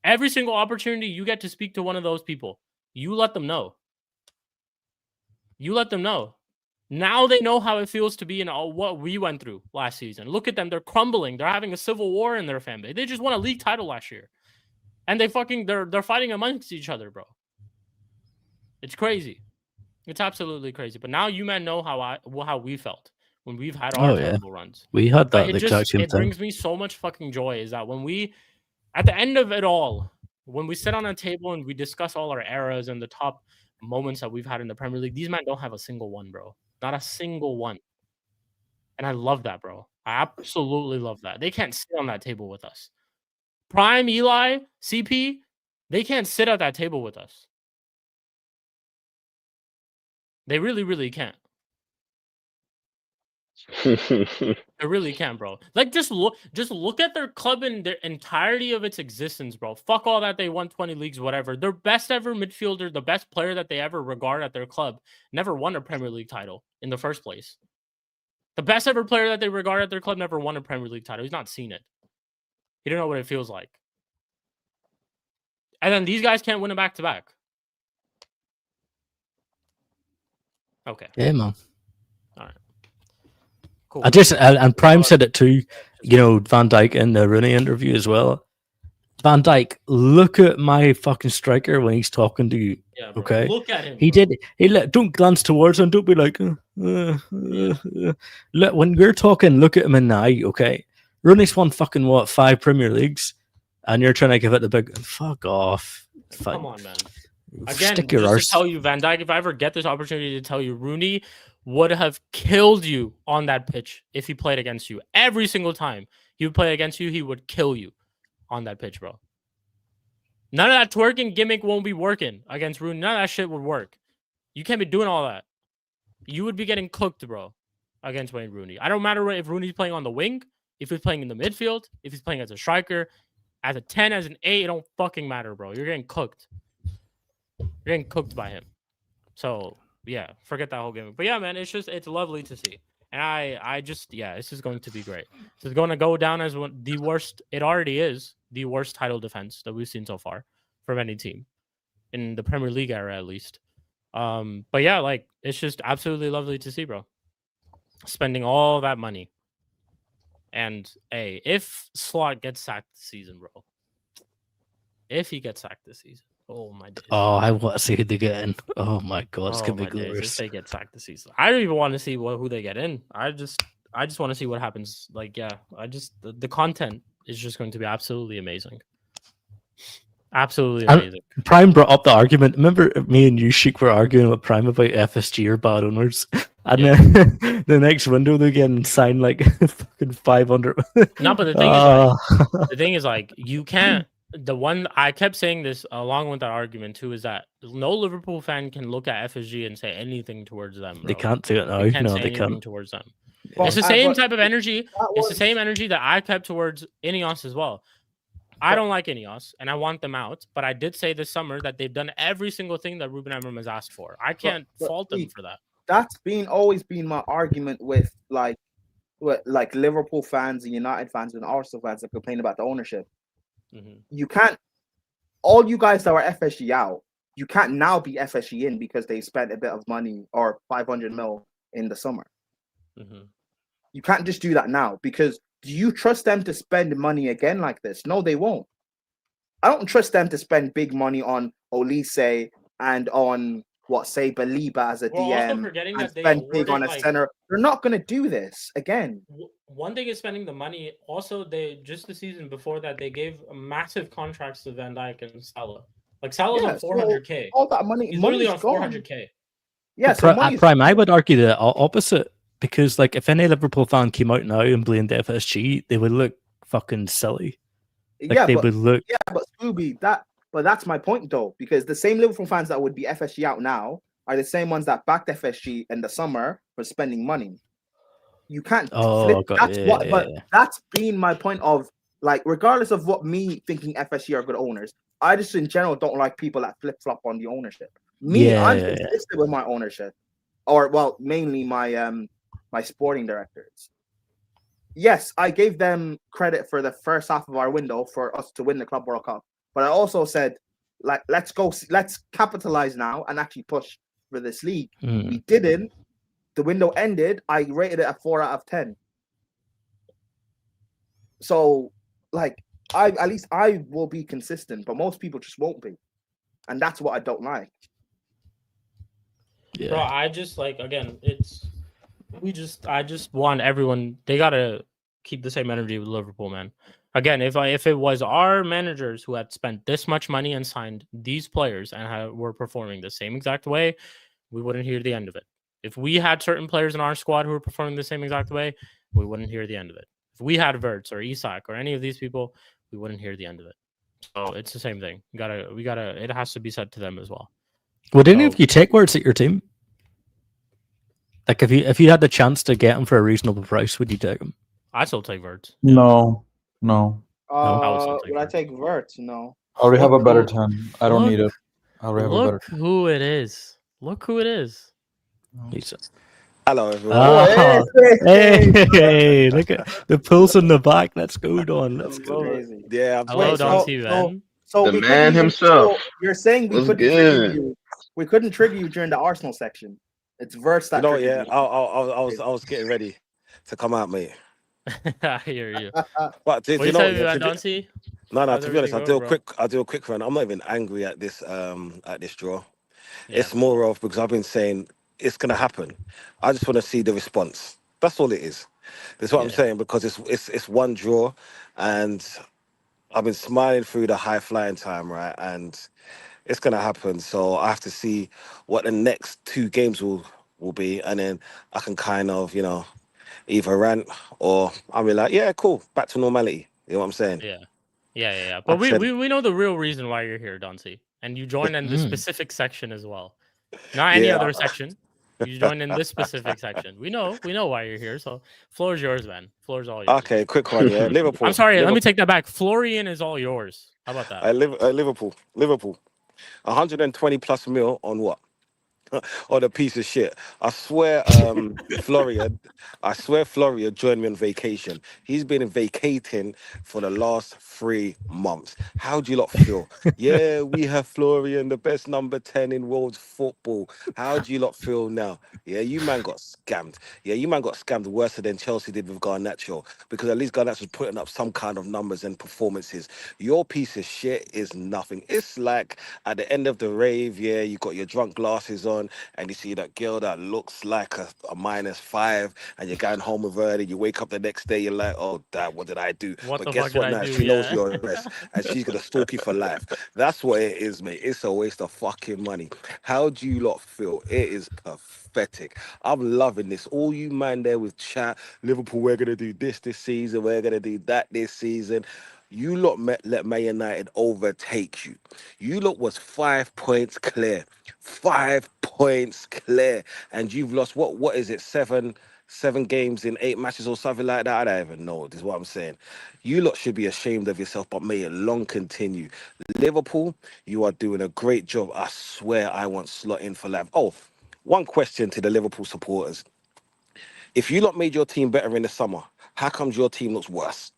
Every single opportunity you get to speak to one of those people, you let them know. You let them know. Now they know how it feels to be in all what we went through last season. Look at them. They're crumbling. They're having a civil war in their fan base. They just won a league title last year. and they're fighting amongst each other, bro. It's crazy. It's absolutely crazy. But now you men know how we felt when we've had our terrible runs. We had But that the exact same it thing. brings me so much fucking joy is that when we, at the end of it all, when we sit on a table and we discuss all our eras and the top moments that we've had in the Premier League, these men don't have a single one, bro. Not a single one. And I love that, bro. I absolutely love that. They can't sit on that table with us. Prime, Eli, CP, they can't sit at that table with us. They really, really can't. They really can't, bro. Like, just look at their club in their entirety of its existence, bro. Fuck all that they won 20 leagues, whatever. Their best ever midfielder, the best player that they ever regard at their club, never won a Premier League title in the first place. The best ever player that they regard at their club never won a Premier League title. He's not seen it. He don't know what it feels like. And then these guys can't win a back-to-back. Okay. Yeah, man. All right. Cool. And Prime said it too, you know, Van Dijk in the Rooney interview as well. Van Dijk, look at my fucking striker when he's talking to you. Yeah, bro. Okay, Look at him. Don't glance towards him. Don't be like, look when you're talking. Look at him in the eye. Okay, Rooney's won fucking 5 Premier Leagues, and you're trying to give it the big fuck off. Come on, man. Again, Stick your just arse. to tell you, Van Dijk, if I ever get this opportunity to tell you, Rooney would have killed you on that pitch if he played against you. Every single time he would play against you, he would kill you on that pitch, bro. None of that twerking gimmick won't be working against Rooney. None of that shit would work. You can't be doing all that. You would be getting cooked, bro, against Wayne Rooney. I don't matter if Rooney's playing on the wing, if he's playing in the midfield, if he's playing as a striker, as a 10, as an 8, it don't fucking matter, bro. You're getting cooked. You're getting cooked by him. So, yeah, forget that whole gimmick. But yeah, man, it's lovely to see. And I just, this is going to be great. This is going to go down as the worst, it already is the worst title defense that we've seen so far from any team in the Premier League era, at least. But yeah, like, it's just absolutely lovely to see, bro. Spending all that money. And hey, if Slot gets sacked this season, bro. If he gets sacked this season. Oh my days. Oh, I want to see who they get in. Oh my god, it's gonna be glorious. If they get sacked this season, I don't even want to see who they get in. I just want to see what happens. Like, yeah, the content is just going to be absolutely amazing. Absolutely amazing. And Prime brought up the argument. Remember, me and you, Sheik, were arguing with Prime about FSG or bad owners, and then the next window they get and sign like fucking 500. No, but the thing is, like, you can't. The one I kept saying this along with that argument too is that no Liverpool fan can look at FSG and say anything towards them. Bro. They can't do it now. They can't no, say they anything can't. towards them. But It's the same type of energy. It's the same energy that I kept towards Ineos as well. I don't like Ineos and I want them out, but I did say this summer that they've done every single thing that Ruben Amorim has asked for. I can't fault them for that. That's always been my argument with like Liverpool fans and United fans and Arsenal fans that complain about the ownership. Mm-hmm. You can't. All you guys that were FSG out, you can't now be FSG in because they spent a bit of money or 500 mil in the summer. Mm-hmm. You can't just do that now because do you trust them to spend money again like this? No, they won't. I don't trust them to spend big money on Olise and on Baliba as a DM and spend big on a center. They're not going to do this again. One thing is spending the money. Also, they just the season before that they gave massive contracts to Van Dijk and Salah. Like Salah's on 400k. All that money, he's literally on 400k. Yeah, Prime. I would argue the opposite because, like, if any Liverpool fan came out now and blamed the FSG, they would look fucking silly. Like, they would look. Yeah, but Spooby, But that's my point, though, because the same Liverpool fans that would be FSG out now are the same ones that backed FSG in the summer for spending money. You can't. That's been my point of, like, regardless of what me thinking FSG are good owners, I just in general don't like people that flip flop on the ownership. I'm consistent with my ownership, or mainly my my sporting directors. Yes, I gave them credit for the first half of our window for us to win the Club World Cup. But I also said, like, let's capitalize now and actually push for this league. We didn't. The window ended. I rated it a 4 out of 10. So, like, At least I will be consistent, but most people just won't be, and that's what I don't like. Yeah. Bro, I just like again, I just want everyone. They gotta keep the same energy with Liverpool, man. Again, if it was our managers who had spent this much money and signed these players and were performing the same exact way, we wouldn't hear the end of it. If we had certain players in our squad who were performing the same exact way, we wouldn't hear the end of it. If we had Verts or Isak or any of these people, we wouldn't hear the end of it. So it's the same thing. We gotta. It has to be said to them as well. Would any of So- you take Words at your team? Like if you had the chance to get him for a reasonable price, would you take him? I still take Verts. No. I would still take Would I Verts. take Verts? No. I already have a Look better who- 10. I don't need it. I already have a better Look who it is. Look who it is. Jesus. Hello, everyone. Ah, hey, hey, look at the pulse in the back. Let's go, Don. Let's go. Crazy. Yeah, I'm Hello, Wait, Don so- T. so- Ben. So The we man couldn't even- himself. so you're saying we What's couldn't trigger good? you. We couldn't trigger you during the Arsenal section. It's Verts that. You know, triggered yeah, you. I was getting ready to come out, mate. I hear you. But do What you you know? telling me yeah, about to Don be- T? no, How's to be honest, everything going, bro? I'll do a quick run. I'm not even angry at this draw. Yeah. It's more of because I've been saying it's gonna happen. I just want to see the response. That's all it is. That's what I'm Yeah. saying because it's one draw, and I've been smiling through the high flying time, right? And it's gonna happen. So I have to see what the next two games will be, and then I can kind of either rant or I'll be like, yeah, cool, back to normality. You know what I'm saying? Yeah. But Like I said- we know the real reason why you're here, Don C. And you joined in the Mm. specific section as well. Not any Yeah. other section. You joined in this specific section. We know why you're here. So floor is yours, man. Floor is all yours. Okay, quick one, yeah. Liverpool. I'm sorry, let me Liverpool. take that back. Florian is all yours. How about that? Liverpool. 120 plus mil on what? On a piece of shit. I swear, Florian joined me on vacation. He's been vacating for the last 3 months. How do you lot feel? Yeah, we have Florian, the best number 10 in world football. How do you lot feel now? Yeah, you man got scammed. Yeah, you man got scammed worse than Chelsea did with Garnacho, because at least Garnacho was putting up some kind of numbers and performances. Your piece of shit is nothing. It's like at the end of the rave, yeah, you got your drunk glasses on and you see that girl that looks like a -5 and you're going home with her and you wake up the next day, you're like, oh, dad, what did I do? What But the guess fuck did what I now? do? She knows Yeah. your address and she's going to stalk you for life. That's what it is, mate. It's a waste of fucking money. How do you lot feel? It is pathetic. I'm loving this. All you man there with chat, Liverpool, we're going to do this season, we're going to do that this season. You lot let Man United overtake you. You lot was 5 points clear. 5 points clear. And you've lost, what is it, seven games in 8 matches or something like that? I don't even know. This is what I'm saying. You lot should be ashamed of yourself, but may it long continue. Liverpool, you are doing a great job. I swear I want slot in for life. Oh, one question to the Liverpool supporters. If you lot made your team better in the summer, how comes your team looks worse?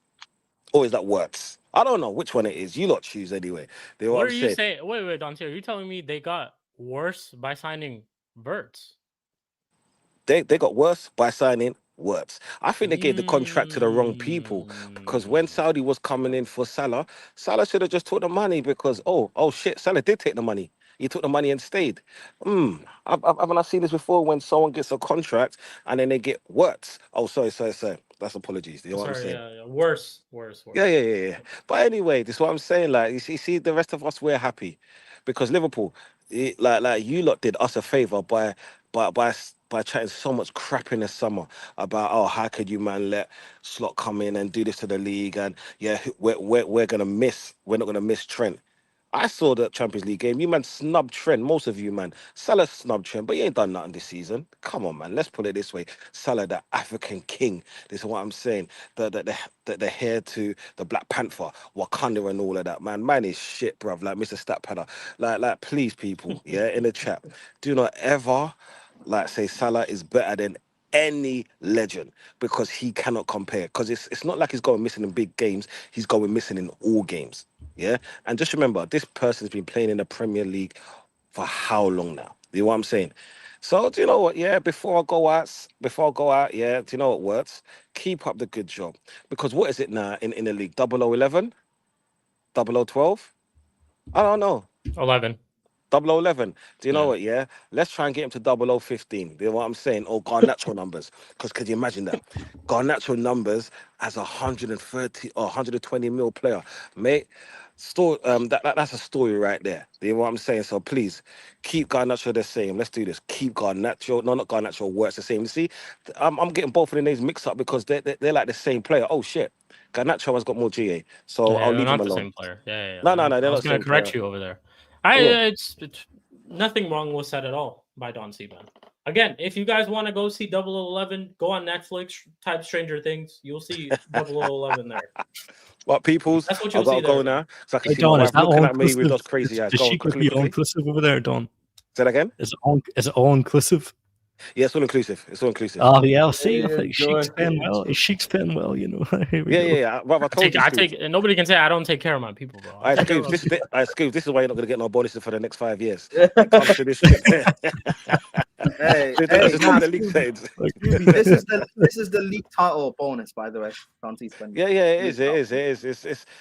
Or is that worse? I don't know which one it is. You lot choose anyway. You know What what are I'm you saying? saying? Wait, Don T. Are you telling me they got worse by signing Verts? They got worse by signing Wirtz. I think they gave the contract to the wrong people, because when Saudi was coming in for Salah should have just took the money, because oh shit, Salah did take the money. He took the money and stayed. Haven't I seen this before, when someone gets a contract and then they get Wirtz? Oh, sorry. That's apologies. You know what I'm Sorry, saying? yeah. Worse. Yeah. But anyway, this is what I'm saying. Like, you see, the rest of us, we're happy because Liverpool, like you lot did us a favor by chatting so much crap in the summer about, oh, how could you man let Slot come in and do this to the league, and yeah, we're not gonna miss Trent. I saw the Champions League game. You man snubbed Trent. Most of you man, Salah snubbed Trent, but he ain't done nothing this season. Come on, man. Let's put it this way: Salah, the African king. This is what I'm saying. The heir to the Black Panther, Wakanda, and all of that. Man is shit, bruv. Like Mr. Stat Padder. Like, please, people, yeah, in the chat, do not ever say Salah is better than any legend, because he cannot compare. Because it's not like he's going missing in big games. He's going missing in all games. Yeah, and just remember, this person's been playing in the Premier League for how long now? You know what I'm saying? So do you know what? Yeah, before I go out, yeah, do you know what works? Keep up the good job, because what is it now in the league? 0011? 0012? I don't know. 11. 0011. Do you know Yeah. what? Yeah, let's try and get him to 0015. You know what I'm saying? Or Garnacho numbers. Because could you imagine that? Garnacho numbers as 130 or 120 mil player, mate. That's a story right there. You know what I'm saying? So please keep Garnacho the same. Let's do this. Keep Garnacho. No, not Garnacho. Works the same. You see, I'm getting both of the names mixed up because they're like the same player. Oh shit. Garnacho has got more GA, so Yeah, I'll they're leave him not the alone. same player. Yeah. No, I they're not was the gonna same correct player. you over there. Yeah. It's nothing wrong was said at all by Don Seaman. Again, if you guys want to go see 0011, go on Netflix, type Stranger Things. You'll see 0011 there. What peoples? That's what I've you'll got see to go there. now, so I can Hey, see my Don, is wife that all looking at me with inclusive? those crazy eyes. Does Go on, she quickly, be all quickly. inclusive over there, Don? Say that again. Is it all inclusive? Yeah, it's all inclusive. It's all inclusive. Oh yeah, I'll see. Yeah, Like, Sheik's paying well. Sheik's paying well, you know. Here we go. Yeah. Well, I told you, I Scoob. take. Nobody can say I don't take care of my people, bro. I take care Scoob, of this is my the, Scoob, this is why you're not going to get no bonuses for the next 5 years. It comes to this shit. Hey, This is nah, not the league Scooby, settings. Scooby, this is the league title bonus, by the way. Don't spend. Yeah, it is.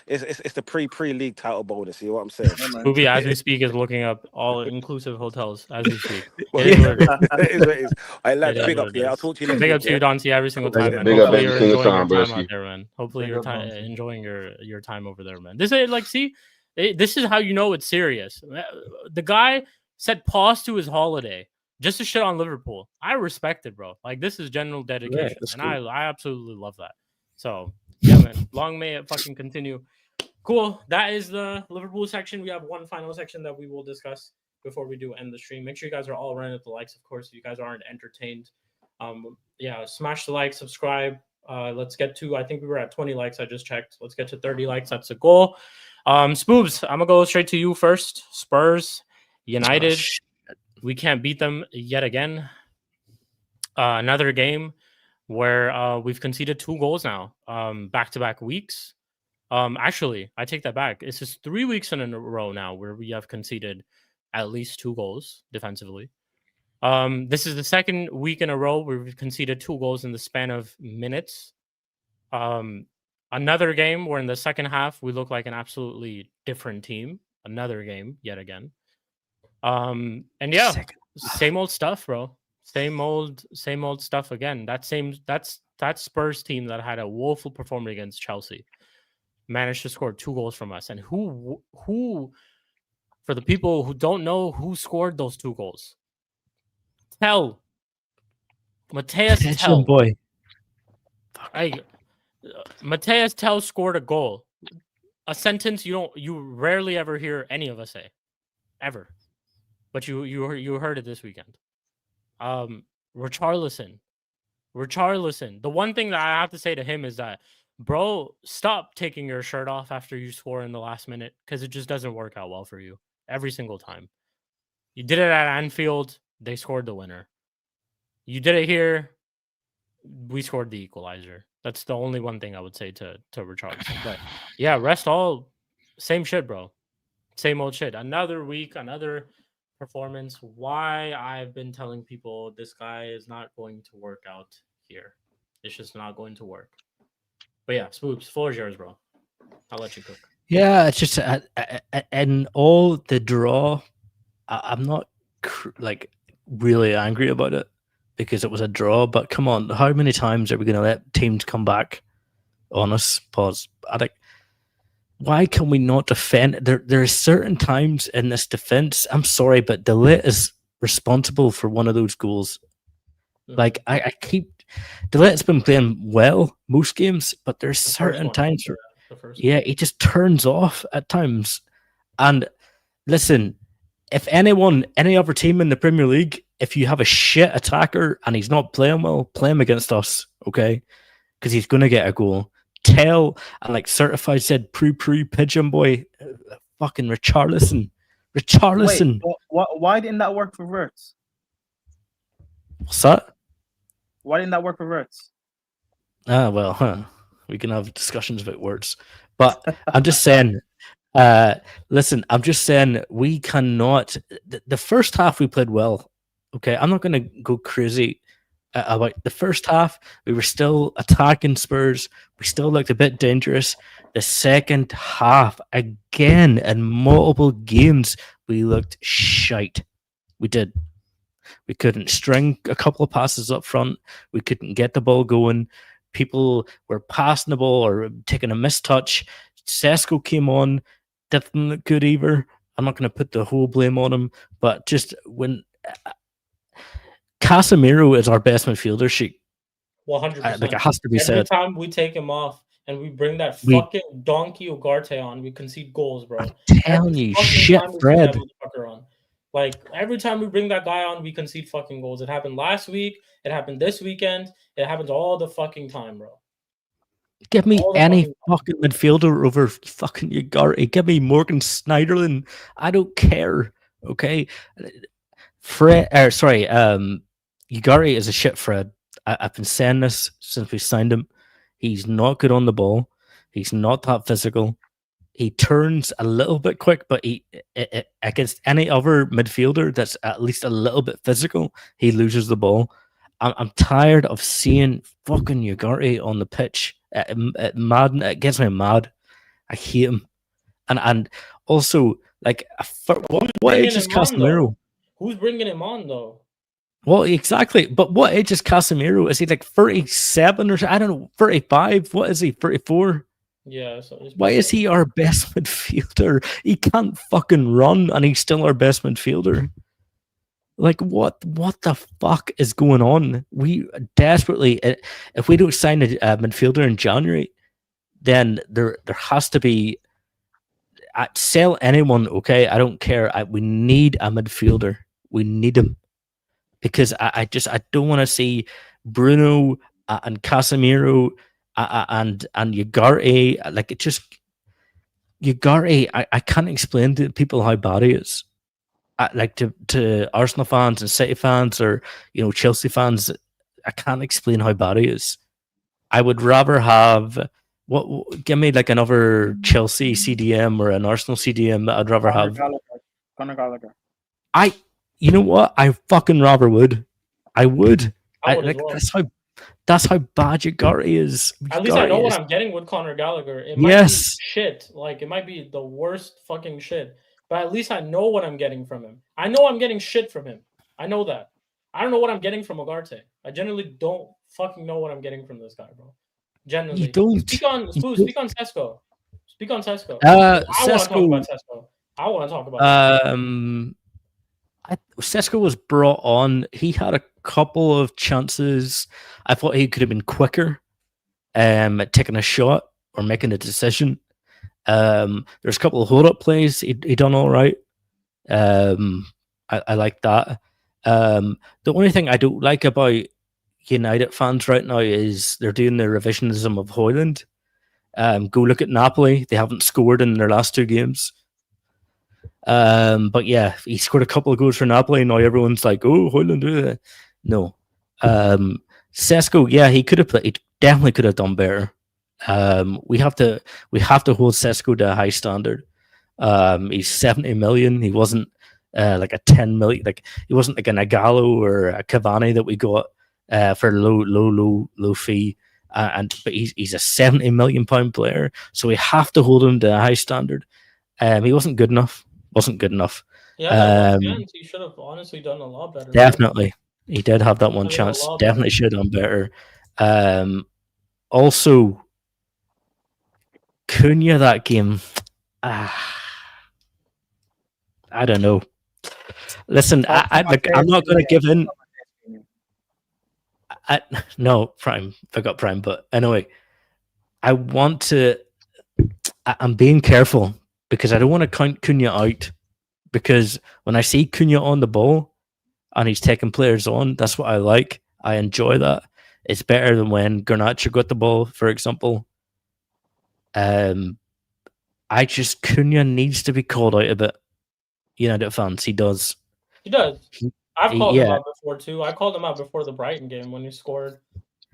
It's the pre-league title bonus. You know what I'm saying? Yeah, man. Scooby, as we speak, is looking up all inclusive hotels as we speak. Well, It is what it is. it is what it is. I lads, It is big what up. it Yeah, I'll is. talk to you next Big week. up to you, Yeah? Dante, every single time, man. Big up Hopefully every you're single enjoying your time, time out broski. there, man. Hopefully Big you're up, Dante. enjoying your time over there, man. This is like, see, this is how you know it's serious. The guy said pause to his holiday just to shit on Liverpool. I respect it, bro. Like, this is general dedication, that's and cool. I absolutely love that. So yeah, man. Long may it fucking continue. Cool. That is the Liverpool section. We have one final section that we will discuss before we do end the stream. Make sure you guys are all running at the likes, of course, if you guys aren't entertained. Yeah, smash the like, subscribe. Let's get to, I think we were at 20 likes. I just checked. Let's get to 30 likes. That's the goal. Spoobs, I'm gonna go straight to you first. Spurs, United. We can't beat them yet again. Another game where we've conceded 2 goals now, back-to-back weeks. Actually, I take that back. It's just 3 weeks in a row now where we have conceded at least 2 goals defensively. This is the second week in a row where we've conceded 2 goals in the span of minutes. Another game where in the second half we look like an absolutely different team. Another game yet again. And yeah, same old stuff, bro. Same old stuff again. That Spurs team that had a woeful performance against Chelsea managed to score 2 goals from us. And who for the people who don't know who scored those 2 goals, Tell Mateus Tell boy. Mateus Tell scored a goal. A sentence you rarely ever hear any of us say, ever. But you heard it this weekend. Richarlison. The one thing that I have to say to him is that, bro, stop taking your shirt off after you score in the last minute, because it just doesn't work out well for you every single time. You did it at Anfield, they scored the winner. You did it here, we scored the equalizer. That's the only one thing I would say to Richarlison. But yeah, rest all same shit, bro. Same old shit. Another week, another performance. Why I've been telling people this guy is not going to work out here. It's just not going to work. But yeah, Spoops, floor is yours, bro. I'll let you cook. Yeah, it's just and all the draw. I'm not like really angry about it because it was a draw. But come on, how many times are we going to let teams come back on us? Pause. I think. Why can we not defend? There are certain times in this defense. I'm sorry, but De Ligt is responsible for one of those goals. Like I keep De Ligt's been playing well most games, but there's certain times where he just turns off at times. And listen, if any other team in the Premier League, if you have a shit attacker and he's not playing well, play him against us, okay? Because he's going to get a goal. Tell and like certified said pre pigeon boy, fucking Richarlison. Wait, why didn't that work for Wirtz? What's that? Why didn't that work for Wirtz? We can have discussions about words, but I'm just saying. Listen, I'm just saying we cannot. The first half we played well. Okay, I'm not going to go crazy about the first half, we were still attacking Spurs. We still looked a bit dangerous. The second half, again, in multiple games, we looked shite. We did. We couldn't string a couple of passes up front. We couldn't get the ball going. People were passing the ball or taking a mistouch. Sesko came on, didn't look good either. I'm not going to put the whole blame on him, but just when Casemiro is our best midfielder, 100%. like it has to be Every said. time we take him off and we bring that We- fucking donkey Ugarte on, we concede goals, bro. I'm telling Every you, fucking shit, time we bring that Fred. motherfucker on. Like, every time we bring that guy on, we concede fucking goals. It happened last week. It happened this weekend. It happens all the fucking time, bro. Give me all the any fucking fucking midfielder over fucking Ugarte. Give me Morgan Schneiderlin. I don't care. Okay, Ugarte is a shit Fred. I've been saying this since we signed him. He's not good on the ball. He's not that physical. He turns a little bit quick, but against any other midfielder that's at least a little bit physical, he loses the ball. I'm tired of seeing fucking Ugarte on the pitch. It gets me mad. I hate him. And also, like, what age is Casemiro? Who's bringing him on, though? Well, exactly. But what age is Casemiro? Is he like 37 or I don't know, 35? What is he, 34? Yeah. So why is he our best midfielder? He can't fucking run, and he's still our best midfielder. Like, what the fuck is going on? We desperately, if we don't sign a midfielder in January, then there has to be. Sell anyone, okay? I don't care. We need a midfielder. We need him because I don't want to see Bruno and Casemiro and Ugarte. Like, it just Ugarte. I can't explain to people how bad he is. Like to Arsenal fans and City fans or Chelsea fans, I can't explain how bad he is. I would rather have give me like another Chelsea CDM or an Arsenal CDM that I'd rather have. Conor Gallagher. You know what? I fucking rather would. I would. I would as well. That's how bad Ugarte is. At least I know what I'm getting with Conor Gallagher. It might be shit. Like, it might be the worst fucking shit. But at least I know what I'm getting from him. I know I'm getting shit from him. I know that. I don't know what I'm getting from Ugarte. I generally don't fucking know what I'm getting from this guy, bro. Generally. You don't. Speak on Sesko. Speak on Sesko. I want to talk about Sesko was brought on. He had a couple of chances. I thought he could have been quicker at taking a shot or making a decision. There's a couple of hold-up plays. He done all right. I like that. The only thing I don't like about United fans right now is they're doing the revisionism of Højlund. Go look at Napoli. They haven't scored in their last 2 games. But yeah, he scored a couple of goals for Napoli. Now everyone's like, "Oh, Højlund." No. Sesko, yeah, he could have played. He definitely could have done better. We have to hold Sesko to a high standard. He's 70 million. He wasn't like a 10 million. Like, he wasn't like an Igalo or a Cavani that we got for low fee. But he's a 70 million pound player, so we have to hold him to a high standard. He wasn't good enough. Yeah, he should have honestly done a lot better. Definitely, he did have that one chance. Definitely should have done better. Also, Cunha that game. I don't know. Listen, I'm not going to give in. No, Prime. I got Prime, but anyway, I'm being careful because I don't want to count Cunha out, because when I see Cunha on the ball and he's taking players on, that's what I like. I enjoy that. It's better than when Garnacho got the ball, for example. Cunha needs to be called out a bit. United fans, he does. He does. I've called him out before too. I called him out before the Brighton game when he scored.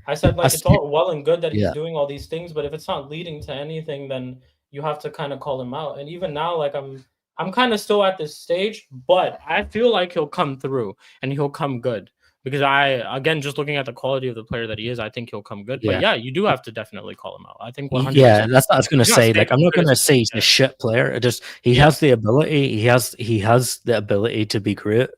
I said, like, it's all well and good that he's doing all these things, but if it's not leading to anything, then you have to kind of call him out. And even now, like, I'm kind of still at this stage, but I feel like he'll come through and he'll come good. because again, just looking at the quality of the player that he is, I think he'll come good. But Yeah. yeah, you do have to definitely call him out. I think 100%. Yeah, that's what I was gonna You gotta say. stay Like, I'm not gonna criticism. say he's Yeah. a shit player. He Yeah. has the ability. He has the ability to be great,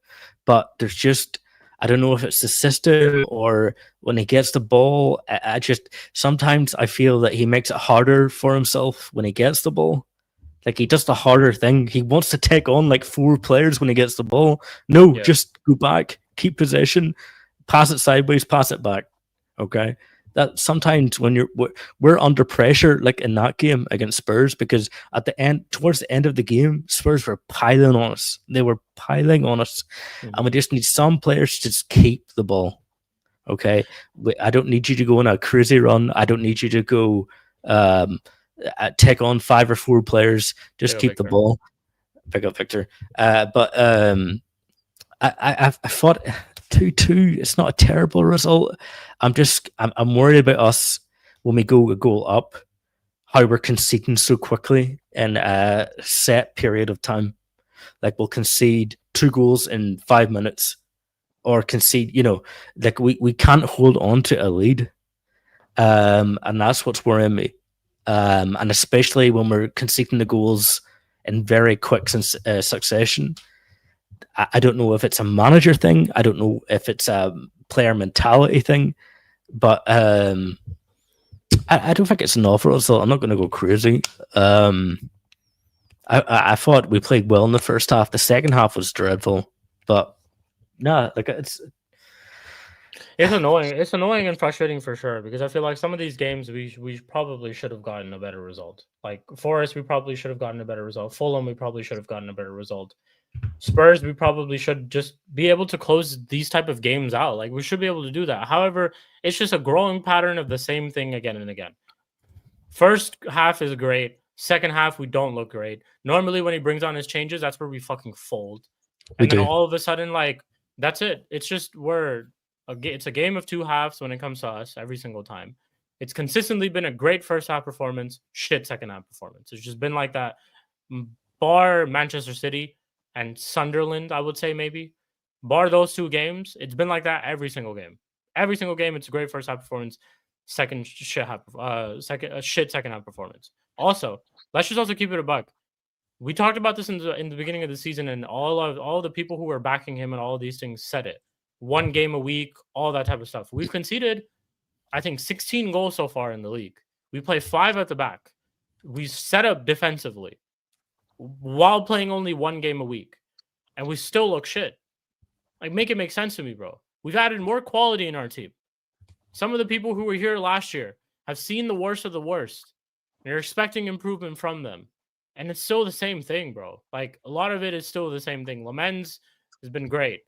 but there's just, I don't know if it's the system or when he gets the ball. I just sometimes I feel that he makes it harder for himself when he gets the ball. Like, he does the harder thing. He wants to take on like 4 players when he gets the ball. No, Yeah. just go back, keep possession, pass it sideways, pass it back. Okay. That sometimes when we're under pressure, like in that game against Spurs, because towards the end of the game, Spurs were piling on us. They were piling on us, and we just need some players to just keep the ball. Okay, I don't need you to go on a crazy run. I don't need you to go take on 5 or 4 players. Just keep the ball. Pick up Victor. But I thought 2-2. It's not a terrible result. I'm worried about us when we go a goal up, how we're conceding so quickly in a set period of time. Like, we'll concede 2 goals in 5 minutes, or concede, like we can't hold on to a lead. And that's what's worrying me. And especially when we're conceding the goals in very quick succession. I don't know if it's a manager thing. I don't know if it's a player mentality thing. But I don't think it's an awful result. I'm not going to go crazy. I thought we played well in the first half. The second half was dreadful. But no, like it's annoying. It's annoying and frustrating for sure, because I feel like some of these games we probably should have gotten a better result. Like Forest, we probably should have gotten a better result. Fulham, we probably should have gotten a better result. Spurs, we probably should just be able to close these type of games out. Like, we should be able to do that. However, it's just a growing pattern of the same thing again and again. First half is great. Second half, we don't look great. Normally, when he brings on his changes, that's where we fucking fold. And then all of a sudden, like, that's it. It's just it's a game of 2 halves when it comes to us every single time. It's consistently been a great first half performance, shit second half performance. It's just been like that. Bar Manchester City and Sunderland, I would say maybe. Bar those 2 games, it's been like that every single game. Every single game, it's a great first half performance, second shit second half performance. Also, let's just also keep it a buck. We talked about this in the beginning of the season, and all the people who were backing him and all of these things said it. 1 game a week, all that type of stuff. We've conceded, I think, 16 goals so far in the league. We play 5 at the back. We set up defensively while playing only 1 game a week, and we still look shit. Like, make it make sense to me, bro. We've added more quality in our team. Some of the people who were here last year have seen the worst of the worst. You're expecting improvement from them. And it's still the same thing, bro. Like, a lot of it is still the same thing. Lamens has been great.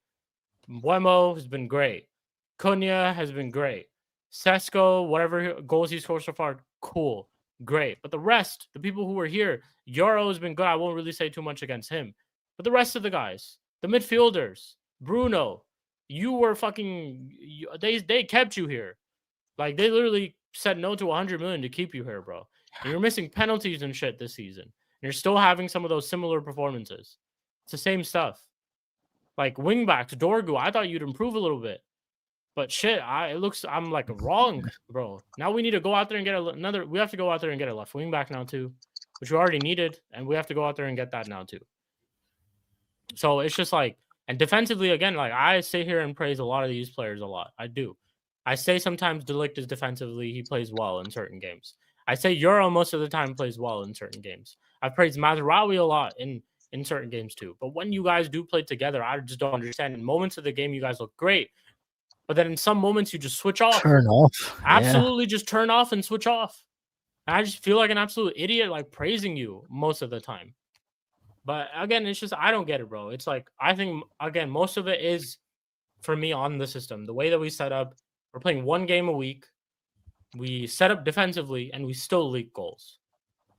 Mbeumo has been great. Cunha has been great. Sesko, whatever goals he scored so far, cool. Great. But the rest, the people who were here, Euro has been good. I won't really say too much against him. But the rest of the guys, the midfielders, Bruno, you were they kept you here. Like, they literally said no to 100 million to keep you here, bro. And you're missing penalties and shit this season. And you're still having some of those similar performances. It's the same stuff. Like, wingbacks, Dorgu, I thought you'd improve a little bit. But shit, I'm like wrong, bro. Now we need to go out there and get we have to go out there and get a left wing back now too, which we already needed. And we have to go out there and get that now too. So it's just like, and defensively, again, like, I sit here and praise a lot of these players a lot. I do. I say sometimes Delict is defensively, he plays well in certain games. I say Euro most of the time plays well in certain games. I've praised Mazraoui a lot in certain games too. But when you guys do play together, I just don't understand. In moments of the game, you guys look great. But then in some moments, you just switch off. Turn off. Absolutely, just turn off and switch off. And I just feel like an absolute idiot, like, praising you most of the time. But again, it's just, I don't get it, bro. It's like, I think, again, most of it is, for me, on the system. The way that we set up, we're playing 1 game a week. We set up defensively, and we still leak goals.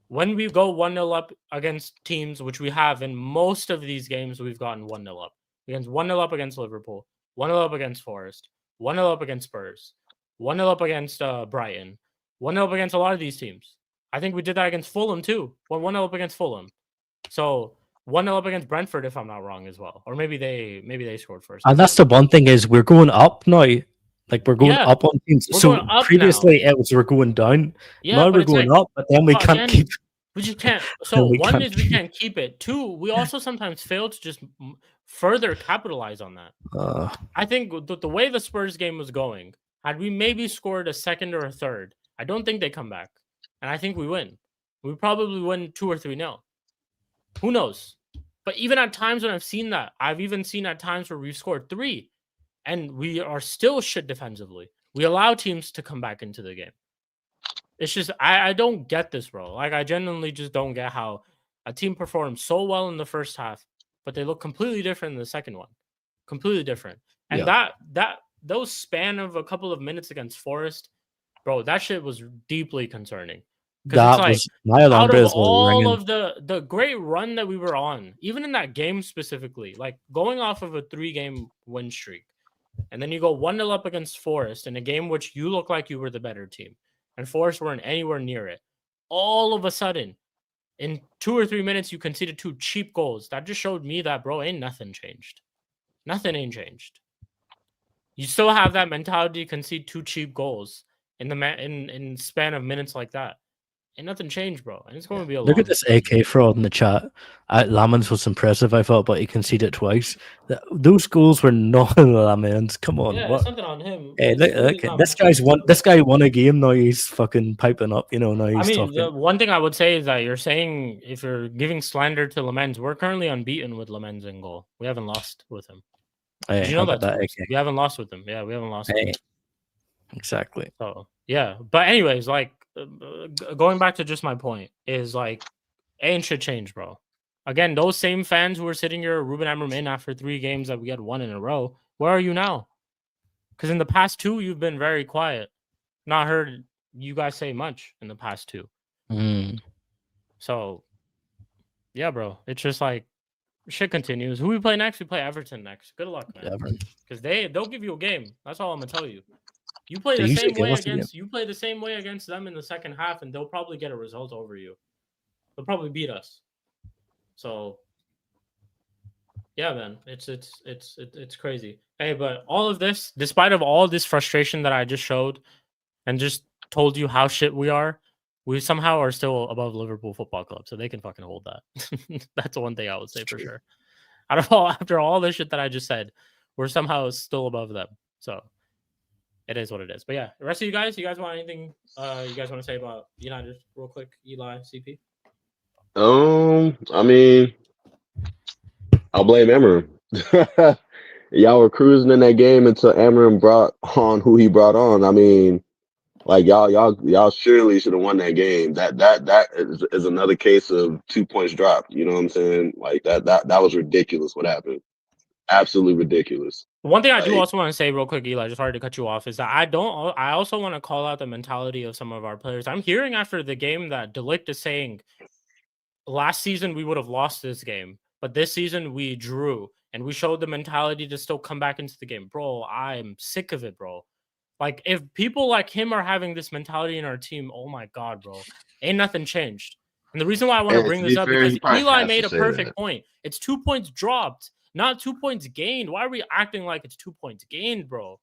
When we go 1-0 up against teams, which we have in most of these games, we've gotten 1-0 up. 1-0 up against Liverpool, 1-0 up against Forest, 1-0 up against Spurs, 1-0 up against Brighton, 1-0 up against a lot of these teams. I think we did that against Fulham too. 1-0 up against Fulham. So 1-0 up against Brentford, if I'm not wrong, as well. Or maybe they scored first. And that's the one thing is we're going up now. Like we're going Yeah, up on teams. we're So going up previously it was we're going down. Yeah, Now but we're it's going like, up, but then we but can't again, keep. we just can't. So then we one can't is we keep. can't keep it. Two, we also sometimes fail to just further capitalize on that. I think the way the Spurs game was going, had we maybe scored a second or a third, I don't think they come back, and I think we win. We probably win 2 or 3-0. Who knows? But even at times when I've seen that, I've even seen at times where we've scored 3, and we are still shit defensively. We allow teams to come back into the game. It's just I don't get this, bro. Like I genuinely just don't get how a team performs so well in the first half, but they look completely different in the second one. Completely different. And those span of a couple of minutes against Forest, bro, that shit was deeply concerning. Because it's like out of all of the great run that we were on, even in that game specifically, like going off of a 3-game win streak, and then you go 1-0 up against Forest in a game which you look like you were the better team, and Forest weren't anywhere near it. All of a sudden, in 2 or 3 minutes, you conceded 2 cheap goals. That just showed me that, bro, ain't nothing changed. Nothing ain't changed. You still have that mentality to concede 2 cheap goals in the in span of minutes like that. Ain't nothing changed, bro. And it's going to be a Look at this AK fraud in the chat. Lamans was impressive, I thought, but he conceded twice. Those goals were not Lamans. Come on, yeah, what? something on him. Hey, look, this guy won a game. Now he's fucking piping up. You know, now he's talking. The one thing I would say is that you're saying if you're giving slander to Lamens, we're currently unbeaten with Lamens in goal. We haven't lost with him. Hey, Did you know that? We haven't lost with him. Yeah, we haven't lost. With him. Exactly. So yeah, but anyways, like going back to just my point is like, ain't shit changed, bro. Again, those same fans who were sitting here, Ruben Amorim in after 3 games that we had 1 in a row. Where are you now? Because in the past 2, you've been very quiet. Not heard you guys say much in the past 2. So yeah, bro, it's just like shit continues. Who we play next? We play Everton next. Good luck, man. Because they'll give you a game. That's all I'm gonna tell you. You play the same way against them in the second half, and they'll probably get a result over you. They'll probably beat us. So yeah, man, it's crazy. Hey, but all of this, despite of all this frustration that I just showed, and just told you how shit we are, we somehow are still above Liverpool Football Club, so they can fucking hold that. That's the one thing I would say for sure. After all this shit that I just said, we're somehow still above them. So it is what it is. But yeah, the rest of you guys want anything you guys want to say about United real quick? Eli, CP? I mean, I'll blame Amorim. Y'all were cruising in that game until Amorim brought on who he brought on. I mean, like y'all surely should have won that game. That is another case of 2 points dropped. You know what I'm saying? Like that was ridiculous what happened. Absolutely ridiculous. One thing I do also want to say real quick, Eli, just sorry to cut you off, is that I also want to call out the mentality of some of our players. I'm hearing after the game that De Ligt is saying last season we would have lost this game, but this season we drew and we showed the mentality to still come back into the game. Bro, I'm sick of it, bro. Like, if people like him are having this mentality in our team, oh my God, bro, ain't nothing changed. And the reason why I want to bring this up is because Eli made a perfect point. It's 2 points dropped, not 2 points gained. Why are we acting like it's 2 points gained, bro?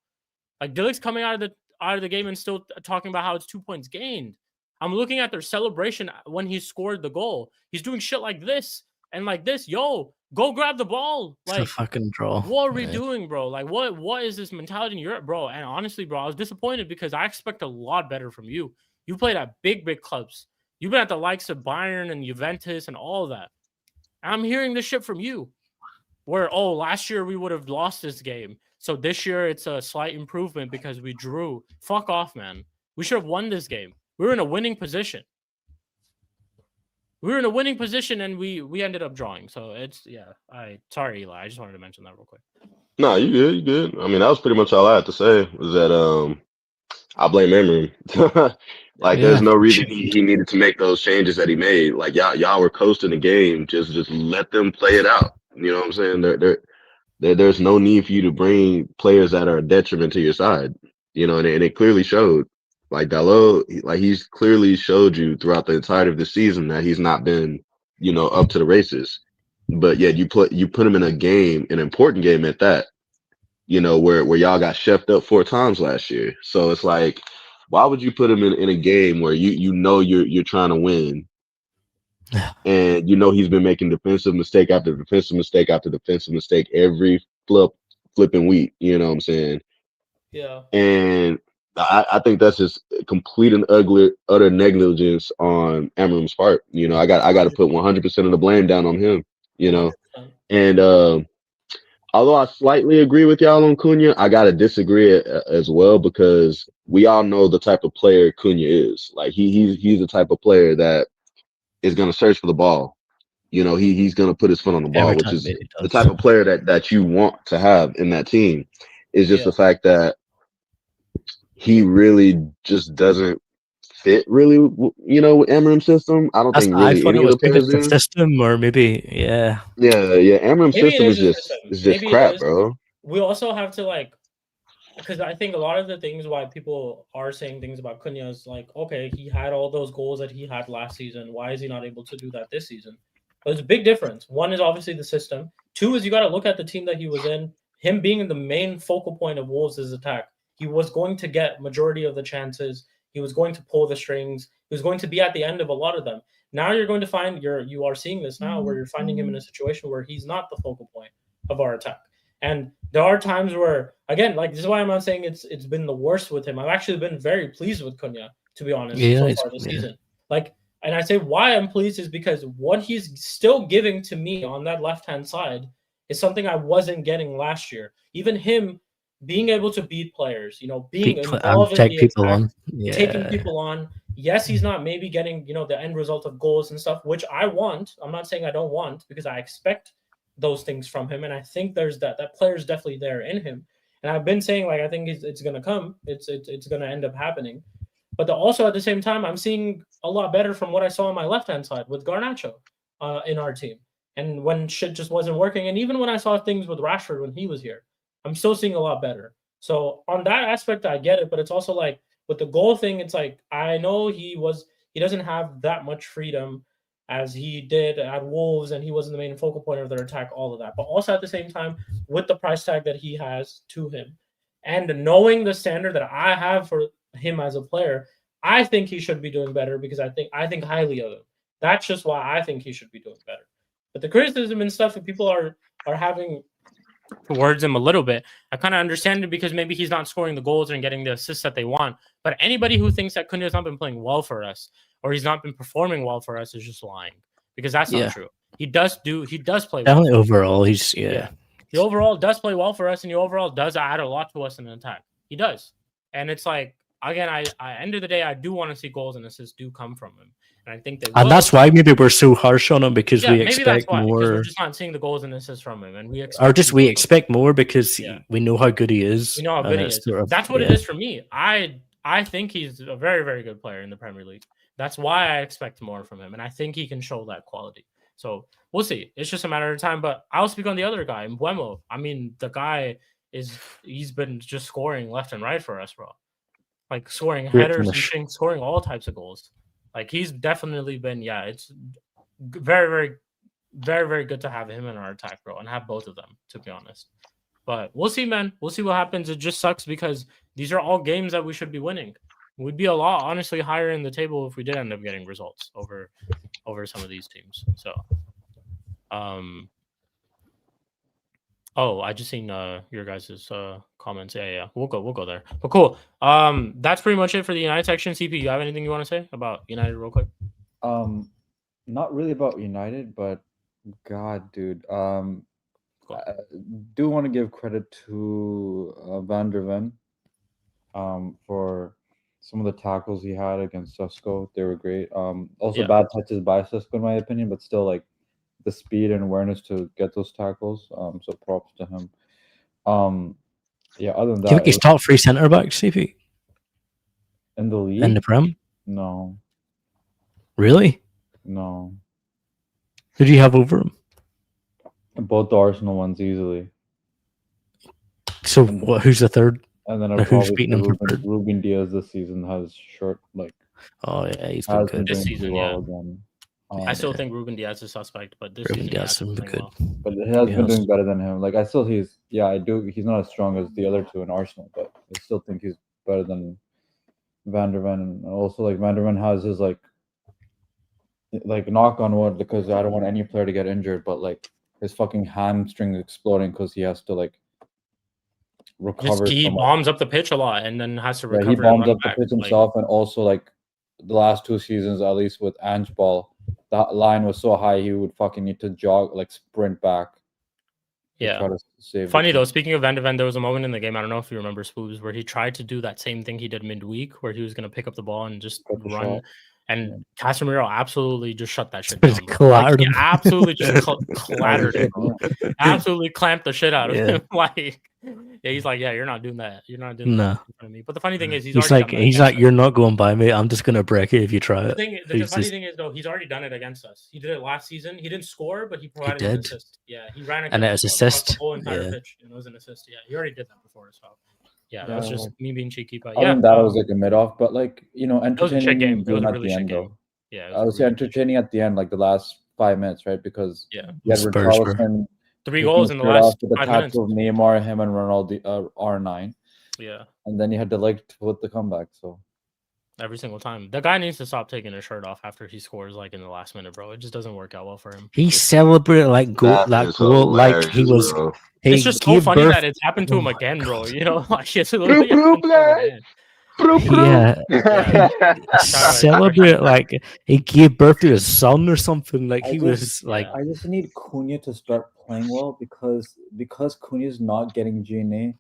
Like, De Ligt's coming out of the game and still talking about how it's 2 points gained. I'm looking at their celebration when he scored the goal. He's doing shit like this and like this. Yo, go grab the ball. Like, it's a fucking draw. What are we doing, bro? Like, what is this mentality in Europe, bro? And honestly, bro, I was disappointed because I expect a lot better from you. You played at big clubs. You've been at the likes of Bayern and Juventus and all that. And I'm hearing this shit from you. Where, last year we would have lost this game. So this year it's a slight improvement because we drew. Fuck off, man. We should have won this game. We were in a winning position. And we ended up drawing. So it's sorry, Eli. I just wanted to mention that real quick. No, you good. I mean, that was pretty much all I had to say. Was that I blame Amorim. There's no reason he needed to make those changes that he made. Like y'all were coasting the game. Just let them play it out. You know what I'm saying? There's no need for you to bring players that are a detriment to your side. You know, and it clearly showed. Like Dalot, he's clearly showed you throughout the entirety of the season that he's not been, up to the races. but yet you put him in a game, an important game at that. You know, where y'all got chefed up 4 times last year. So it's like, why would you put him in a game where you know you're trying to win, and you know he's been making defensive mistake after defensive mistake after defensive mistake every flipping week. You know what I'm saying? Yeah. And I think that's just complete and utter negligence on Amram's part. You know, I got to put 100% of the blame down on him. You know, 100%. and although I slightly agree with y'all on Cunha, I gotta disagree as well, because we all know the type of player Cunha is. Like he's the type of player that is gonna search for the ball. You know, he's gonna put his foot on the ball, Every which time is he the does. type of player that you want to have in that team. Is just Yeah. the fact that he really just doesn't fit really, you know, with Amram's system. I don't think I really thought it any of was the maybe players the do. system, or maybe Yeah, Amram's Maybe it system is a system. is just Maybe it crap, is. bro. We also have to like, because I think a lot of the things why people are saying things about Cunha is like, okay, he had all those goals that he had last season. Why is he not able to do that this season? There's a big difference. One is obviously the system. Two is you got to look at the team that he was in. Him being the main focal point of Wolves' attack, he was going to get majority of the chances. He was going to pull the strings. He was going to be at the end of a lot of them. Now you're going to find you are seeing this now where you're finding him in a situation where he's not the focal point of our attack. And there are times where, again, like this is why I'm not saying it's been the worst with him. I've actually been very pleased with Cunha, to be honest, so far this season. Like, and I say why I'm pleased is because what he's still giving to me on that left-hand side is something I wasn't getting last year. Even him being able to beat players, you know, being involved in take the people attack, on. taking people on. Yes, he's not maybe getting, you know, the end result of goals and stuff, which I want. I'm not saying I don't want, because I expect those things from him, and I think there's that player's definitely there in him. And I've been saying, like, I think it's gonna come. It's gonna end up happening. But also at the same time, I'm seeing a lot better from what I saw on my left hand side with Garnacho in our team. And when shit just wasn't working, and even when I saw things with Rashford when he was here, I'm still seeing a lot better. So on that aspect, I get it. But it's also like with the goal thing, it's like I know he doesn't have that much freedom as he did at Wolves, and he wasn't the main focal point of their attack, all of that. But also at the same time, with the price tag that he has to him, and knowing the standard that I have for him as a player, I think he should be doing better because I think highly of him. That's just why I think he should be doing better. But the criticism and stuff that people are having towards him a little bit, I kind of understand it because maybe he's not scoring the goals and getting the assists that they want. But anybody who thinks that Cunha has not been playing well for us or he's not been performing well for us is just lying, because that's not true. He does play Definitely well. overall, he's He overall does play well for us, and he overall does add a lot to us in an attack. He does. And it's like, again, I end of the day, I do want to see goals and assists do come from him. And I think they will. And that's why maybe we're so harsh on him, because we expect more. Because we're just not seeing the goals and assists from him, and we expect more because we know how good he is. We know how good he is. That's what it is for me. I think he's a very, very good player in the Premier League. That's why I expect more from him, and I think he can show that quality. So we'll see. It's just a matter of time. But I'll speak on the other guy, Mbuemo. I mean, the guy he's been just scoring left and right for us, bro. Like scoring headers and things, scoring all types of goals. Like he's definitely been, it's very, very, very, very good to have him in our attack, bro, and have both of them, to be honest. But we'll see, man. We'll see what happens. It just sucks because these are all games that we should be winning. We'd be a lot, honestly, higher in the table if we did end up getting results over some of these teams. So, I just seen your guys' comments. Yeah, we'll go there. But cool. That's pretty much it for the United section. CP, you have anything you want to say about United real quick? Not really about United, but God, dude. I do want to give credit to Van der Ven for some of the tackles he had against Susko. They were great. Also bad touches by Susko in my opinion, but still like the speed and awareness to get those tackles. So props to him. Other than that, do you think he's top 3 centre backs, CP? In the league? In the Prem? No. Really? No. Who do you have over him? Both the Arsenal ones easily. So who's the third? And then who's beating him for third? Ruben Diaz this season has short, like. Oh yeah, he's been good this season. Well again. I still think Ruben Diaz is suspect, but this Ruben season he Diaz hasn't would been be playing good. well. But he has been Yes. doing better than him. Like I still, he's not as strong as the other two in Arsenal, but I still think he's better than Van der Ven. And also, like Van der Ven has his like knock on wood, because I don't want any player to get injured, but like his fucking hamstring exploding because he has to like recover. He from, bombs up the pitch a lot and then has to yeah, recover. he and bombs run up the back. pitch Like, himself, and also like the last 2 seasons, at least with Ange Ball, that line was so high he would fucking need to jog, like sprint back. To yeah. try to save. Funny though, speaking of Van de Ven, there was a moment in the game, I don't know if you remember, Spoobs, where he tried to do that same thing he did midweek, where he was going to pick up the ball and just Cut the run. shot. And Casemiro absolutely just shut that shit Just down. Bro. clattered He him. absolutely just clattered him, bro. Yeah. Absolutely clamped the shit out of Yeah. him. Like, yeah, he's like, yeah, you're not doing that. You're not doing that No. in front of me. But the funny thing is, he's He's already like, done that he's against like, us. you're not going by me. I'm just gonna break it if you try it. The He's funny just- thing is, though, he's already done it against us. He did it last season. He didn't score, but he provided an did. assist. Yeah, he ran And it was assist. the whole entire Yeah. pitch, and it was an assist. Yeah, he already did that before as well. Yeah, Yeah. that's just me being cheeky. But I yeah, think that was like a mid off, but like was a shit entertaining game. It was game a at really the shit end game. though. Yeah, I would say entertaining at the end, like the last 5 minutes, right? Because Yeah, you had Spurs, bro. Richarlison 3 kicking goals in the straight last off with the 5 touch minutes. of Neymar, him and Ronaldo, R9, Yeah, and then you had to like put the comeback. So every single time. The guy needs to stop taking his shirt off after he scores, like in the last minute, bro. It just doesn't work out well for him. He celebrated like That that is goal like he hilarious, was. bro. He It's just so gave funny birth- that it's happened to Oh him my again, bro. God. You know, like it's literally Bloop, happened to him bloop, again. Yeah, celebrate like he gave birth to his son or something. Like he was like, I just need Cunha to start playing well because Cunha's not getting GNA.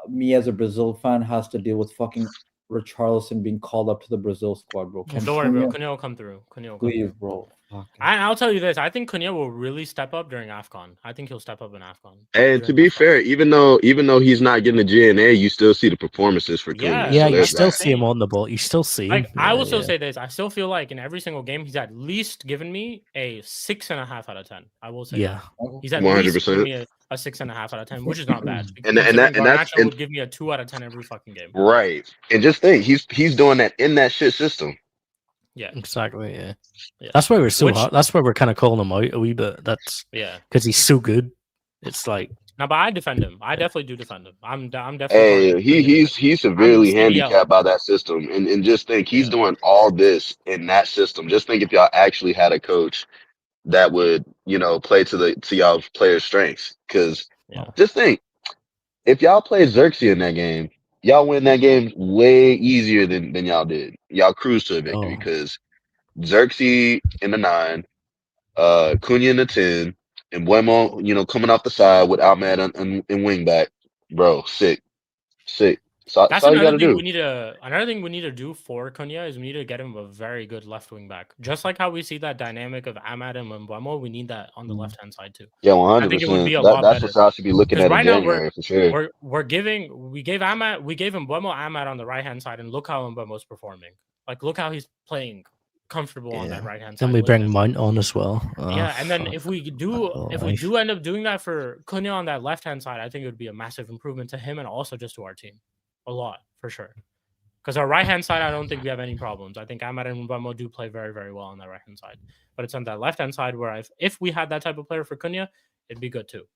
Me as a Brazil fan has to deal with fucking Richarlison being called up to the Brazil squad, bro. Don't worry, bro. Cunha will come through. Cunha will come Please, through. bro. Fuck. I'll tell you this. I think Cunha will really step up during AFCON. I think he'll step up in AFCON. And to during be AFCON. fair, even though he's not getting the GNA, you still see the performances for Cunha. Yeah, yeah, so you there's still that. see him on the ball. You still see him. Like I will still Yeah. say this. I still feel like in every single game he's at least given me a 6.5 out of 10. I will say Yeah. that. He's at least 100%. given me a 6.5 out of 10, which is not bad. And that's Garnacho would give me a 2 out of 10 every fucking game. Right. And just think, he's doing that in that shit system. Yeah, Exactly. Yeah. yeah. That's why we're so Which- hard. That's why we're kind of calling him out a wee bit. That's Yeah. because he's so good. It's like No, but I defend him. I definitely do defend him. I'm definitely. Hey, part of the he's severely I'm CDL. handicapped by that system. And just think, he's Yeah. doing all this in that system. Just think if y'all actually had a coach that would, play to y'all players' strengths. Because Yeah. just think, if y'all play Xerxes in that game, y'all win that game way easier than y'all did. Y'all cruise to a victory Oh. because Xerxes in the 9, Cunha in the 10, and Buemo, coming off the side with Ahmed and wing back. Bro, sick. So That's all you another gotta thing do. we need to. Another thing we need to do for Cunha is we need to get him a very good left wing back. Just like how we see that dynamic of Ahmad and Mbeumo, we need that on the left hand side too. Yeah, I think it would 100%. be a lot That's better. what y'all should be looking 'Cause at in right now January for sure. We gave him Mbeumo Ahmad on the right hand side, and look how Mbeumo's performing. Like look how he's playing comfortable on that right hand side. Then we Look bring at- Mount on as well. Yeah, and then fuck. if we do end up doing that for Cunha on that left hand side, I think it would be a massive improvement to him and also just to our team, a lot for sure. Because our right hand side, I don't think we have any problems. I think Ahmad and Mbeumo do play very, very well on that right hand side, but it's on that left hand side where if we had that type of player for Cunha, it'd be good too.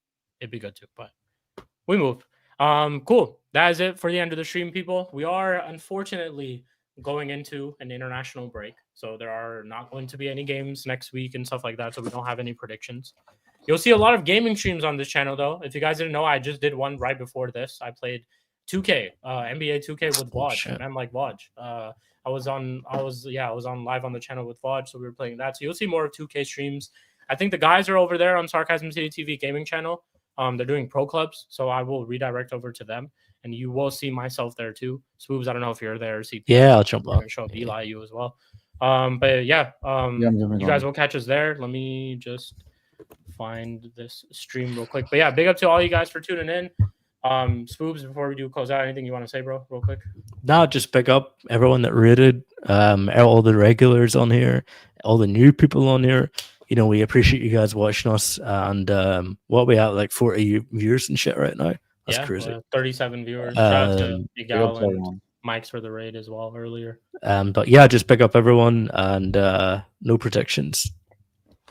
But we move. Cool. That is it for the end of the stream, people. We are unfortunately going into an international break, so there are not going to be any games next week and stuff like that, so we don't have any predictions. You'll see a lot of gaming streams on this channel though. If you guys didn't know, I just did one right before this. I played 2K, NBA 2K with Vaj, man, like Vaj. I was on live on the channel with Vaj, so we were playing that. So you'll see more of 2K streams. I think the guys are over there on Sarcasm City TV gaming channel. They're doing pro clubs, so I will redirect over to them, and you will see myself there too. Spoobs, I don't know if you're there. Yeah, I'll jump on. Show up Eli you as well. But yeah, you guys will catch us there. Let me just find this stream real quick. But yeah, big up to all you guys for tuning in. Spoobs, before we do close out, anything you want to say, bro, real quick? No, just pick up everyone that rated, all the regulars on here, all the new people on here. We appreciate you guys watching us, and what we have like 40 viewers and shit right now. That's crazy. 37 viewers. Shout out to Miguel and mics for the raid as well earlier. But yeah, just pick up everyone and no predictions.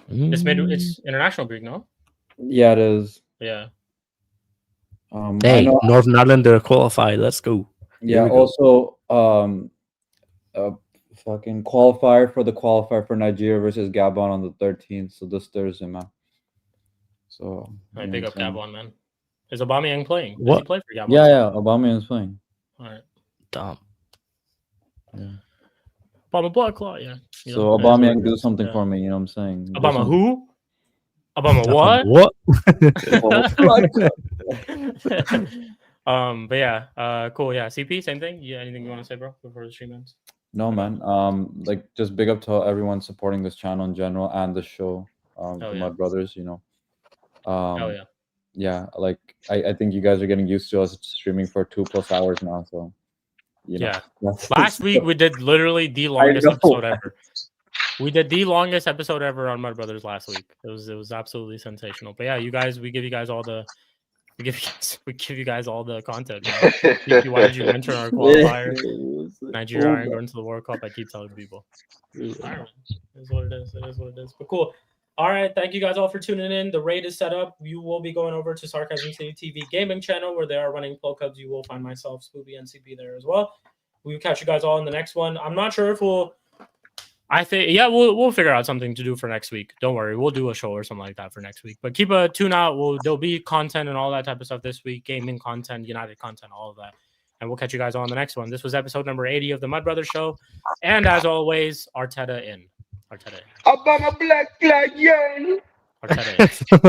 It's international break, no? Yeah, it is. Yeah. I Hey, know. Northern Ireland are qualified. Let's go. Yeah. we go. Also, fucking qualifier for Nigeria versus Gabon on the 13th. So this Thursday, man. So I you big know up what I'm saying? Gabon, man. Is Aubameyang playing? Does What? he play for Gabon? Yeah. Aubameyang is playing. All right. Damn. Obama Blood Claw, yeah. You So know, that is what Aubameyang it do is. something Yeah. for me. You know what I'm saying? Do Obama something. who? Obama what? What? But yeah, cool. Yeah, CP, same thing. Yeah, anything you want to say, bro, before the stream ends? No, man. Like just big up to everyone supporting this channel in general and the show. The yeah. Mud Brothers. You know. Oh yeah. Yeah, like I think you guys are getting used to us streaming for 2+ hours now. So. You know, Yeah. that's- Last week we did literally the longest episode ever. We did the longest episode ever on Mud Brothers last week. It was absolutely sensational. But yeah, you guys, we give you guys all the content. Man. Why did you enter our qualifier? Nigeria aren't going to the World Cup. I keep telling people. Ireland is what it is. It is what it is. But cool. All right. Thank you guys all for tuning in. The raid is set up. You will be going over to Sarcasm City TV gaming channel where they are running Pro Cubs. You will find myself, Spooby, and CP there as well. We will catch you guys all in the next one. I'm not sure if we'll figure out something to do for next week. Don't worry. We'll do a show or something like that for next week. But keep a tune out. There'll be content and all that type of stuff this week. Gaming content, United content, all of that. And we'll catch you guys all in the next one. This was episode number 80 of the Mud Brothers Show. And as always, Arteta in. Obama Black Flag, yeah. Arteta in.